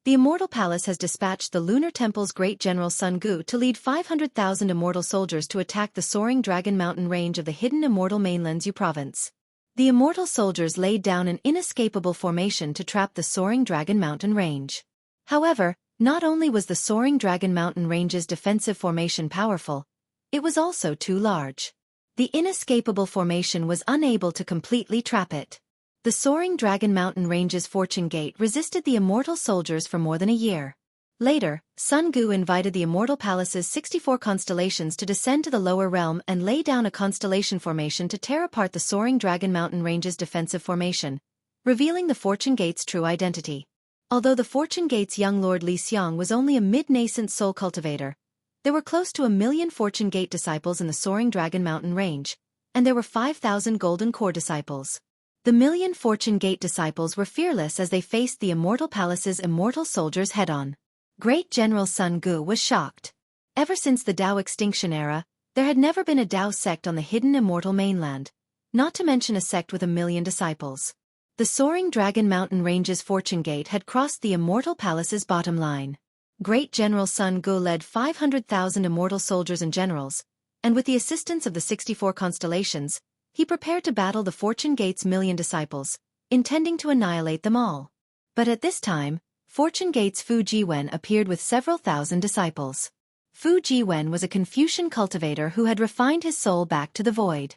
"The Immortal Palace has dispatched the Lunar Temple's great general Sun Gu to lead 500,000 immortal soldiers to attack the soaring Dragon Mountain range of the hidden Immortal Mainland's Yu province. The immortal soldiers laid down an inescapable formation to trap the soaring Dragon Mountain range. However, not only was the soaring Dragon Mountain range's defensive formation powerful, it was also too large. The inescapable formation was unable to completely trap it. The soaring Dragon Mountain range's Fortune Gate resisted the immortal soldiers for more than a year. Later, Sun Gu invited the Immortal Palace's 64 constellations to descend to the lower realm and lay down a constellation formation to tear apart the soaring Dragon Mountain range's defensive formation, revealing the Fortune Gate's true identity. Although the Fortune Gate's young lord Li Xiang was only a mid-nascent soul cultivator, there were close to 1 million Fortune Gate disciples in the soaring Dragon Mountain range, and there were 5,000 Golden Core disciples. The million Fortune Gate disciples were fearless as they faced the Immortal Palace's immortal soldiers head-on. Great General Sun Gu was shocked. Ever since the Dao extinction era, there had never been a Dao sect on the hidden Immortal Mainland, not to mention a sect with 1 million disciples. The soaring Dragon Mountain range's Fortune Gate had crossed the Immortal Palace's bottom line. Great General Sun Gu led 500,000 immortal soldiers and generals, and with the assistance of the 64 constellations, he prepared to battle the Fortune Gate's million disciples, intending to annihilate them all. But at this time, Fortune Gate's Fu Jiwen appeared with several thousand disciples. Fu Jiwen was a Confucian cultivator who had refined his soul back to the void.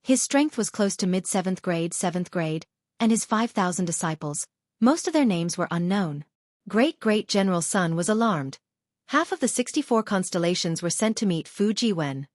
His strength was close to mid-7th grade, and his 5,000 disciples, most of their names were unknown. Great General Sun was alarmed. Half of the 64 constellations were sent to meet Fu Jiwen.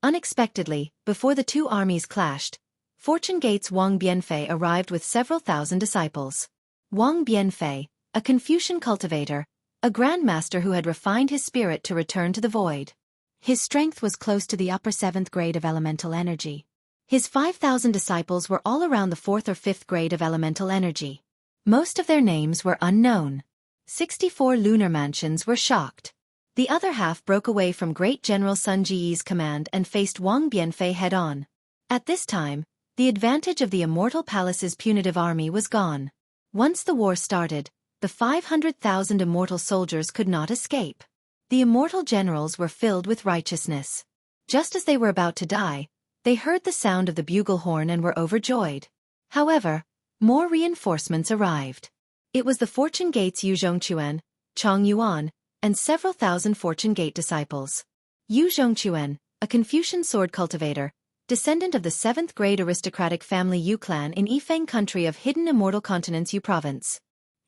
Unexpectedly, before the two armies clashed, Fortune Gate's Wang Bianfei arrived with several thousand disciples. Wang Bianfei, a Confucian cultivator, a grandmaster who had refined his spirit to return to the void. His strength was close to the upper 7th grade of elemental energy. His 5,000 disciples were all around the 4th or 5th grade of elemental energy. Most of their names were unknown. 64 lunar mansions were shocked. The other half broke away from Great General Sun Ji's command and faced Wang Bianfei head-on. At this time, the advantage of the Immortal Palace's punitive army was gone. Once the war started, the 500,000 immortal soldiers could not escape. The immortal generals were filled with righteousness. Just as they were about to die, they heard the sound of the bugle horn and were overjoyed. However, more reinforcements arrived. It was the Fortune Gate's Yu Zhongquan, Chong Yuan, and several thousand Fortune Gate disciples. Yu Zhongquan, a Confucian sword cultivator, descendant of the 7th grade aristocratic family Yu clan in Yifeng country of hidden immortal continent's Yu province.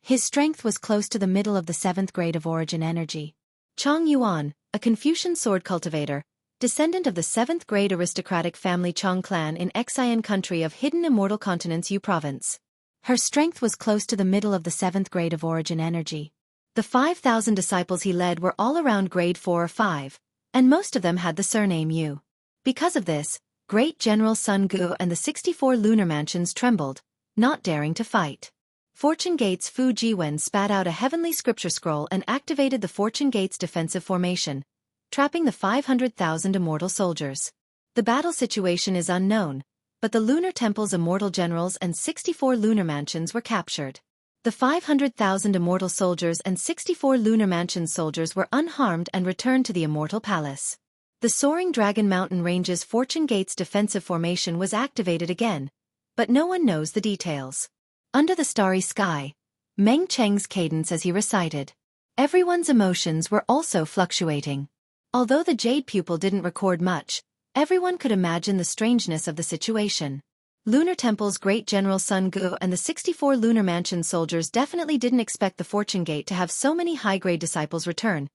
His strength was close to the middle of the 7th grade of origin energy. Chong Yuan, a Confucian sword cultivator, descendant of the 7th grade aristocratic family Chong clan in Xian country of hidden immortal continent's Yu province. Her strength was close to the middle of the 7th grade of origin energy. The 5,000 disciples he led were all around grade 4 or 5, and most of them had the surname Yu. Because of this, Great General Sun Gu and the 64 lunar mansions trembled, not daring to fight. Fortune Gate's Fu Jiwen spat out a heavenly scripture scroll and activated the Fortune Gate's defensive formation, trapping the 500,000 immortal soldiers. The battle situation is unknown, but the Lunar Temple's immortal generals and 64 lunar mansions were captured. The 500,000 immortal soldiers and 64 lunar mansion soldiers were unharmed and returned to the Immortal Palace. The soaring Dragon Mountain range's Fortune Gate's defensive formation was activated again, but no one knows the details. Under the starry sky, Meng Cheng's cadence as he recited. Everyone's emotions were also fluctuating. Although the Jade Pupil didn't record much, everyone could imagine the strangeness of the situation. Lunar Temple's Great General Sun Gu and the 64 Lunar Mansion soldiers definitely didn't expect the Fortune Gate to have so many high-grade disciples return,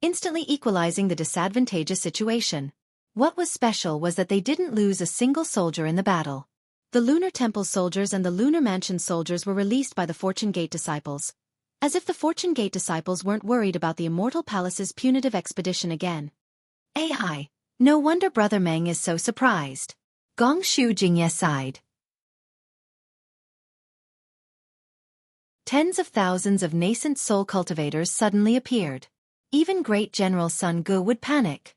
instantly equalizing the disadvantageous situation. What was special was that they didn't lose a single soldier in the battle. The Lunar Temple soldiers and the Lunar Mansion soldiers were released by the Fortune Gate disciples, as if the Fortune Gate disciples weren't worried about the Immortal Palace's punitive expedition again. AI. No wonder Brother Meng is so surprised. Gong Shu Jingye sighed. Tens of thousands of nascent soul cultivators suddenly appeared. Even Great General Sun Gu would panic.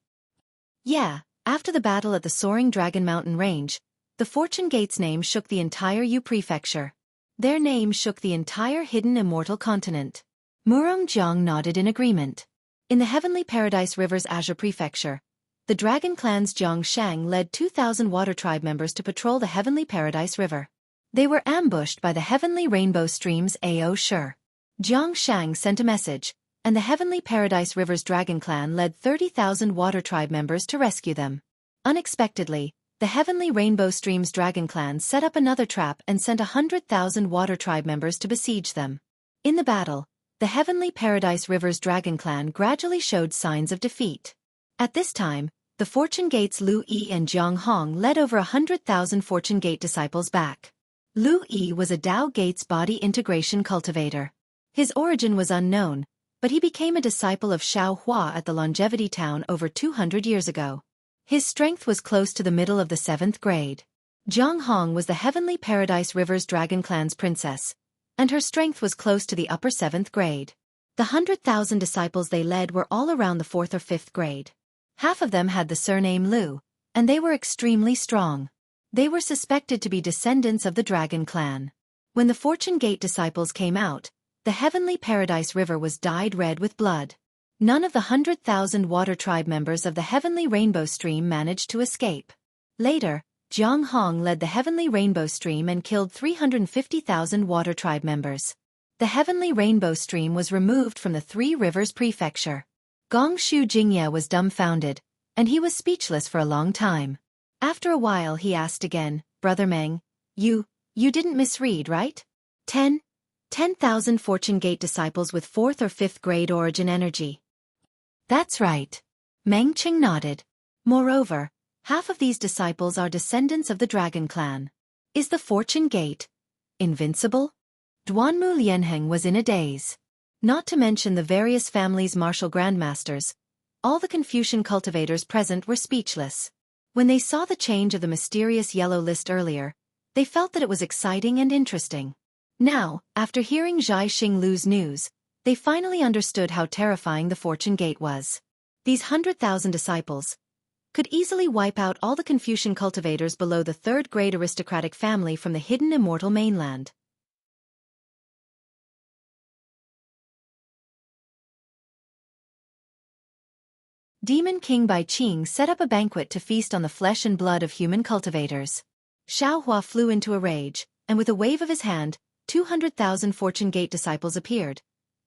Yeah, after the battle at the soaring Dragon Mountain Range, the Fortune Gate's name shook the entire Yu prefecture. Their name shook the entire hidden immortal continent. Murongjiang nodded in agreement. In the Heavenly Paradise River's Azure Prefecture, the Dragon Clan's Jiang Shang led 2,000 Water Tribe members to patrol the Heavenly Paradise River. They were ambushed by the Heavenly Rainbow Stream's Ao Shi. Jiang Shang sent a message, and the Heavenly Paradise River's Dragon Clan led 30,000 Water Tribe members to rescue them. Unexpectedly, the Heavenly Rainbow Stream's Dragon Clan set up another trap and sent 100,000 Water Tribe members to besiege them. In the battle, the Heavenly Paradise River's Dragon Clan gradually showed signs of defeat. At this time, the Fortune Gate's Lu Yi and Jiang Hong led over 100,000 Fortune Gate disciples back. Lu Yi was a Tao Gate's body integration cultivator. His origin was unknown, but he became a disciple of Xiao Hua at the Longevity Town over 200 years ago. His strength was close to the middle of the 7th grade. Jiang Hong was the Heavenly Paradise River's Dragon Clan's princess, and her strength was close to the upper 7th grade. The 100,000 disciples they led were all around the 4th or 5th grade. Half of them had the surname Lu, and they were extremely strong. They were suspected to be descendants of the Dragon Clan. When the Fortune Gate disciples came out, the Heavenly Paradise River was dyed red with blood. None of the 100,000 Water Tribe members of the Heavenly Rainbow Stream managed to escape. Later, Jiang Hong led the Heavenly Rainbow Stream and killed 350,000 Water Tribe members. The Heavenly Rainbow Stream was removed from the Three Rivers Prefecture. Gongshu Jingye was dumbfounded, and he was speechless for a long time. After a while he asked again, Brother Meng, you didn't misread, right? 10,000 Fortune Gate disciples with 4th or 5th grade origin energy. That's right. Meng Qing nodded. Moreover, half of these disciples are descendants of the Dragon Clan. Is the Fortune Gate invincible? Duanmu Lianheng was in a daze. Not to mention the various families' martial grandmasters, all the Confucian cultivators present were speechless. When they saw the change of the mysterious yellow list earlier, they felt that it was exciting and interesting. Now, after hearing Zhai Xinglu's news, they finally understood how terrifying the Fortune Gate was. These 100,000 disciples could easily wipe out all the Confucian cultivators below the 3rd grade aristocratic family from the hidden immortal mainland. Demon King Bai Qing set up a banquet to feast on the flesh and blood of human cultivators. Xiao Hua flew into a rage, and with a wave of his hand, 200,000 Fortune Gate disciples appeared,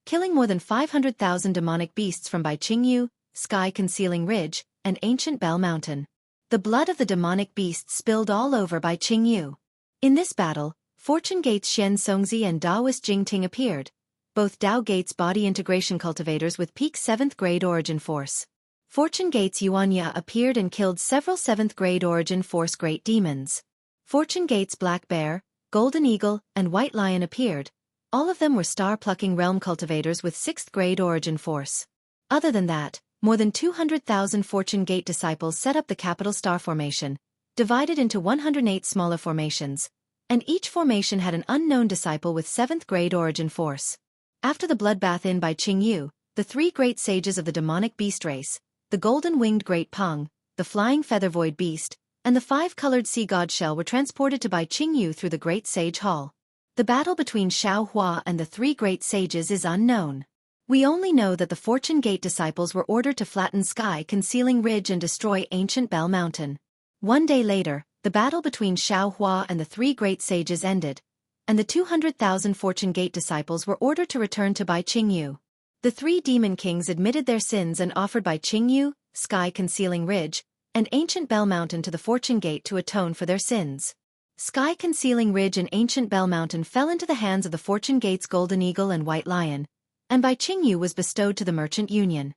killing more than 500,000 demonic beasts from Bai Qingyu, Sky Concealing Ridge, and Ancient Bell Mountain. The blood of the demonic beasts spilled all over Bai Qingyu. In this battle, Fortune Gate's Shen Songzi and Daoist Jingting appeared, both Tao Gate's body integration cultivators with peak 7th grade origin force. Fortune Gate's Yuanya appeared and killed several 7th grade origin force great demons. Fortune Gate's Black Bear, Golden Eagle, and White Lion appeared. All of them were star-plucking realm cultivators with 6th grade origin force. Other than that, more than 200,000 Fortune Gate disciples set up the capital star formation, divided into 108 smaller formations, and each formation had an unknown disciple with 7th grade origin force. After the bloodbath in Bai Qingyu, the 3 great sages of the demonic beast race, the golden-winged Great Peng, the flying feather-void beast, and the 5-colored sea god shell were transported to Bai Qingyu through the Great Sage Hall. The battle between Xiao Hua and the 3 great sages is unknown. We only know that the Fortune Gate disciples were ordered to flatten Sky Concealing Ridge and destroy Ancient Bell Mountain. One day later, the battle between Xiao Hua and the 3 great sages ended, and the 200,000 Fortune Gate disciples were ordered to return to Bai Qingyu. The 3 demon kings admitted their sins and offered Bai Qingyu, Sky Concealing Ridge, and Ancient Bell Mountain to the Fortune Gate to atone for their sins. Sky Concealing Ridge and Ancient Bell Mountain fell into the hands of the Fortune Gate's Golden Eagle and White Lion, and Bai Qingyu was bestowed to the Merchant Union.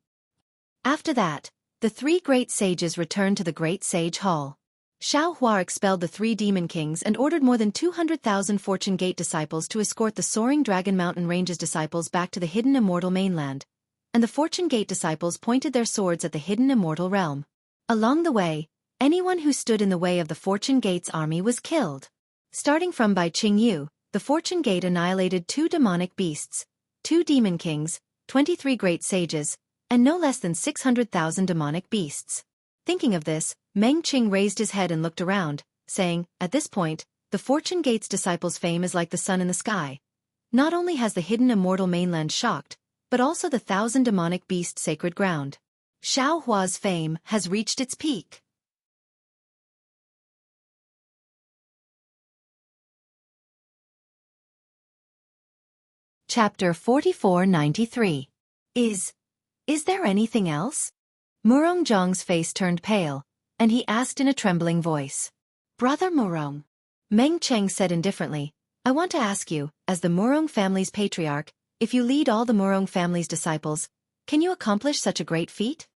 After that, the 3 great sages returned to the Great Sage Hall. Xiao Hua expelled the 3 demon kings and ordered more than 200,000 Fortune Gate disciples to escort the soaring Dragon Mountain Ranges disciples back to the hidden immortal mainland, and the Fortune Gate disciples pointed their swords at the hidden immortal realm. Along the way, anyone who stood in the way of the Fortune Gate's army was killed. Starting from Bai Qingyu, the Fortune Gate annihilated 2 demonic beasts, 2 demon kings, 23 great sages, and no less than 600,000 demonic beasts. Thinking of this, Meng Qing raised his head and looked around, saying, at this point, the Fortune Gate's disciples' fame is like the sun in the sky. Not only has the hidden immortal mainland shocked, but also the 1,000 demonic beasts' sacred ground. Xiao Hua's fame has reached its peak. Chapter 4493. Is there anything else? Murong Zhang's face turned pale, and he asked in a trembling voice. Brother Murong. Meng Cheng said indifferently, I want to ask you, as the Murong family's patriarch, if you lead all the Murong family's disciples, can you accomplish such a great feat?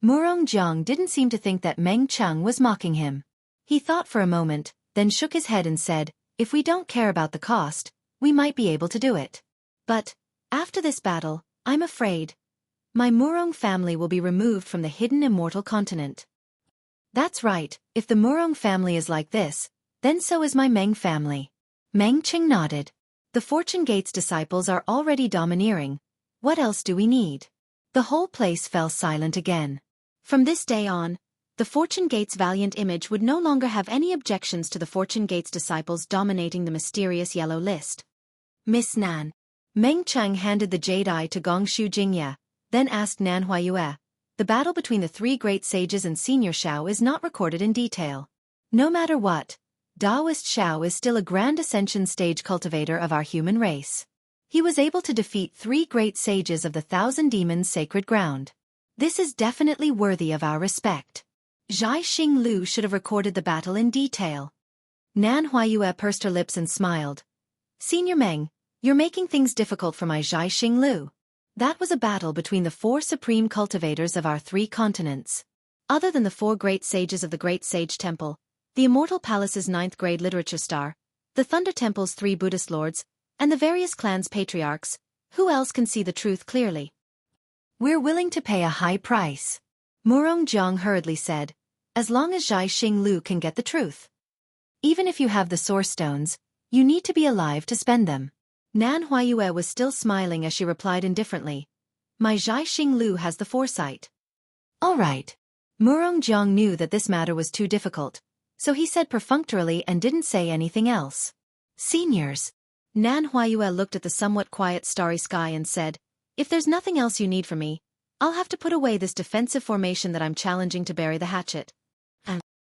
Murong Zhang didn't seem to think that Meng Cheng was mocking him. He thought for a moment, then shook his head and said, if we don't care about the cost, we might be able to do it. But, after this battle, I'm afraid my Murong family will be removed from the hidden immortal continent. That's right, if the Murong family is like this, then so is my Meng family. Meng Qing nodded. The Fortune Gate's disciples are already domineering. What else do we need? The whole place fell silent again. From this day on, the Fortune Gate's valiant image would no longer have any objections to the Fortune Gate's disciples dominating the mysterious yellow list. Miss Nan. Meng Cheng handed the jade eye to Gongshu Jingye, then asked Nan Huayue. The battle between the three great sages and Senior Shao is not recorded in detail. No matter what, Taoist Shao is still a grand ascension stage cultivator of our human race. He was able to defeat three great sages of the 1,000 demons' sacred ground. This is definitely worthy of our respect. Zhai Xinglu should have recorded the battle in detail. Nan Huayue pursed her lips and smiled. Senior Meng, you're making things difficult for my Zhai Xinglu. That was a battle between the four supreme cultivators of our three continents. Other than the four great sages of the Great Sage Temple, the Immortal Palace's 9th grade literature star, the Thunder Temple's 3 Buddhist lords, and the various clans' patriarchs, who else can see the truth clearly? We're willing to pay a high price. Murong Jiang hurriedly said, as long as Zhai Xinglu can get the truth. Even if you have the source stones, you need to be alive to spend them. Nan Huayue was still smiling as she replied indifferently. My Zhai Xinglu has the foresight. All right. Murong Jiang knew that this matter was too difficult, so he said perfunctorily and didn't say anything else. Seniors. Nan Huayue looked at the somewhat quiet starry sky and said, if there's nothing else you need from me, I'll have to put away this defensive formation that I'm challenging to bury the hatchet.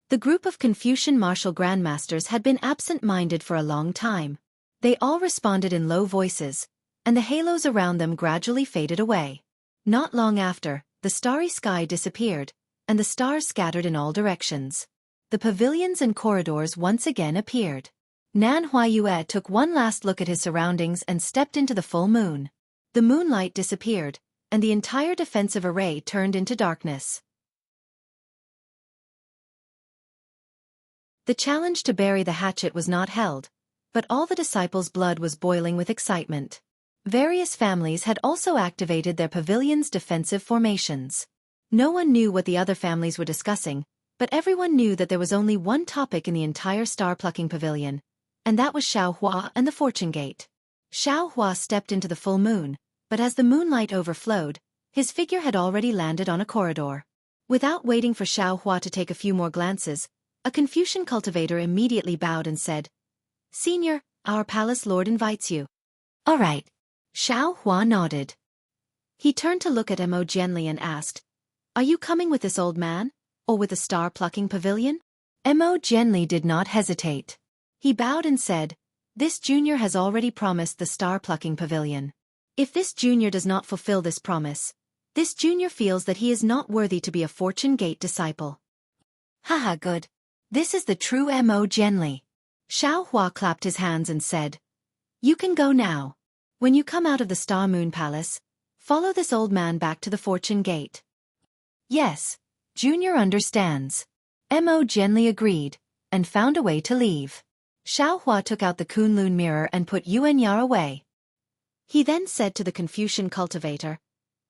The group of Confucian martial grandmasters had been absent-minded for a long time. They all responded in low voices, and the halos around them gradually faded away. Not long after, the starry sky disappeared, and the stars scattered in all directions. The pavilions and corridors once again appeared. Nan Huayue took one last look at his surroundings and stepped into the full moon. The moonlight disappeared, and the entire defensive array turned into darkness. The challenge to bury the hatchet was not held, but all the disciples' blood was boiling with excitement. Various families had also activated their pavilion's defensive formations. No one knew what the other families were discussing, but everyone knew that there was only one topic in the entire star-plucking pavilion, and that was Xiao Hua and the Fortune Gate. Xiao Hua stepped into the full moon, but as the moonlight overflowed, his figure had already landed on a corridor. Without waiting for Xiao Hua to take a few more glances, a Confucian cultivator immediately bowed and said, Senior, our palace lord invites you. All right. Xiao Hua nodded. He turned to look at Mo Jianli and asked, are you coming with this old man, or with the star-plucking pavilion? Mo Jianli did not hesitate. He bowed and said, this junior has already promised the star-plucking pavilion. If this junior does not fulfill this promise, this junior feels that he is not worthy to be a Fortune Gate disciple. Haha, good. This is the true Mo Jianli. Xiao Hua clapped his hands and said, you can go now. When you come out of the Star Moon Palace, follow this old man back to the Fortune Gate. Yes, Junior understands. Mo Jianli agreed, and found a way to leave. Xiao Hua took out the Kunlun mirror and put Yuan Ya away. He then said to the Confucian cultivator,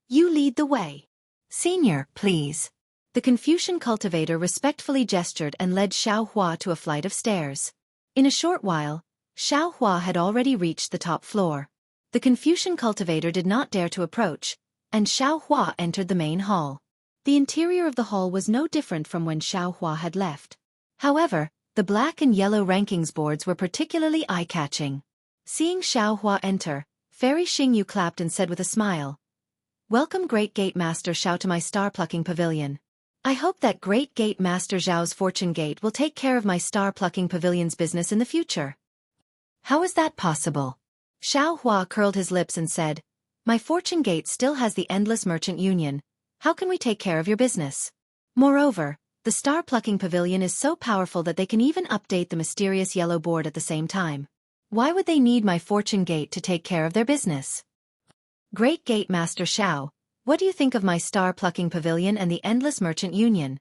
you lead the way. Senior, please. The Confucian cultivator respectfully gestured and led Xiao Hua to a flight of stairs. In a short while, Xiao Hua had already reached the top floor. The Confucian cultivator did not dare to approach, and Xiao Hua entered the main hall. The interior of the hall was no different from when Xueqi had left. However, the black and yellow rankings boards were particularly eye-catching. Seeing Xueqi enter, Fairy Xingyu clapped and said with a smile, "Welcome Great Gate Master Xiao to my star-plucking pavilion. I hope that Great Gate Master Zhao's fortune gate will take care of my star-plucking pavilion's business in the future." "How is that possible?" Xueqi curled his lips and said, "My fortune gate still has the endless merchant union. How can we take care of your business? Moreover, the star-plucking pavilion is so powerful that they can even update the mysterious yellow board at the same time. Why would they need my fortune gate to take care of their business? Great Gate Master Xiao, what do you think of my star-plucking pavilion and the endless merchant union?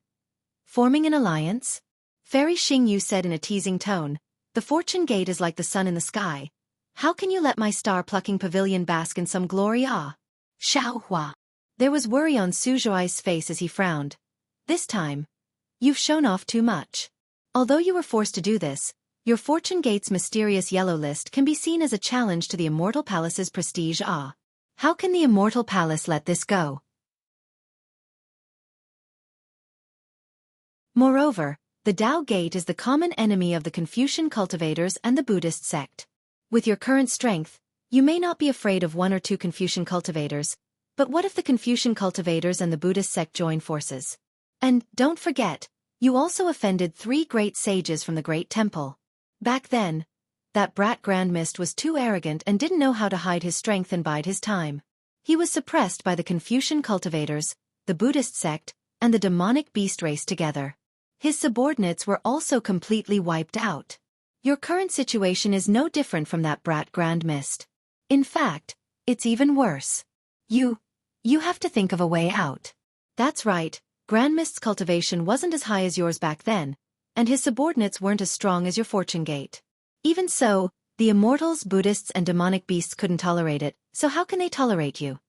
Forming an alliance?" Fairy Xingyu said in a teasing tone, "The fortune gate is like the sun in the sky. How can you let my star-plucking pavilion bask in some glory? Xueqi." There was worry on Su Zhuai's face as he frowned. "This time, you've shown off too much. Although you were forced to do this, your fortune gate's mysterious yellow list can be seen as a challenge to the Immortal Palace's prestige. How can the Immortal Palace let this go? Moreover, the Tao Gate is the common enemy of the Confucian cultivators and the Buddhist sect. With your current strength, you may not be afraid of one or two Confucian cultivators, but what if the Confucian cultivators and the Buddhist sect join forces? And, don't forget, you also offended 3 great sages from the Great Temple. Back then, that brat Grand Mist was too arrogant and didn't know how to hide his strength and bide his time. He was suppressed by the Confucian cultivators, the Buddhist sect, and the demonic beast race together. His subordinates were also completely wiped out. Your current situation is no different from that brat Grand Mist. In fact, it's even worse. You have to think of a way out. That's right, Grand Mist's cultivation wasn't as high as yours back then, and his subordinates weren't as strong as your fortune gate. Even so, the immortals, Buddhists and demonic beasts couldn't tolerate it, so how can they tolerate you?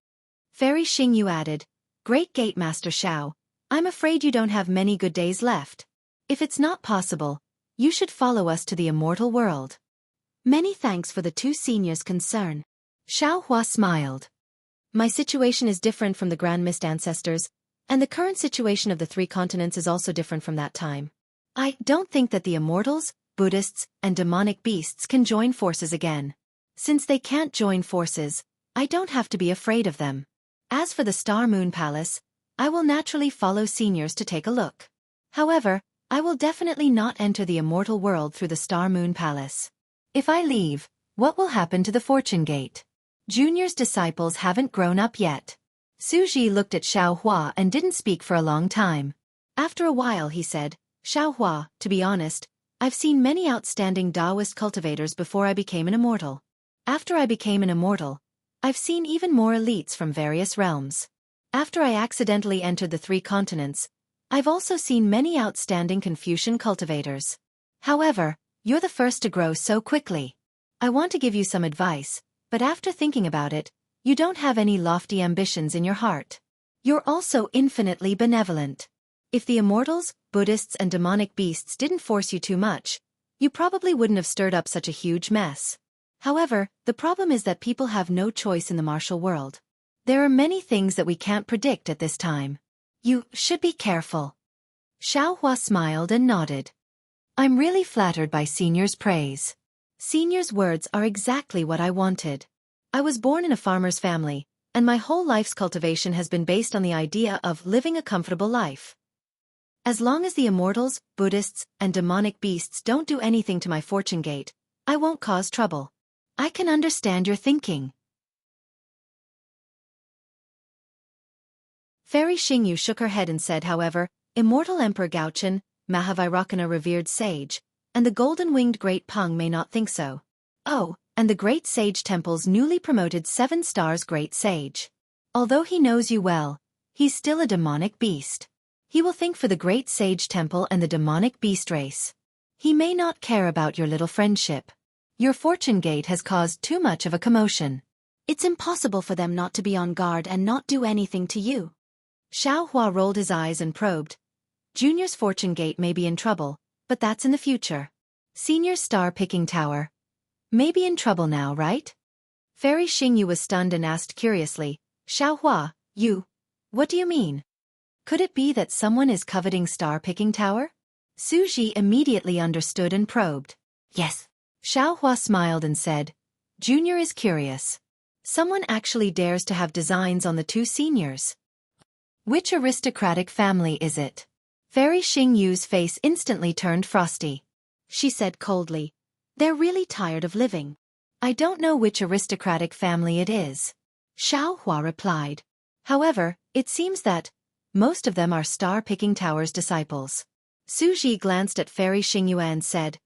Fairy Xingyu added, "Great Gate Master Xiao, I'm afraid you don't have many good days left. If it's not possible, you should follow us to the immortal world." "Many thanks for the 2 seniors' concern." Xueqi smiled. "My situation is different from the Grand Mist ancestors, and the current situation of the 3 continents is also different from that time. I don't think that the immortals, Buddhists, and demonic beasts can join forces again. Since they can't join forces, I don't have to be afraid of them. As for the Star Moon Palace, I will naturally follow seniors to take a look. However, I will definitely not enter the immortal world through the Star Moon Palace. If I leave, what will happen to the Fortune Gate? Junior's disciples haven't grown up yet." Suji looked at Xueqi and didn't speak for a long time. After a while he said, "Xueqi, to be honest, I've seen many outstanding Taoist cultivators before I became an immortal. After I became an immortal, I've seen even more elites from various realms. After I accidentally entered the 3 continents, I've also seen many outstanding Confucian cultivators. However, you're the first to grow so quickly. I want to give you some advice, but after thinking about it, you don't have any lofty ambitions in your heart. You're also infinitely benevolent. If the immortals, Buddhists and demonic beasts didn't force you too much, you probably wouldn't have stirred up such a huge mess. However, the problem is that people have no choice in the martial world. There are many things that we can't predict at this time. You should be careful." Xueqi smiled and nodded. "I'm really flattered by Senior's praise. Senior's words are exactly what I wanted. I was born in a farmer's family, and my whole life's cultivation has been based on the idea of living a comfortable life. As long as the immortals, Buddhists, and demonic beasts don't do anything to my fortune gate, I won't cause trouble. I can understand your thinking." Fairy Xingyu shook her head and said, "However, Immortal Emperor Gaochen, Mahavairakana revered sage, and the golden-winged Great Peng may not think so. Oh, and the Great Sage Temple's newly promoted 7 stars Great Sage. Although he knows you well, he's still a demonic beast. He will think for the Great Sage Temple and the demonic beast race. He may not care about your little friendship. Your fortune gate has caused too much of a commotion. It's impossible for them not to be on guard and not do anything to you." Xueqi rolled his eyes and probed. "Junior's fortune gate may be in trouble, but that's in the future. Senior's star-picking tower may be in trouble now, right?" Fairy Xingyu was stunned and asked curiously, "Xueqi, what do you mean?" Could it be that someone is coveting star-picking tower? Xueqi immediately understood and probed. Yes. Xiaohua smiled and said, Junior is curious. Someone actually dares to have designs on the two seniors. Which aristocratic family is it? Fairy Xingyu's face instantly turned frosty. She said coldly, They're really tired of living. I don't know which aristocratic family it is. Xiaohua replied. However, it seems that most of them are Star-Picking Tower's disciples. Xueqi glanced at Fairy Xingyu and said,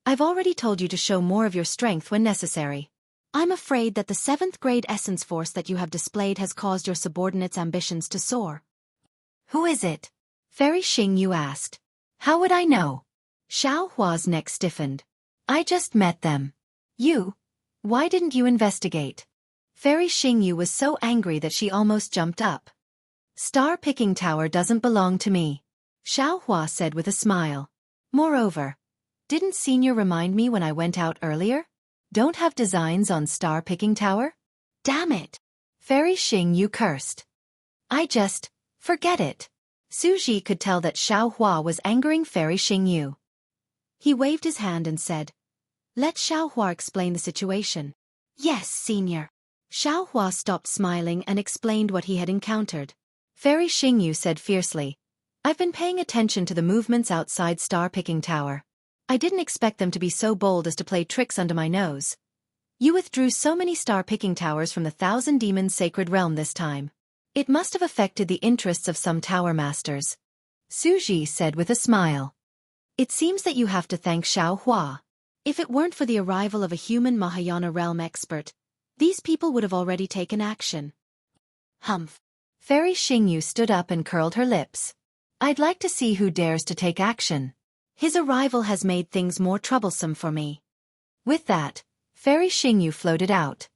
I've already told you to show more of your strength when necessary. I'm afraid that the 7th grade essence force that you have displayed has caused your subordinates' ambitions to soar. Who is it? Fairy Xingyu asked. How would I know? Xiaohua's neck stiffened. I just met them. You? Why didn't you investigate? Fairy Xingyu was so angry that she almost jumped up. Star-Picking Tower doesn't belong to me, Xiaohua said with a smile. Moreover, didn't Senior remind me when I went out earlier? Don't have designs on Star-Picking Tower? Damn it! Fairy Xingyu cursed. Forget it. Xueqi could tell that Xiaohua was angering Fairy Xingyu. He waved his hand and said, Let Xiaohua explain the situation. Yes, Senior. Xiaohua stopped smiling and explained what he had encountered. Fairy Xingyu said fiercely, I've been paying attention to the movements outside Star-Picking Tower. I didn't expect them to be so bold as to play tricks under my nose. You withdrew so many Star-Picking Towers from the Thousand Demons' sacred realm this time. It must have affected the interests of some tower masters. Xueqi said with a smile. It seems that you have to thank Xiaohua. If it weren't for the arrival of a human Mahayana realm expert, these people would have already taken action. Humph. Fairy Xingyu stood up and curled her lips. I'd like to see who dares to take action. His arrival has made things more troublesome for me. With that, Fairy Xingyu floated out.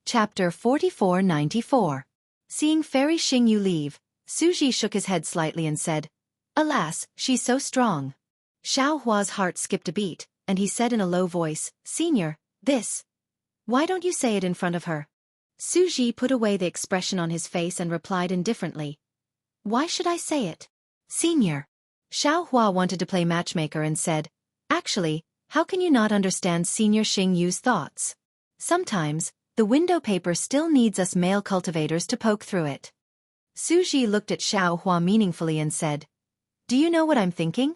Chapter 4494. Seeing Fairy Xingyu leave, Xueqi shook his head slightly and said, Alas, she's so strong. Xiaohua's heart skipped a beat, and he said in a low voice, Senior, this. Why don't you say it in front of her? Xueqi put away the expression on his face and replied indifferently. Why should I say it? Senior. Xiaohua wanted to play matchmaker and said, Actually, how can you not understand Senior Xingyu's thoughts? Sometimes, the window paper still needs us male cultivators to poke through it. Xueqi looked at Xiaohua meaningfully and said, Do you know what I'm thinking?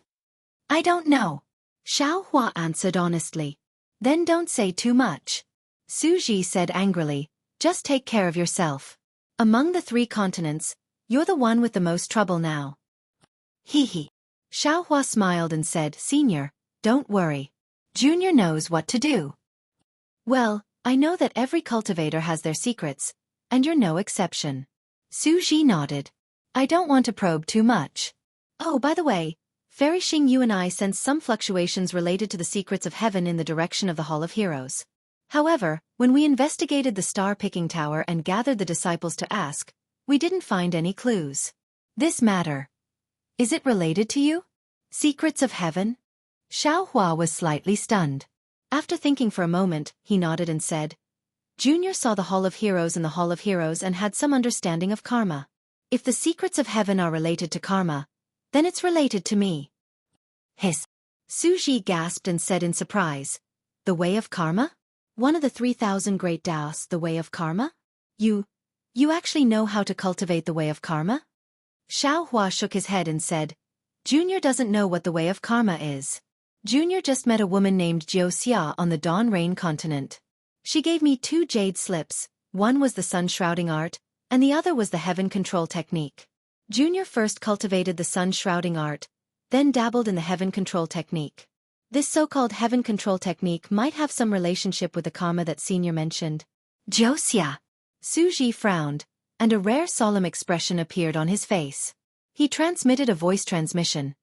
I don't know. Xiaohua answered honestly. Then don't say too much. Xueqi said angrily, Just take care of yourself. Among the 3 continents, you're the one with the most trouble now. Hee. Xiaohua smiled and said, Senior, don't worry. Junior knows what to do. Well, I know that every cultivator has their secrets, and you're no exception. Xueqi nodded. I don't want to probe too much. Oh, by the way, Fairy Xingyu and I sensed some fluctuations related to the secrets of heaven in the direction of the Hall of Heroes. However, when we investigated the Star-Picking Tower and gathered the disciples to ask, we didn't find any clues. This matter. Is it related to you? Secrets of heaven? Xiaohua was slightly stunned. After thinking for a moment, he nodded and said, Junior saw the Hall of Heroes in the Hall of Heroes and had some understanding of karma. If the secrets of heaven are related to karma, then it's related to me. Hiss. Xueqi gasped and said in surprise, The way of karma? One of the 3,000 great Taos, the way of karma? You actually know how to cultivate the way of karma? Xiaohua shook his head and said, Junior doesn't know what the way of karma is. Junior just met a woman named Xueqi on the Dawn Rain continent. She gave me 2 jade slips, one was the sun shrouding art, and the other was the heaven control technique. Junior first cultivated the sun shrouding art, then dabbled in the heaven control technique. This so-called heaven control technique might have some relationship with the karma that Senior mentioned. Xueqi. Xueqi frowned, and a rare solemn expression appeared on his face. He transmitted a voice transmission.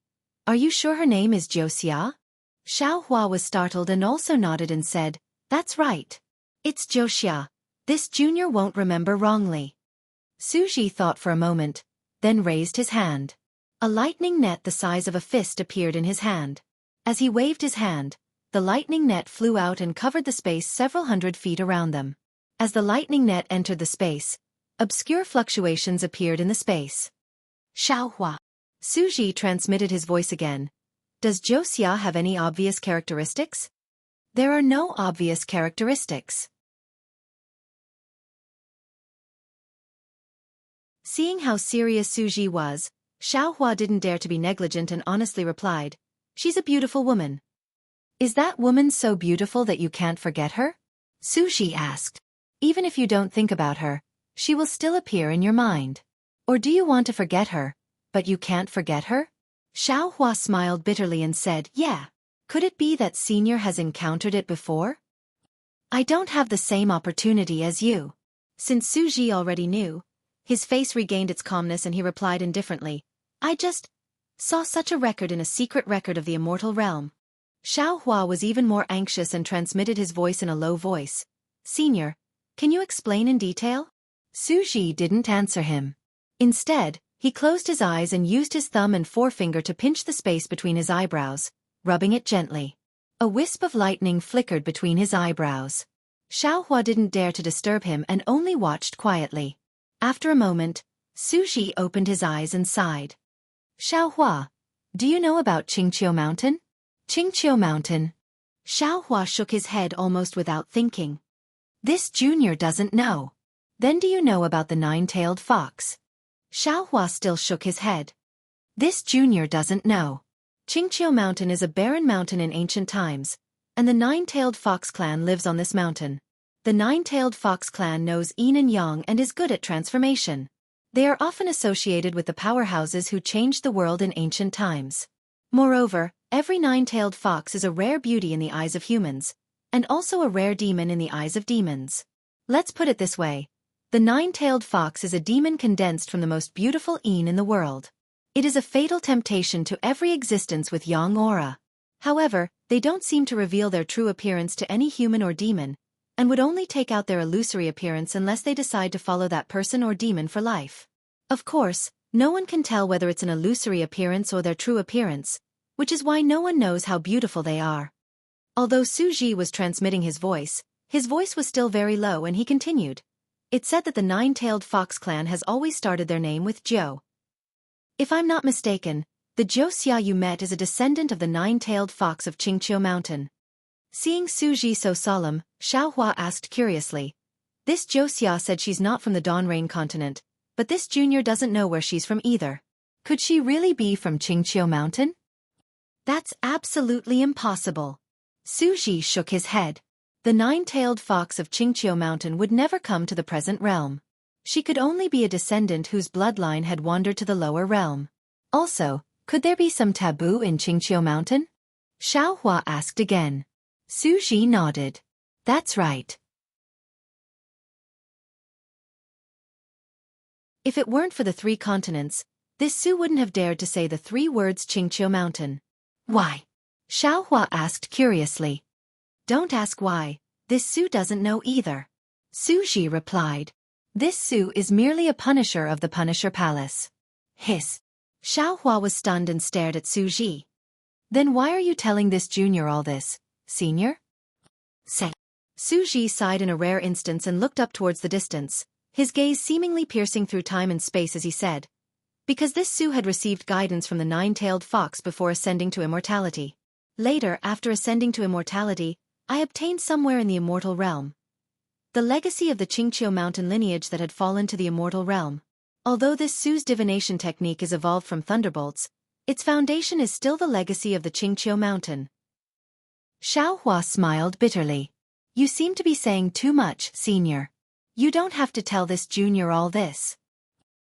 Are you sure her name is Xueqi? Xiaohua was startled and also nodded and said, That's right. It's Xueqi. This Junior won't remember wrongly. Xueqi thought for a moment, then raised his hand. A lightning net the size of a fist appeared in his hand. As he waved his hand, the lightning net flew out and covered the space several hundred feet around them. As the lightning net entered the space, obscure fluctuations appeared in the space. Xiaohua. Xueqi transmitted his voice again. Does Xueqi have any obvious characteristics? There are no obvious characteristics. Seeing how serious Xueqi was, Xiaohua didn't dare to be negligent and honestly replied, "She's a beautiful woman." "Is that woman so beautiful that you can't forget her?" Xueqi asked. "Even if you don't think about her, she will still appear in your mind. Or do you want to forget her, but you can't forget her?" Xiaohua smiled bitterly and said, "Yeah. Could it be that Senior has encountered it before? I don't have the same opportunity as you." Since Xueqi already knew, his face regained its calmness and he replied indifferently, "I just saw such a record in a secret record of the immortal realm." Xiaohua was even more anxious and transmitted his voice in a low voice. "Senior, can you explain in detail?" Xueqi didn't answer him. Instead, he closed his eyes and used his thumb and forefinger to pinch the space between his eyebrows, rubbing it gently. A wisp of lightning flickered between his eyebrows. Xiaohua didn't dare to disturb him and only watched quietly. After a moment, Xueqi opened his eyes and sighed. "Xiaohua, do you know about Qingqiu Mountain?" "Qingqiu Mountain." Xiaohua shook his head almost without thinking. "This junior doesn't know. Then do you know about the nine-tailed fox?" Xiaohua still shook his head. "This junior doesn't know. Qingqiu Mountain is a barren mountain in ancient times, and the nine-tailed fox clan lives on this mountain. The nine-tailed fox clan knows yin and yang and is good at transformation. They are often associated with the powerhouses who changed the world in ancient times. Moreover, every nine-tailed fox is a rare beauty in the eyes of humans, and also a rare demon in the eyes of demons. Let's put it this way. The nine-tailed fox is a demon condensed from the most beautiful yin in the world. It is a fatal temptation to every existence with yang aura. However, they don't seem to reveal their true appearance to any human or demon, and would only take out their illusory appearance unless they decide to follow that person or demon for life. Of course, no one can tell whether it's an illusory appearance or their true appearance, which is why no one knows how beautiful they are." Although Xueqi was transmitting his voice was still very low and he continued. "It said that the nine-tailed fox clan has always started their name with Zhou. If I'm not mistaken, the Xueqi you met is a descendant of the nine-tailed fox of Qingqiu Mountain." Seeing Xueqi so solemn, Xiaohua asked curiously, "This Xueqi said she's not from the Dawnrain continent, but this junior doesn't know where she's from either. Could she really be from Qingqiu Mountain?" "That's absolutely impossible." Xueqi shook his head. The nine-tailed fox of Qingqiu Mountain would never come to the present realm. She could only be a descendant whose bloodline had wandered to the lower realm. Also, could there be some taboo in Qingqiu Mountain? Xiaohua asked again. Xueqi nodded. "That's right." If it weren't for the three continents, this Su wouldn't have dared to say the three words Qingqiu Mountain. "Why?" Xiaohua asked curiously. "Don't ask why, this Su doesn't know either." Xueqi replied. "This Su is merely a punisher of the Punisher Palace." Hiss. Xiaohua was stunned and stared at Xueqi. "Then why are you telling this junior all this, senior?" Say. Xueqi sighed in a rare instance and looked up towards the distance, his gaze seemingly piercing through time and space as he said, "Because this Su had received guidance from the nine-tailed fox before ascending to immortality. Later, after ascending to immortality, I obtained somewhere in the immortal realm the legacy of the Qingqiu Mountain lineage that had fallen to the immortal realm. Although this Su's divination technique is evolved from thunderbolts, its foundation is still the legacy of the Qingqiu Mountain." Xiaohua smiled bitterly. "You seem to be saying too much, senior. You don't have to tell this junior all this."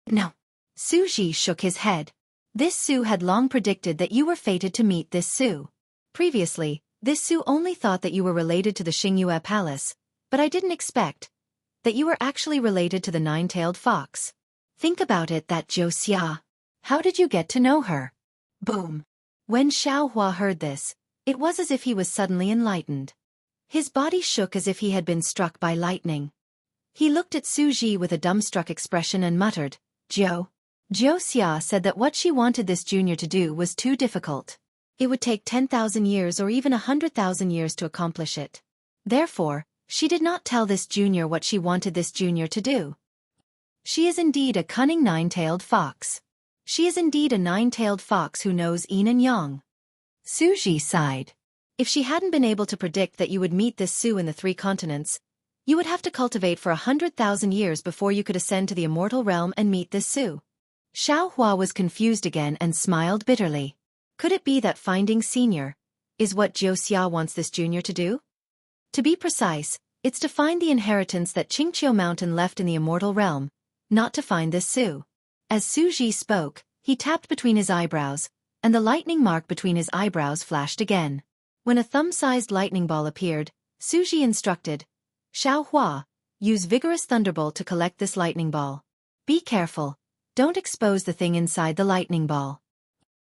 "No." Xueqi shook his head. "This Su had long predicted that you were fated to meet this Su. Previously, this Su only thought that you were related to the Xingyue Palace, but I didn't expect that you were actually related to the nine-tailed fox. Think about it, that Xueqi. How did you get to know her?" Boom. When Xiaohua heard this, it was as if he was suddenly enlightened. His body shook as if he had been struck by lightning. He looked at Xueqi with a dumbstruck expression and muttered, Xueqi said that what she wanted this junior to do was too difficult. It would take 10,000 years or even 100,000 years to accomplish it. Therefore, she did not tell this junior what she wanted this junior to do. She is indeed a cunning nine-tailed fox. She is indeed a nine-tailed fox who knows yin and yang. Xueqi sighed. If she hadn't been able to predict that you would meet this Su in the 3 continents, you would have to cultivate for 100,000 years before you could ascend to the immortal realm and meet this Su. Xiaohua was confused again and smiled bitterly. Could it be that finding senior is what Jiuxia wants this junior to do? To be precise, it's to find the inheritance that Qingqiu Mountain left in the immortal realm, not to find this Su. As Xueqi spoke, he tapped between his eyebrows, and the lightning mark between his eyebrows flashed again. When a thumb-sized lightning ball appeared, Xueqi instructed, Xiaohua, use vigorous thunderbolt to collect this lightning ball. Be careful. Don't expose the thing inside the lightning ball.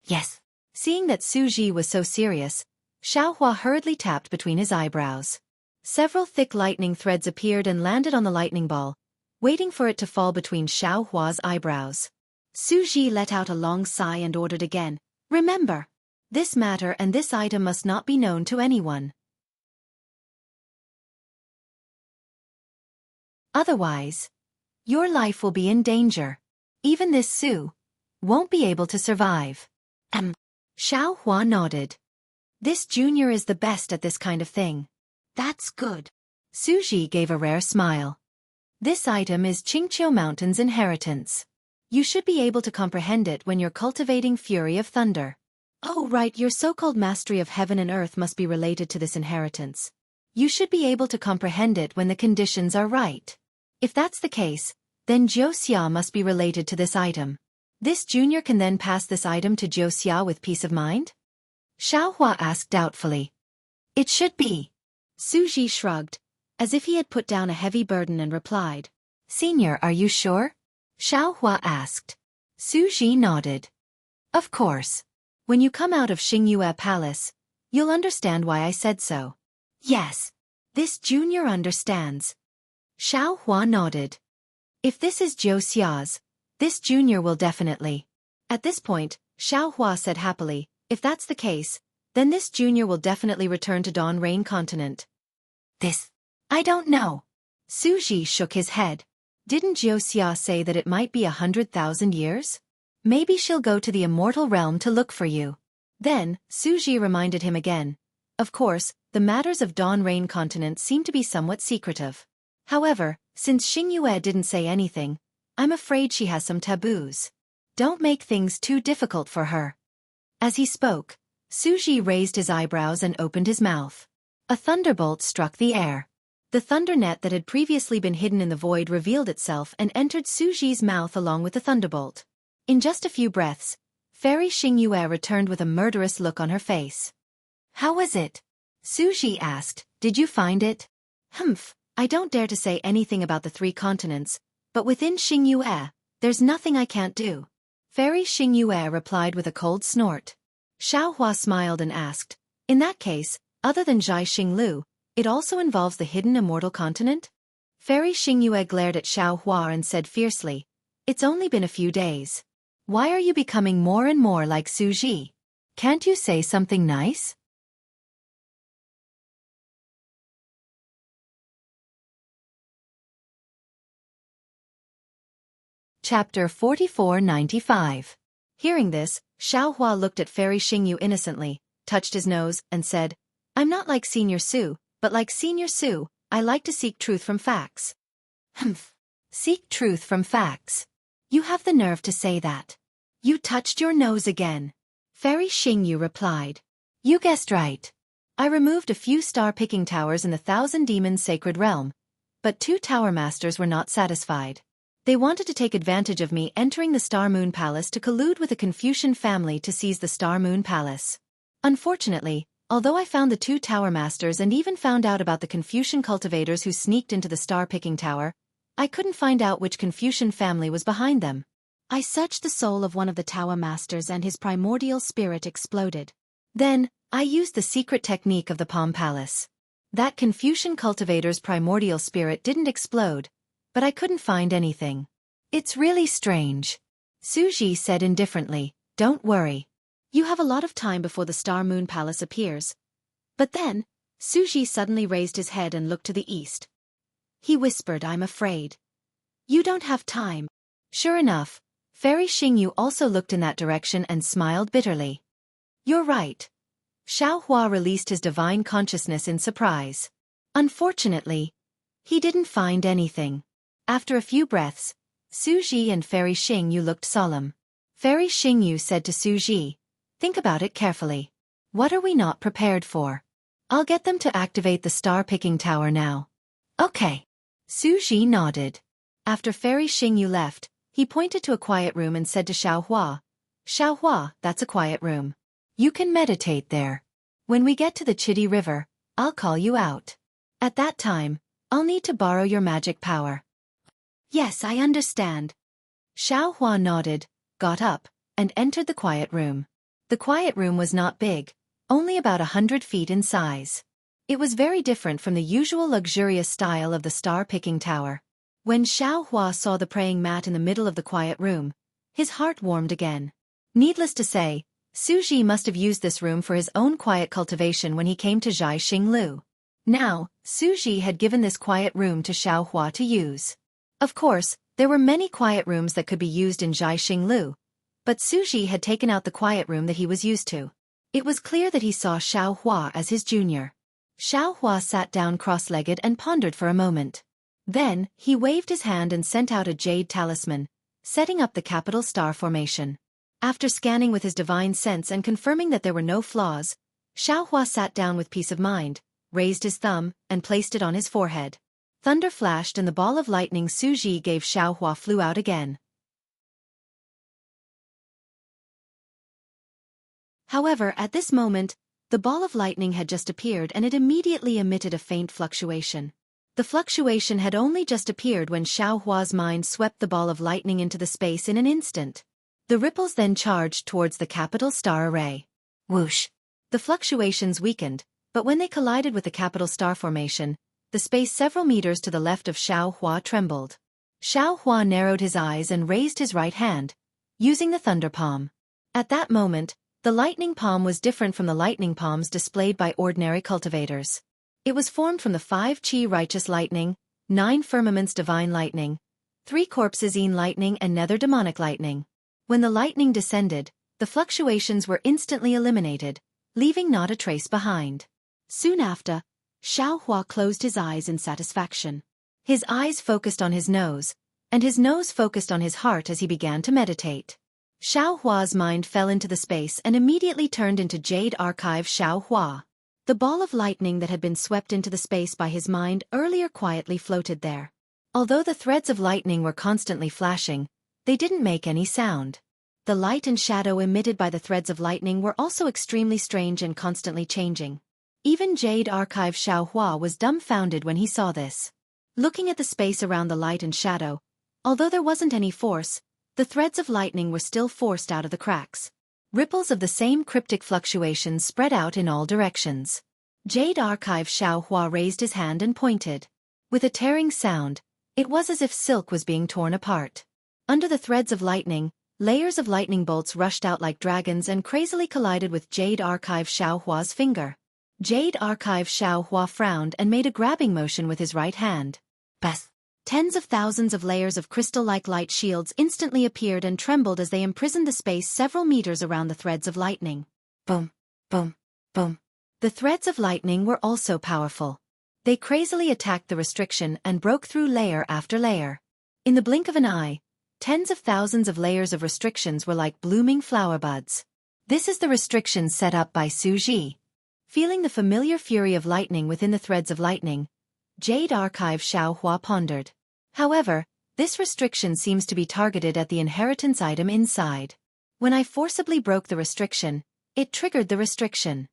Yes. Seeing that Xueqi was so serious, Xiaohua hurriedly tapped between his eyebrows. Several thick lightning threads appeared and landed on the lightning ball, waiting for it to fall between Xiaohua's eyebrows. Xueqi let out a long sigh and ordered again, remember, this matter and this item must not be known to anyone. Otherwise, your life will be in danger. Even this Su won't be able to survive. Xiaohua nodded. This junior is the best at this kind of thing. That's good. Xueqi gave a rare smile. This item is Qingqiu Mountain's inheritance. You should be able to comprehend it when you're cultivating Fury of Thunder. Oh right, your so-called mastery of heaven and earth must be related to this inheritance. You should be able to comprehend it when the conditions are right. If that's the case, then Jiuxia must be related to this item. This junior can then pass this item to Jiuxia with peace of mind? Xiaohua asked doubtfully. It should be. Xueqi shrugged, as if he had put down a heavy burden and replied. Senior, are you sure? Xiaohua asked. Xueqi nodded. Of course. When you come out of Xingyue Palace, you'll understand why I said so. Yes. This junior understands. Xiaohua nodded. If this is Jiuxia's, this junior will definitely. At this point, Xiaohua said happily, if that's the case, then this junior will definitely return to Dawn Rain Continent. This? I don't know. Xueqi shook his head. Didn't Jiuxia say that it might be 100,000 years? Maybe she'll go to the immortal realm to look for you. Then, Xueqi reminded him again. Of course, the matters of Dawn Rain Continent seem to be somewhat secretive. However, since Xingyue didn't say anything, I'm afraid she has some taboos. Don't make things too difficult for her. As he spoke, Xueqi raised his eyebrows and opened his mouth. A thunderbolt struck the air. The thunder net that had previously been hidden in the void revealed itself and entered Xueqi's mouth along with the thunderbolt. In just a few breaths, Fairy Xingyue returned with a murderous look on her face. How was it? Xueqi asked, did you find it? Humph, I don't dare to say anything about the 3 continents, but within Xingyue, there's nothing I can't do. Fairy Xingyue replied with a cold snort. Xiaohua smiled and asked, in that case, other than Zhai Xinglu, it also involves the hidden immortal continent? Fairy Xingyue glared at Xiaohua and said fiercely, it's only been a few days. Why are you becoming more and more like Xueqi? Can't you say something nice? Chapter 4495. Hearing this, Xiaohua looked at Fairy Xingyu innocently, touched his nose, and said, I'm not like Senior Su, but like Senior Su, I like to seek truth from facts. Humph. Seek truth from facts. You have the nerve to say that. You touched your nose again. Fairy Xingyu replied. You guessed right. I removed a few star-picking towers in the Thousand Demons Sacred Realm, but 2 tower masters were not satisfied. They wanted to take advantage of me entering the Star Moon Palace to collude with the Confucian family to seize the Star Moon Palace. Unfortunately, although I found the 2 tower masters and even found out about the Confucian cultivators who sneaked into the star-picking tower, I couldn't find out which Confucian family was behind them. I searched the soul of one of the tower masters and his primordial spirit exploded. Then, I used the secret technique of the Palm Palace. That Confucian cultivator's primordial spirit didn't explode, but I couldn't find anything. It's really strange. Xueqi said indifferently, don't worry. You have a lot of time before the Star Moon Palace appears. But then, Xueqi suddenly raised his head and looked to the east. He whispered, I'm afraid. You don't have time. Sure enough, Fairy Xingyu also looked in that direction and smiled bitterly. You're right. Xiaohua released his divine consciousness in surprise. Unfortunately, he didn't find anything. After a few breaths, Xueqi and Fairy Xingyu looked solemn. Fairy Xingyu said to Xueqi, think about it carefully. What are we not prepared for? I'll get them to activate the star-picking tower now. Okay. Xueqi nodded. After Fairy Xingyu left, he pointed to a quiet room and said to Xiaohua, Xiaohua, that's a quiet room. You can meditate there. When we get to the Chidi River, I'll call you out. At that time, I'll need to borrow your magic power. Yes, I understand. Xiaohua nodded, got up, and entered the quiet room. The quiet room was not big, only about 100 feet in size. It was very different from the usual luxurious style of the star-picking tower. When Xiaohua saw the praying mat in the middle of the quiet room, his heart warmed again. Needless to say, Xueqi must have used this room for his own quiet cultivation when he came to Zhai Xinglu. Now, Xueqi had given this quiet room to Xiaohua to use. Of course, there were many quiet rooms that could be used in Zhai Xinglu, but Xueqi had taken out the quiet room that he was used to. It was clear that he saw Xiaohua as his junior. Xiaohua sat down cross-legged and pondered for a moment. Then, he waved his hand and sent out a jade talisman, setting up the capital star formation. After scanning with his divine sense and confirming that there were no flaws, Xiaohua sat down with peace of mind, raised his thumb, and placed it on his forehead. Thunder flashed and the ball of lightning Xueqi gave Xiaohua flew out again. However, at this moment, the ball of lightning had just appeared and it immediately emitted a faint fluctuation. The fluctuation had only just appeared when Xiaohua's mind swept the ball of lightning into the space in an instant. The ripples then charged towards the capital star array. Whoosh! The fluctuations weakened, but when they collided with the capital star formation, the space several meters to the left of Xiaohua trembled. Xiaohua narrowed his eyes and raised his right hand, using the thunder palm. At that moment, the lightning palm was different from the lightning palms displayed by ordinary cultivators. It was formed from the 5 Qi righteous lightning, 9 firmaments divine lightning, 3 corpses yin lightning and nether demonic lightning. When the lightning descended, the fluctuations were instantly eliminated, leaving not a trace behind. Soon after, Xiaohua closed his eyes in satisfaction. His eyes focused on his nose, and his nose focused on his heart as he began to meditate. Xiaohua's mind fell into the space and immediately turned into Jade Archive Xiaohua. The ball of lightning that had been swept into the space by his mind earlier quietly floated there. Although the threads of lightning were constantly flashing, they didn't make any sound. The light and shadow emitted by the threads of lightning were also extremely strange and constantly changing. Even Jade Archive Xiaohua was dumbfounded when he saw this. Looking at the space around the light and shadow, although there wasn't any force, the threads of lightning were still forced out of the cracks. Ripples of the same cryptic fluctuations spread out in all directions. Jade Archive Xiaohua raised his hand and pointed. With a tearing sound, it was as if silk was being torn apart. Under the threads of lightning, layers of lightning bolts rushed out like dragons and crazily collided with Jade Archive Xiaohua's finger. Jade Archive Xiaohua frowned and made a grabbing motion with his right hand. Beth! Tens of thousands of layers of crystal-like light shields instantly appeared and trembled as they imprisoned the space several meters around the threads of lightning. Boom! Boom! Boom! The threads of lightning were also powerful. They crazily attacked the restriction and broke through layer after layer. In the blink of an eye, tens of thousands of layers of restrictions were like blooming flower buds. This is the restriction set up by Xueqi. Feeling the familiar fury of lightning within the threads of lightning, Jade Archive Xiaohua pondered. However, this restriction seems to be targeted at the inheritance item inside. When I forcibly broke the restriction, it triggered the restriction.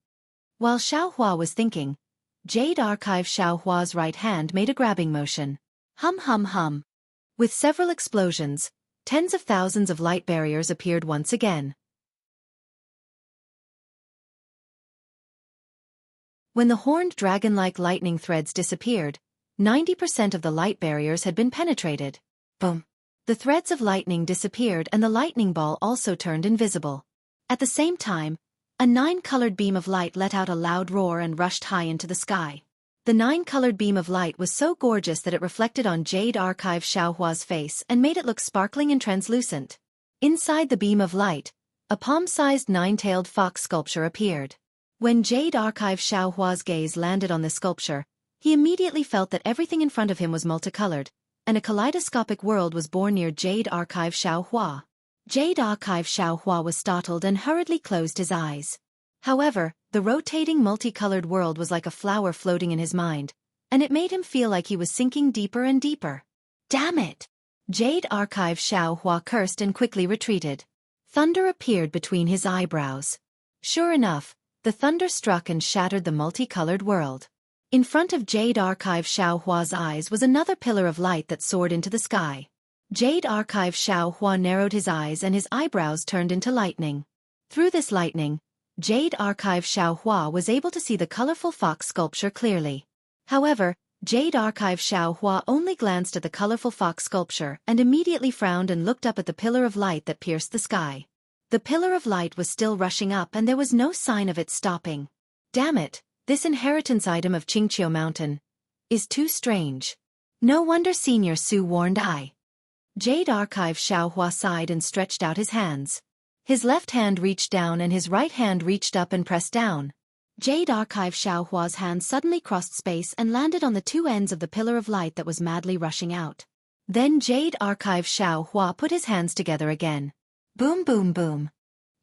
While Xiaohua was thinking, Jade Archive Xiaohua's right hand made a grabbing motion. Hum hum hum. With several explosions, tens of thousands of light barriers appeared once again. When the horned dragon-like lightning threads disappeared, 90% of the light barriers had been penetrated. Boom! The threads of lightning disappeared and the lightning ball also turned invisible. At the same time, a nine-colored beam of light let out a loud roar and rushed high into the sky. The nine-colored beam of light was so gorgeous that it reflected on Jade Archive Xiaohua's face and made it look sparkling and translucent. Inside the beam of light, a palm-sized nine-tailed fox sculpture appeared. When Jade Archive Xiaohua's gaze landed on this sculpture, he immediately felt that everything in front of him was multicolored, and a kaleidoscopic world was born near Jade Archive Xiaohua. Jade Archive Xiaohua was startled and hurriedly closed his eyes. However, the rotating multicolored world was like a flower floating in his mind, and it made him feel like he was sinking deeper and deeper. Damn it! Jade Archive Xiaohua cursed and quickly retreated. Thunder appeared between his eyebrows. Sure enough, the thunder struck and shattered the multicolored world. In front of Jade Archive Xiaohua's eyes was another pillar of light that soared into the sky. Jade Archive Xiaohua narrowed his eyes and his eyebrows turned into lightning. Through this lightning, Jade Archive Xiaohua was able to see the colorful fox sculpture clearly. However, Jade Archive Xiaohua only glanced at the colorful fox sculpture and immediately frowned and looked up at the pillar of light that pierced the sky. The pillar of light was still rushing up and there was no sign of it stopping. Damn it, this inheritance item of Qingqiu Mountain is too strange. No wonder Senior Su warned I. Jade Archive Xiaohua sighed and stretched out his hands. His left hand reached down and his right hand reached up and pressed down. Jade Archive Xiaohua's hand suddenly crossed space and landed on the two ends of the pillar of light that was madly rushing out. Then Jade Archive Xiaohua put his hands together again. Boom boom boom.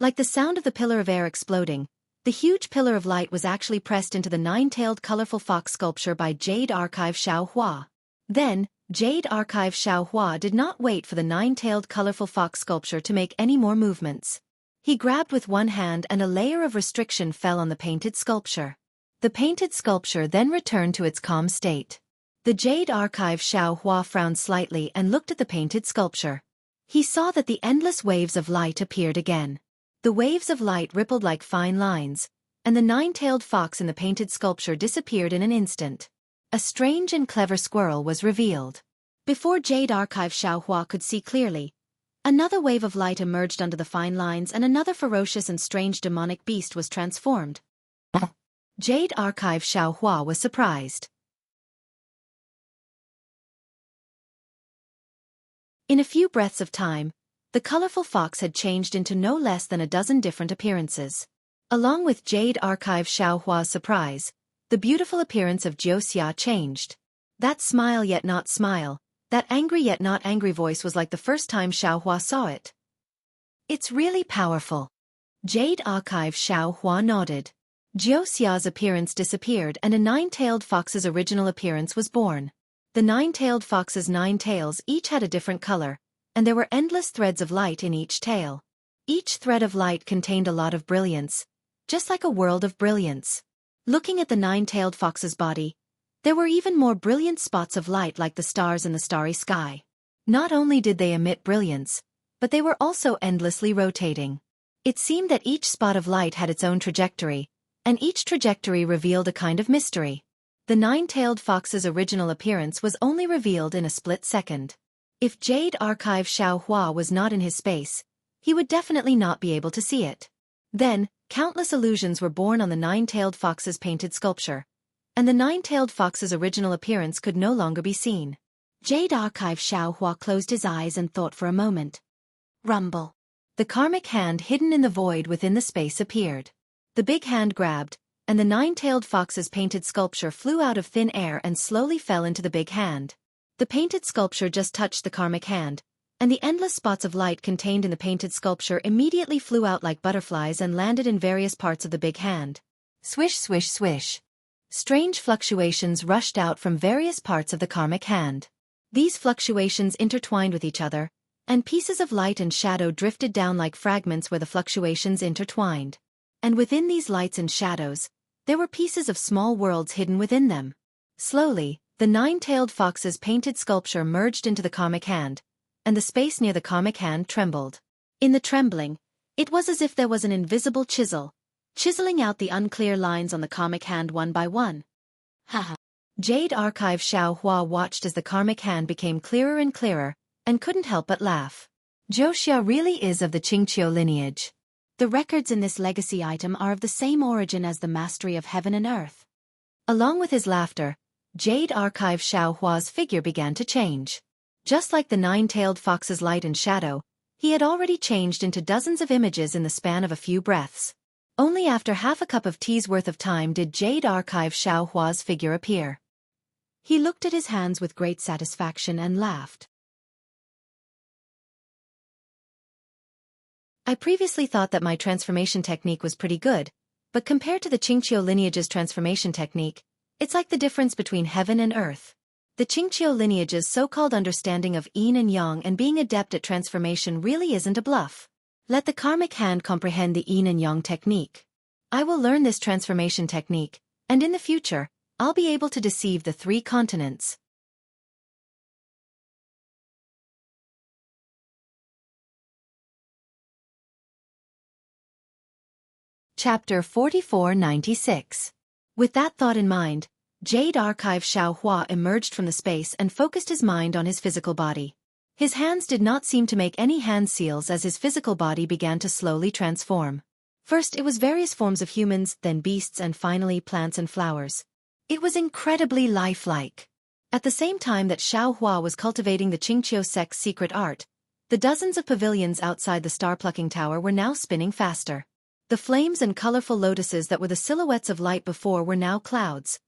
Like the sound of the pillar of air exploding, the huge pillar of light was actually pressed into the nine-tailed colorful fox sculpture by Jade Archive Xiaohua. Then, Jade Archive Xiaohua did not wait for the nine-tailed colorful fox sculpture to make any more movements. He grabbed with one hand and a layer of restriction fell on the painted sculpture. The painted sculpture then returned to its calm state. The Jade Archive Xiaohua frowned slightly and looked at the painted sculpture. He saw that the endless waves of light appeared again. The waves of light rippled like fine lines, and the nine-tailed fox in the painted sculpture disappeared in an instant. A strange and clever squirrel was revealed. Before Jade Archive Xiaohua could see clearly, another wave of light emerged under the fine lines and another ferocious and strange demonic beast was transformed. Jade Archive Xiaohua was surprised. In a few breaths of time, the colorful fox had changed into no less than a dozen different appearances. Along with Jade Archive Xiaohua's surprise, the beautiful appearance of Xueqi changed. That smile yet not smile, that angry yet not angry voice was like the first time Xiaohua saw it. It's really powerful. Jade Archive Xiaohua nodded. Xueqi's appearance disappeared and a nine-tailed fox's original appearance was born. The nine-tailed fox's nine tails each had a different color, and there were endless threads of light in each tail. Each thread of light contained a lot of brilliance, just like a world of brilliance. Looking at the nine-tailed fox's body, there were even more brilliant spots of light like the stars in the starry sky. Not only did they emit brilliance, but they were also endlessly rotating. It seemed that each spot of light had its own trajectory, and each trajectory revealed a kind of mystery. The nine-tailed fox's original appearance was only revealed in a split second. If Jade Archive Xiaohua was not in his space, he would definitely not be able to see it. Then, countless illusions were born on the nine-tailed fox's painted sculpture, and the nine-tailed fox's original appearance could no longer be seen. Jade Archive Xiaohua closed his eyes and thought for a moment. Rumble. The karmic hand hidden in the void within the space appeared. The big hand grabbed, and the nine-tailed fox's painted sculpture flew out of thin air and slowly fell into the big hand. The painted sculpture just touched the karmic hand, and the endless spots of light contained in the painted sculpture immediately flew out like butterflies and landed in various parts of the big hand. Swish swish swish. Strange fluctuations rushed out from various parts of the karmic hand. These fluctuations intertwined with each other, and pieces of light and shadow drifted down like fragments where the fluctuations intertwined. And within these lights and shadows, there were pieces of small worlds hidden within them. Slowly, the nine-tailed fox's painted sculpture merged into the karmic hand, and the space near the karmic hand trembled. In the trembling, it was as if there was an invisible chisel, chiseling out the unclear lines on the karmic hand one by one. Haha. Jade Archive Xiaohua watched as the karmic hand became clearer and clearer, and couldn't help but laugh. Xueqi really is of the Qingqiu lineage. The records in this legacy item are of the same origin as the mastery of heaven and earth. Along with his laughter, Jade Archive Xiaohua's figure began to change. Just like the nine-tailed fox's light and shadow, he had already changed into dozens of images in the span of a few breaths. Only after half a cup of tea's worth of time did Jade Archive Xiaohua's figure appear. He looked at his hands with great satisfaction and laughed. I previously thought that my transformation technique was pretty good, but compared to the Qingqiu lineage's transformation technique, it's like the difference between heaven and earth. The Qingqiu lineage's so-called understanding of yin and yang and being adept at transformation really isn't a bluff. Let the karmic hand comprehend the yin and yang technique. I will learn this transformation technique, and in the future, I'll be able to deceive the 3 continents. Chapter 4496. With that thought in mind, Jade Archive Xiaohua emerged from the space and focused his mind on his physical body. His hands did not seem to make any hand seals as his physical body began to slowly transform. First it was various forms of humans, then beasts, and finally plants and flowers. It was incredibly lifelike. At the same time that Xiaohua was cultivating the Qingqiu sect's secret art, the dozens of pavilions outside the star-plucking tower were now spinning faster. The flames and colorful lotuses that were the silhouettes of light before were now clouds,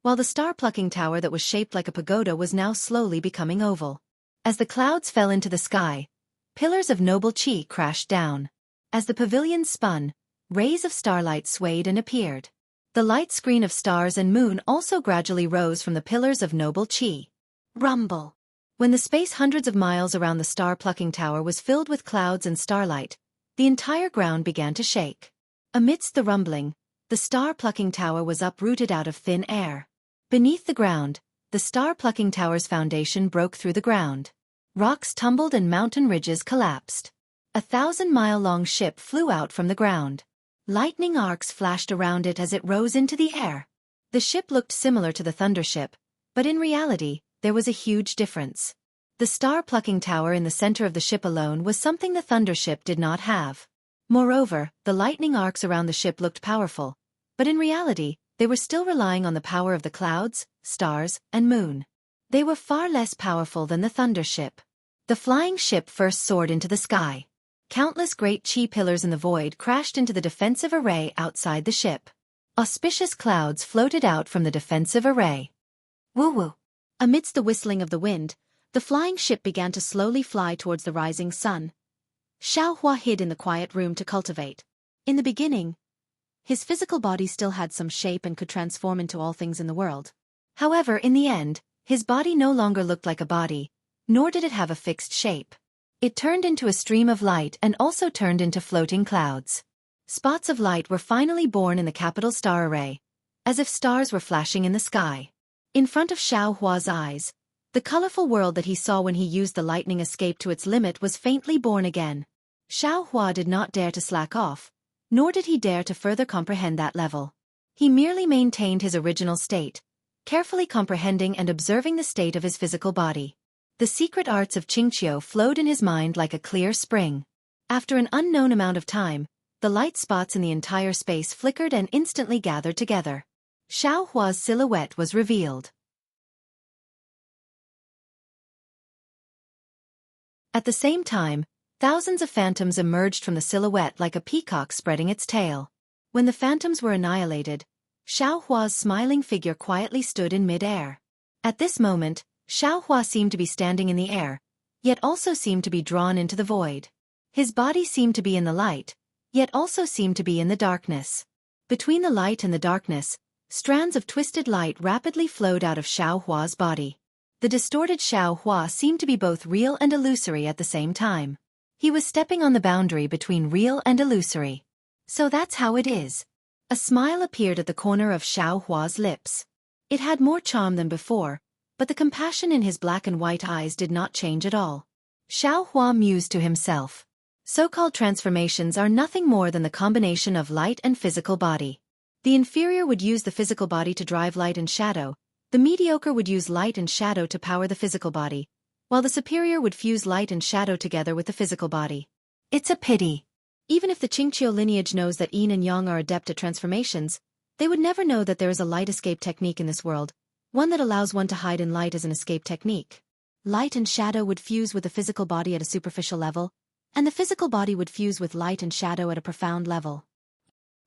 while the star-plucking tower that was shaped like a pagoda was now slowly becoming oval. As the clouds fell into the sky, pillars of noble qi crashed down. As the pavilions spun, rays of starlight swayed and appeared. The light screen of stars and moon also gradually rose from the pillars of noble qi. Rumble. When the space hundreds of miles around the star-plucking tower was filled with clouds and starlight, the entire ground began to shake. Amidst the rumbling, the star-plucking tower was uprooted out of thin air. Beneath the ground, the star-plucking tower's foundation broke through the ground. Rocks tumbled and mountain ridges collapsed. A 1,000-mile-long ship flew out from the ground. Lightning arcs flashed around it as it rose into the air. The ship looked similar to the Thunder Ship, but in reality, there was a huge difference. The star-plucking tower in the center of the ship alone was something the Thunder Ship did not have. Moreover, the lightning arcs around the ship looked powerful, but in reality, they were still relying on the power of the clouds, stars, and moon. They were far less powerful than the Thunder Ship. The flying ship first soared into the sky. Countless great qi pillars in the void crashed into the defensive array outside the ship. Auspicious clouds floated out from the defensive array. Woo-woo. Amidst the whistling of the wind, the flying ship began to slowly fly towards the rising sun. Xiaohua hid in the quiet room to cultivate. In the beginning, his physical body still had some shape and could transform into all things in the world. However, in the end, his body no longer looked like a body, nor did it have a fixed shape. It turned into a stream of light and also turned into floating clouds. Spots of light were finally born in the capital star array, as if stars were flashing in the sky. In front of Xiaohua's eyes, the colorful world that he saw when he used the lightning escape to its limit was faintly born again. Xiaohua did not dare to slack off, nor did he dare to further comprehend that level. He merely maintained his original state, carefully comprehending and observing the state of his physical body. The secret arts of Qingqiu flowed in his mind like a clear spring. After an unknown amount of time, the light spots in the entire space flickered and instantly gathered together. Xiaohua's silhouette was revealed. At the same time, thousands of phantoms emerged from the silhouette like a peacock spreading its tail. When the phantoms were annihilated, Xiaohua's smiling figure quietly stood in mid-air. At this moment, Xiaohua seemed to be standing in the air, yet also seemed to be drawn into the void. His body seemed to be in the light, yet also seemed to be in the darkness. Between the light and the darkness, strands of twisted light rapidly flowed out of Xiaohua's body. The distorted Xiaohua seemed to be both real and illusory at the same time. He was stepping on the boundary between real and illusory. So that's how it is. A smile appeared at the corner of Xiaohua's lips. It had more charm than before, but the compassion in his black and white eyes did not change at all. Xiaohua mused to himself. So-called transformations are nothing more than the combination of light and physical body. The inferior would use the physical body to drive light and shadow, the mediocre would use light and shadow to power the physical body, while the superior would fuse light and shadow together with the physical body. It's a pity. Even if the Qingqiu lineage knows that yin and yang are adept at transformations, they would never know that there is a light escape technique in this world, one that allows one to hide in light as an escape technique. Light and shadow would fuse with the physical body at a superficial level, and the physical body would fuse with light and shadow at a profound level.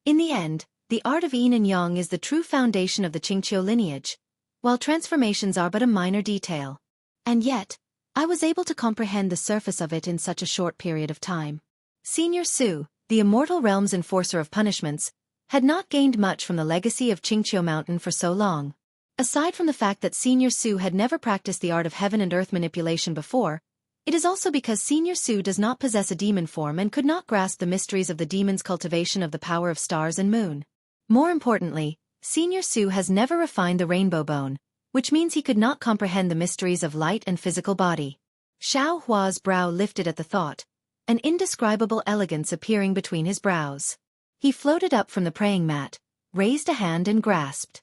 In the end, the art of yin and yang is the true foundation of the Qingqiu lineage, while transformations are but a minor detail. And yet, I was able to comprehend the surface of it in such a short period of time. Senior Su, the immortal realm's enforcer of punishments, had not gained much from the legacy of Qingqiu Mountain for so long. Aside from the fact that Senior Su had never practiced the art of heaven and earth manipulation before, it is also because Senior Su does not possess a demon form and could not grasp the mysteries of the demon's cultivation of the power of stars and moon. More importantly, Senior Su has never refined the rainbow bone, which means he could not comprehend the mysteries of light and physical body. Xiao Hua's brow lifted at the thought, an indescribable elegance appearing between his brows. He floated up from the praying mat, raised a hand and grasped.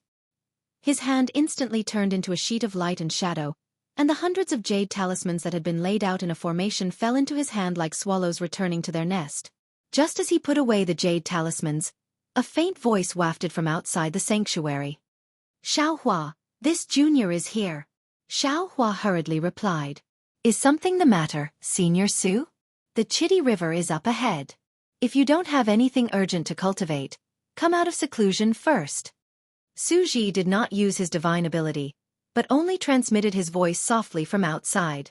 His hand instantly turned into a sheet of light and shadow, and the hundreds of jade talismans that had been laid out in a formation fell into his hand like swallows returning to their nest. Just as he put away the jade talismans, a faint voice wafted from outside the sanctuary. "Xiao Hua, this junior is here." Xiao Hua hurriedly replied. "Is something the matter, Senior Su? The Chitty River is up ahead. If you don't have anything urgent to cultivate, come out of seclusion first." Xueqi did not use his divine ability, but only transmitted his voice softly from outside.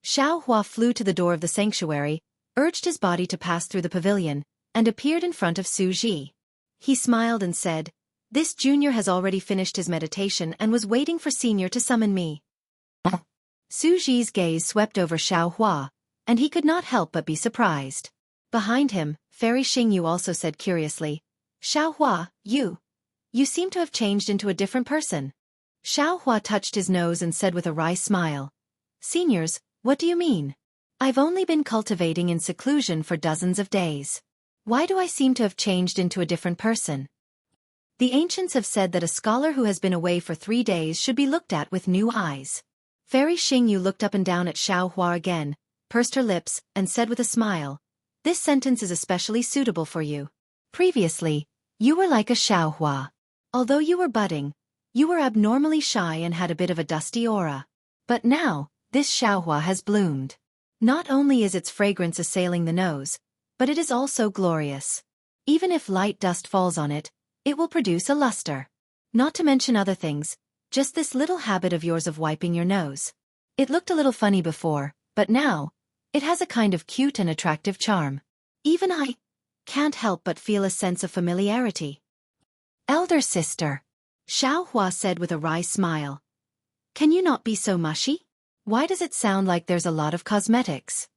Xiao Hua flew to the door of the sanctuary, urged his body to pass through the pavilion, and appeared in front of Xueqi. He smiled and said, "This junior has already finished his meditation and was waiting for Senior to summon me." Xueqi's gaze swept over Xiao Hua, and he could not help but be surprised. Behind him, Fairy Xingyu also said curiously, "Xiao Hua, you seem to have changed into a different person." Xiao Hua touched his nose and said with a wry smile, "Seniors, what do you mean? I've only been cultivating in seclusion for dozens of days. Why do I seem to have changed into a different person?" The ancients have said that a scholar who has been away for 3 days should be looked at with new eyes. Fairy Xingyu looked up and down at Xiao Hua again, pursed her lips, and said with a smile, "This sentence is especially suitable for you. Previously, you were like a Xiao Hua. Although you were budding, you were abnormally shy and had a bit of a dusty aura. But now, this Xiao Hua has bloomed. Not only is its fragrance assailing the nose, but it is also glorious. Even if light dust falls on it, it will produce a luster. Not to mention other things, just this little habit of yours of wiping your nose. It looked a little funny before, but now, it has a kind of cute and attractive charm. Even I can't help but feel a sense of familiarity." "Elder sister," Xiao Hua said with a wry smile, "can you not be so mushy? Why does it sound like there's a lot of cosmetics?"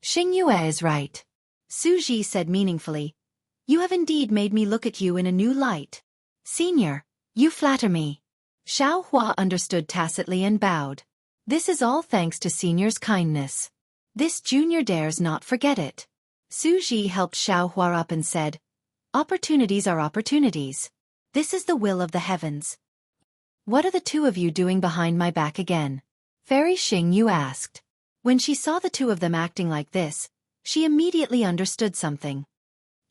"Xingyue is right," Xueqi said meaningfully. "You have indeed made me look at you in a new light. Senior, you flatter me." Xiao Hua understood tacitly and bowed. "This is all thanks to Senior's kindness. This junior dares not forget it." Xueqi helped Xiao Hua up and said, "Opportunities are opportunities. This is the will of the heavens." "What are the two of you doing behind my back again?" Fairy Xingyu asked. When she saw the two of them acting like this, she immediately understood something.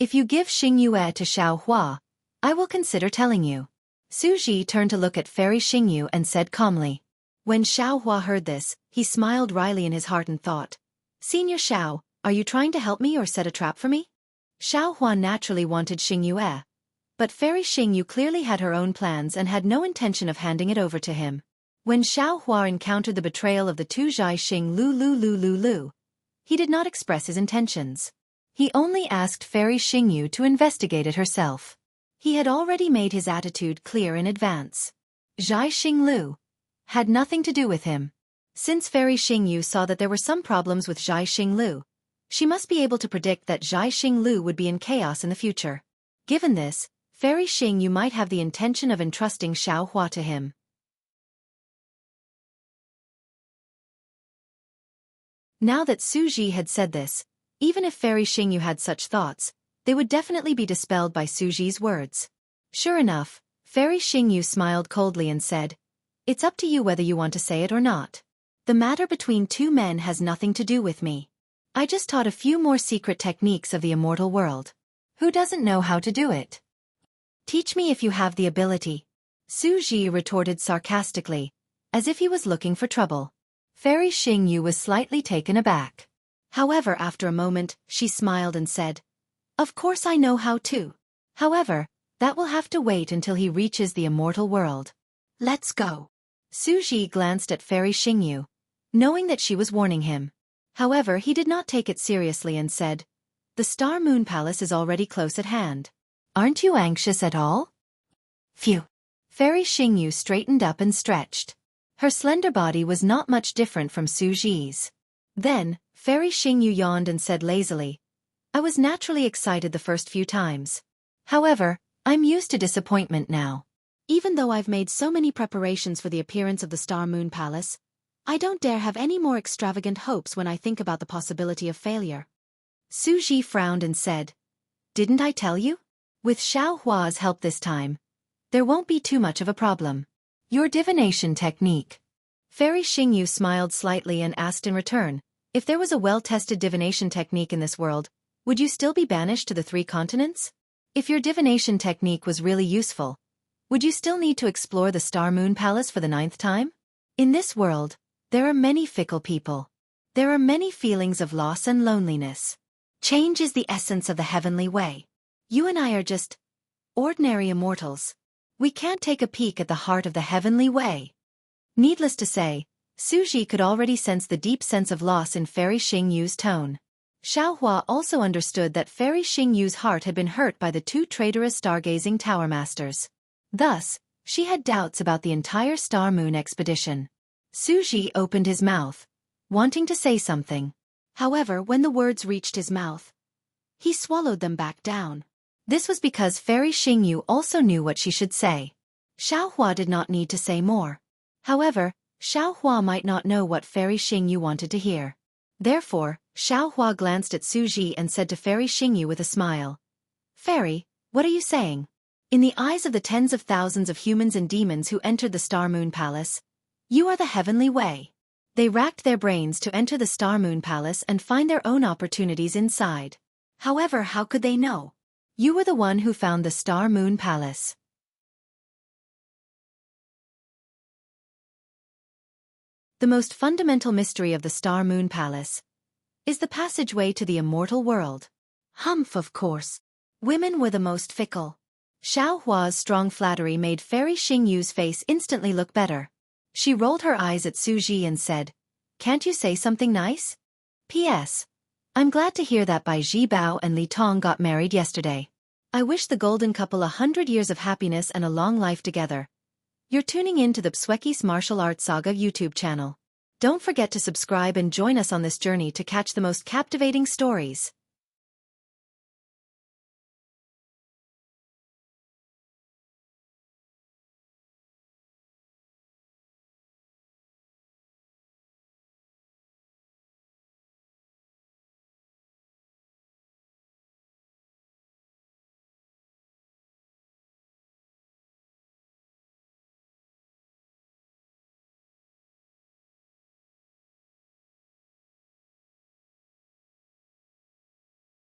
"If you give Xingyue to Xiao Hua, I will consider telling you." Xueqi turned to look at Fairy Xingyu and said calmly. When Xiao Hua heard this, he smiled wryly in his heart and thought, "Senior Xiao, are you trying to help me or set a trap for me?" Xiao Hua naturally wanted Xingyue, but Fairy Xingyu clearly had her own plans and had no intention of handing it over to him. When Xiao Hua encountered the betrayal of the two Zhai Xing Lu, he did not express his intentions. He only asked Fairy Xingyu to investigate it herself. He had already made his attitude clear in advance. Zhai Xing Lu had nothing to do with him. Since Fairy Xingyu saw that there were some problems with Zhai Xing Lu, she must be able to predict that Zhai Xing Lu would be in chaos in the future. Given this, Fairy Xingyu might have the intention of entrusting Xiao Hua to him. Now that Xueqi had said this, even if Fairy Xingyu had such thoughts, they would definitely be dispelled by Xueqi's words. Sure enough, Fairy Xingyu smiled coldly and said, "It's up to you whether you want to say it or not." The matter between two men has nothing to do with me. I just taught a few more secret techniques of the immortal world. Who doesn't know how to do it? Teach me if you have the ability. Xueqi retorted sarcastically, as if he was looking for trouble. Fairy Xingyu was slightly taken aback. However, after a moment, she smiled and said, "Of course I know how to. However, that will have to wait until he reaches the immortal world. Let's go." Xueqi glanced at Fairy Xingyu, knowing that she was warning him. However, he did not take it seriously and said, "The Star Moon Palace is already close at hand. Aren't you anxious at all?" Phew. Fairy Xingyu straightened up and stretched. Her slender body was not much different from Xueqi's. Then, Fairy Xingyu yawned and said lazily, "I was naturally excited the first few times. However, I'm used to disappointment now. Even though I've made so many preparations for the appearance of the Star Moon Palace, I don't dare have any more extravagant hopes when I think about the possibility of failure." Xueqi frowned and said, "Didn't I tell you? With Xiaohua's help this time, there won't be too much of a problem. Your divination technique." Fairy Xingyu smiled slightly and asked in return, "If there was a well-tested divination technique in this world, would you still be banished to the 3 continents? If your divination technique was really useful, would you still need to explore the Star Moon Palace for the 9th time? In this world, there are many fickle people. There are many feelings of loss and loneliness. Change is the essence of the heavenly way. You and I are just ordinary immortals. We can't take a peek at the heart of the heavenly way." Needless to say, Xueqi could already sense the deep sense of loss in Fairy Xingyu's tone. Xiaohua also understood that Fairy Xingyu's heart had been hurt by the 2 traitorous stargazing tower masters. Thus, she had doubts about the entire Star Moon expedition. Xueqi opened his mouth, wanting to say something. However, when the words reached his mouth, he swallowed them back down. This was because Fairy Xingyu also knew what she should say. Xiaohua did not need to say more. However, Xiaohua might not know what Fairy Xingyu wanted to hear. Therefore, Xiaohua glanced at Xueqi and said to Fairy Xingyu with a smile, "Fairy, what are you saying? In the eyes of the tens of thousands of humans and demons who entered the Star Moon Palace, you are the heavenly way." They racked their brains to enter the Star Moon Palace and find their own opportunities inside. However, how could they know? You were the one who found the Star Moon Palace. The most fundamental mystery of the Star Moon Palace is the passageway to the immortal world. Humph, of course. Women were the most fickle. Xiaohua's strong flattery made Fairy Xingyu's face instantly look better. She rolled her eyes at Xueqi and said, "Can't you say something nice? P.S. I'm glad to hear that Bai Zhibao and Li Tong got married yesterday. I wish the golden couple 100 years of happiness and a long life together." You're tuning in to the Xueqi's Martial Arts Saga YouTube channel. Don't forget to subscribe and join us on this journey to catch the most captivating stories.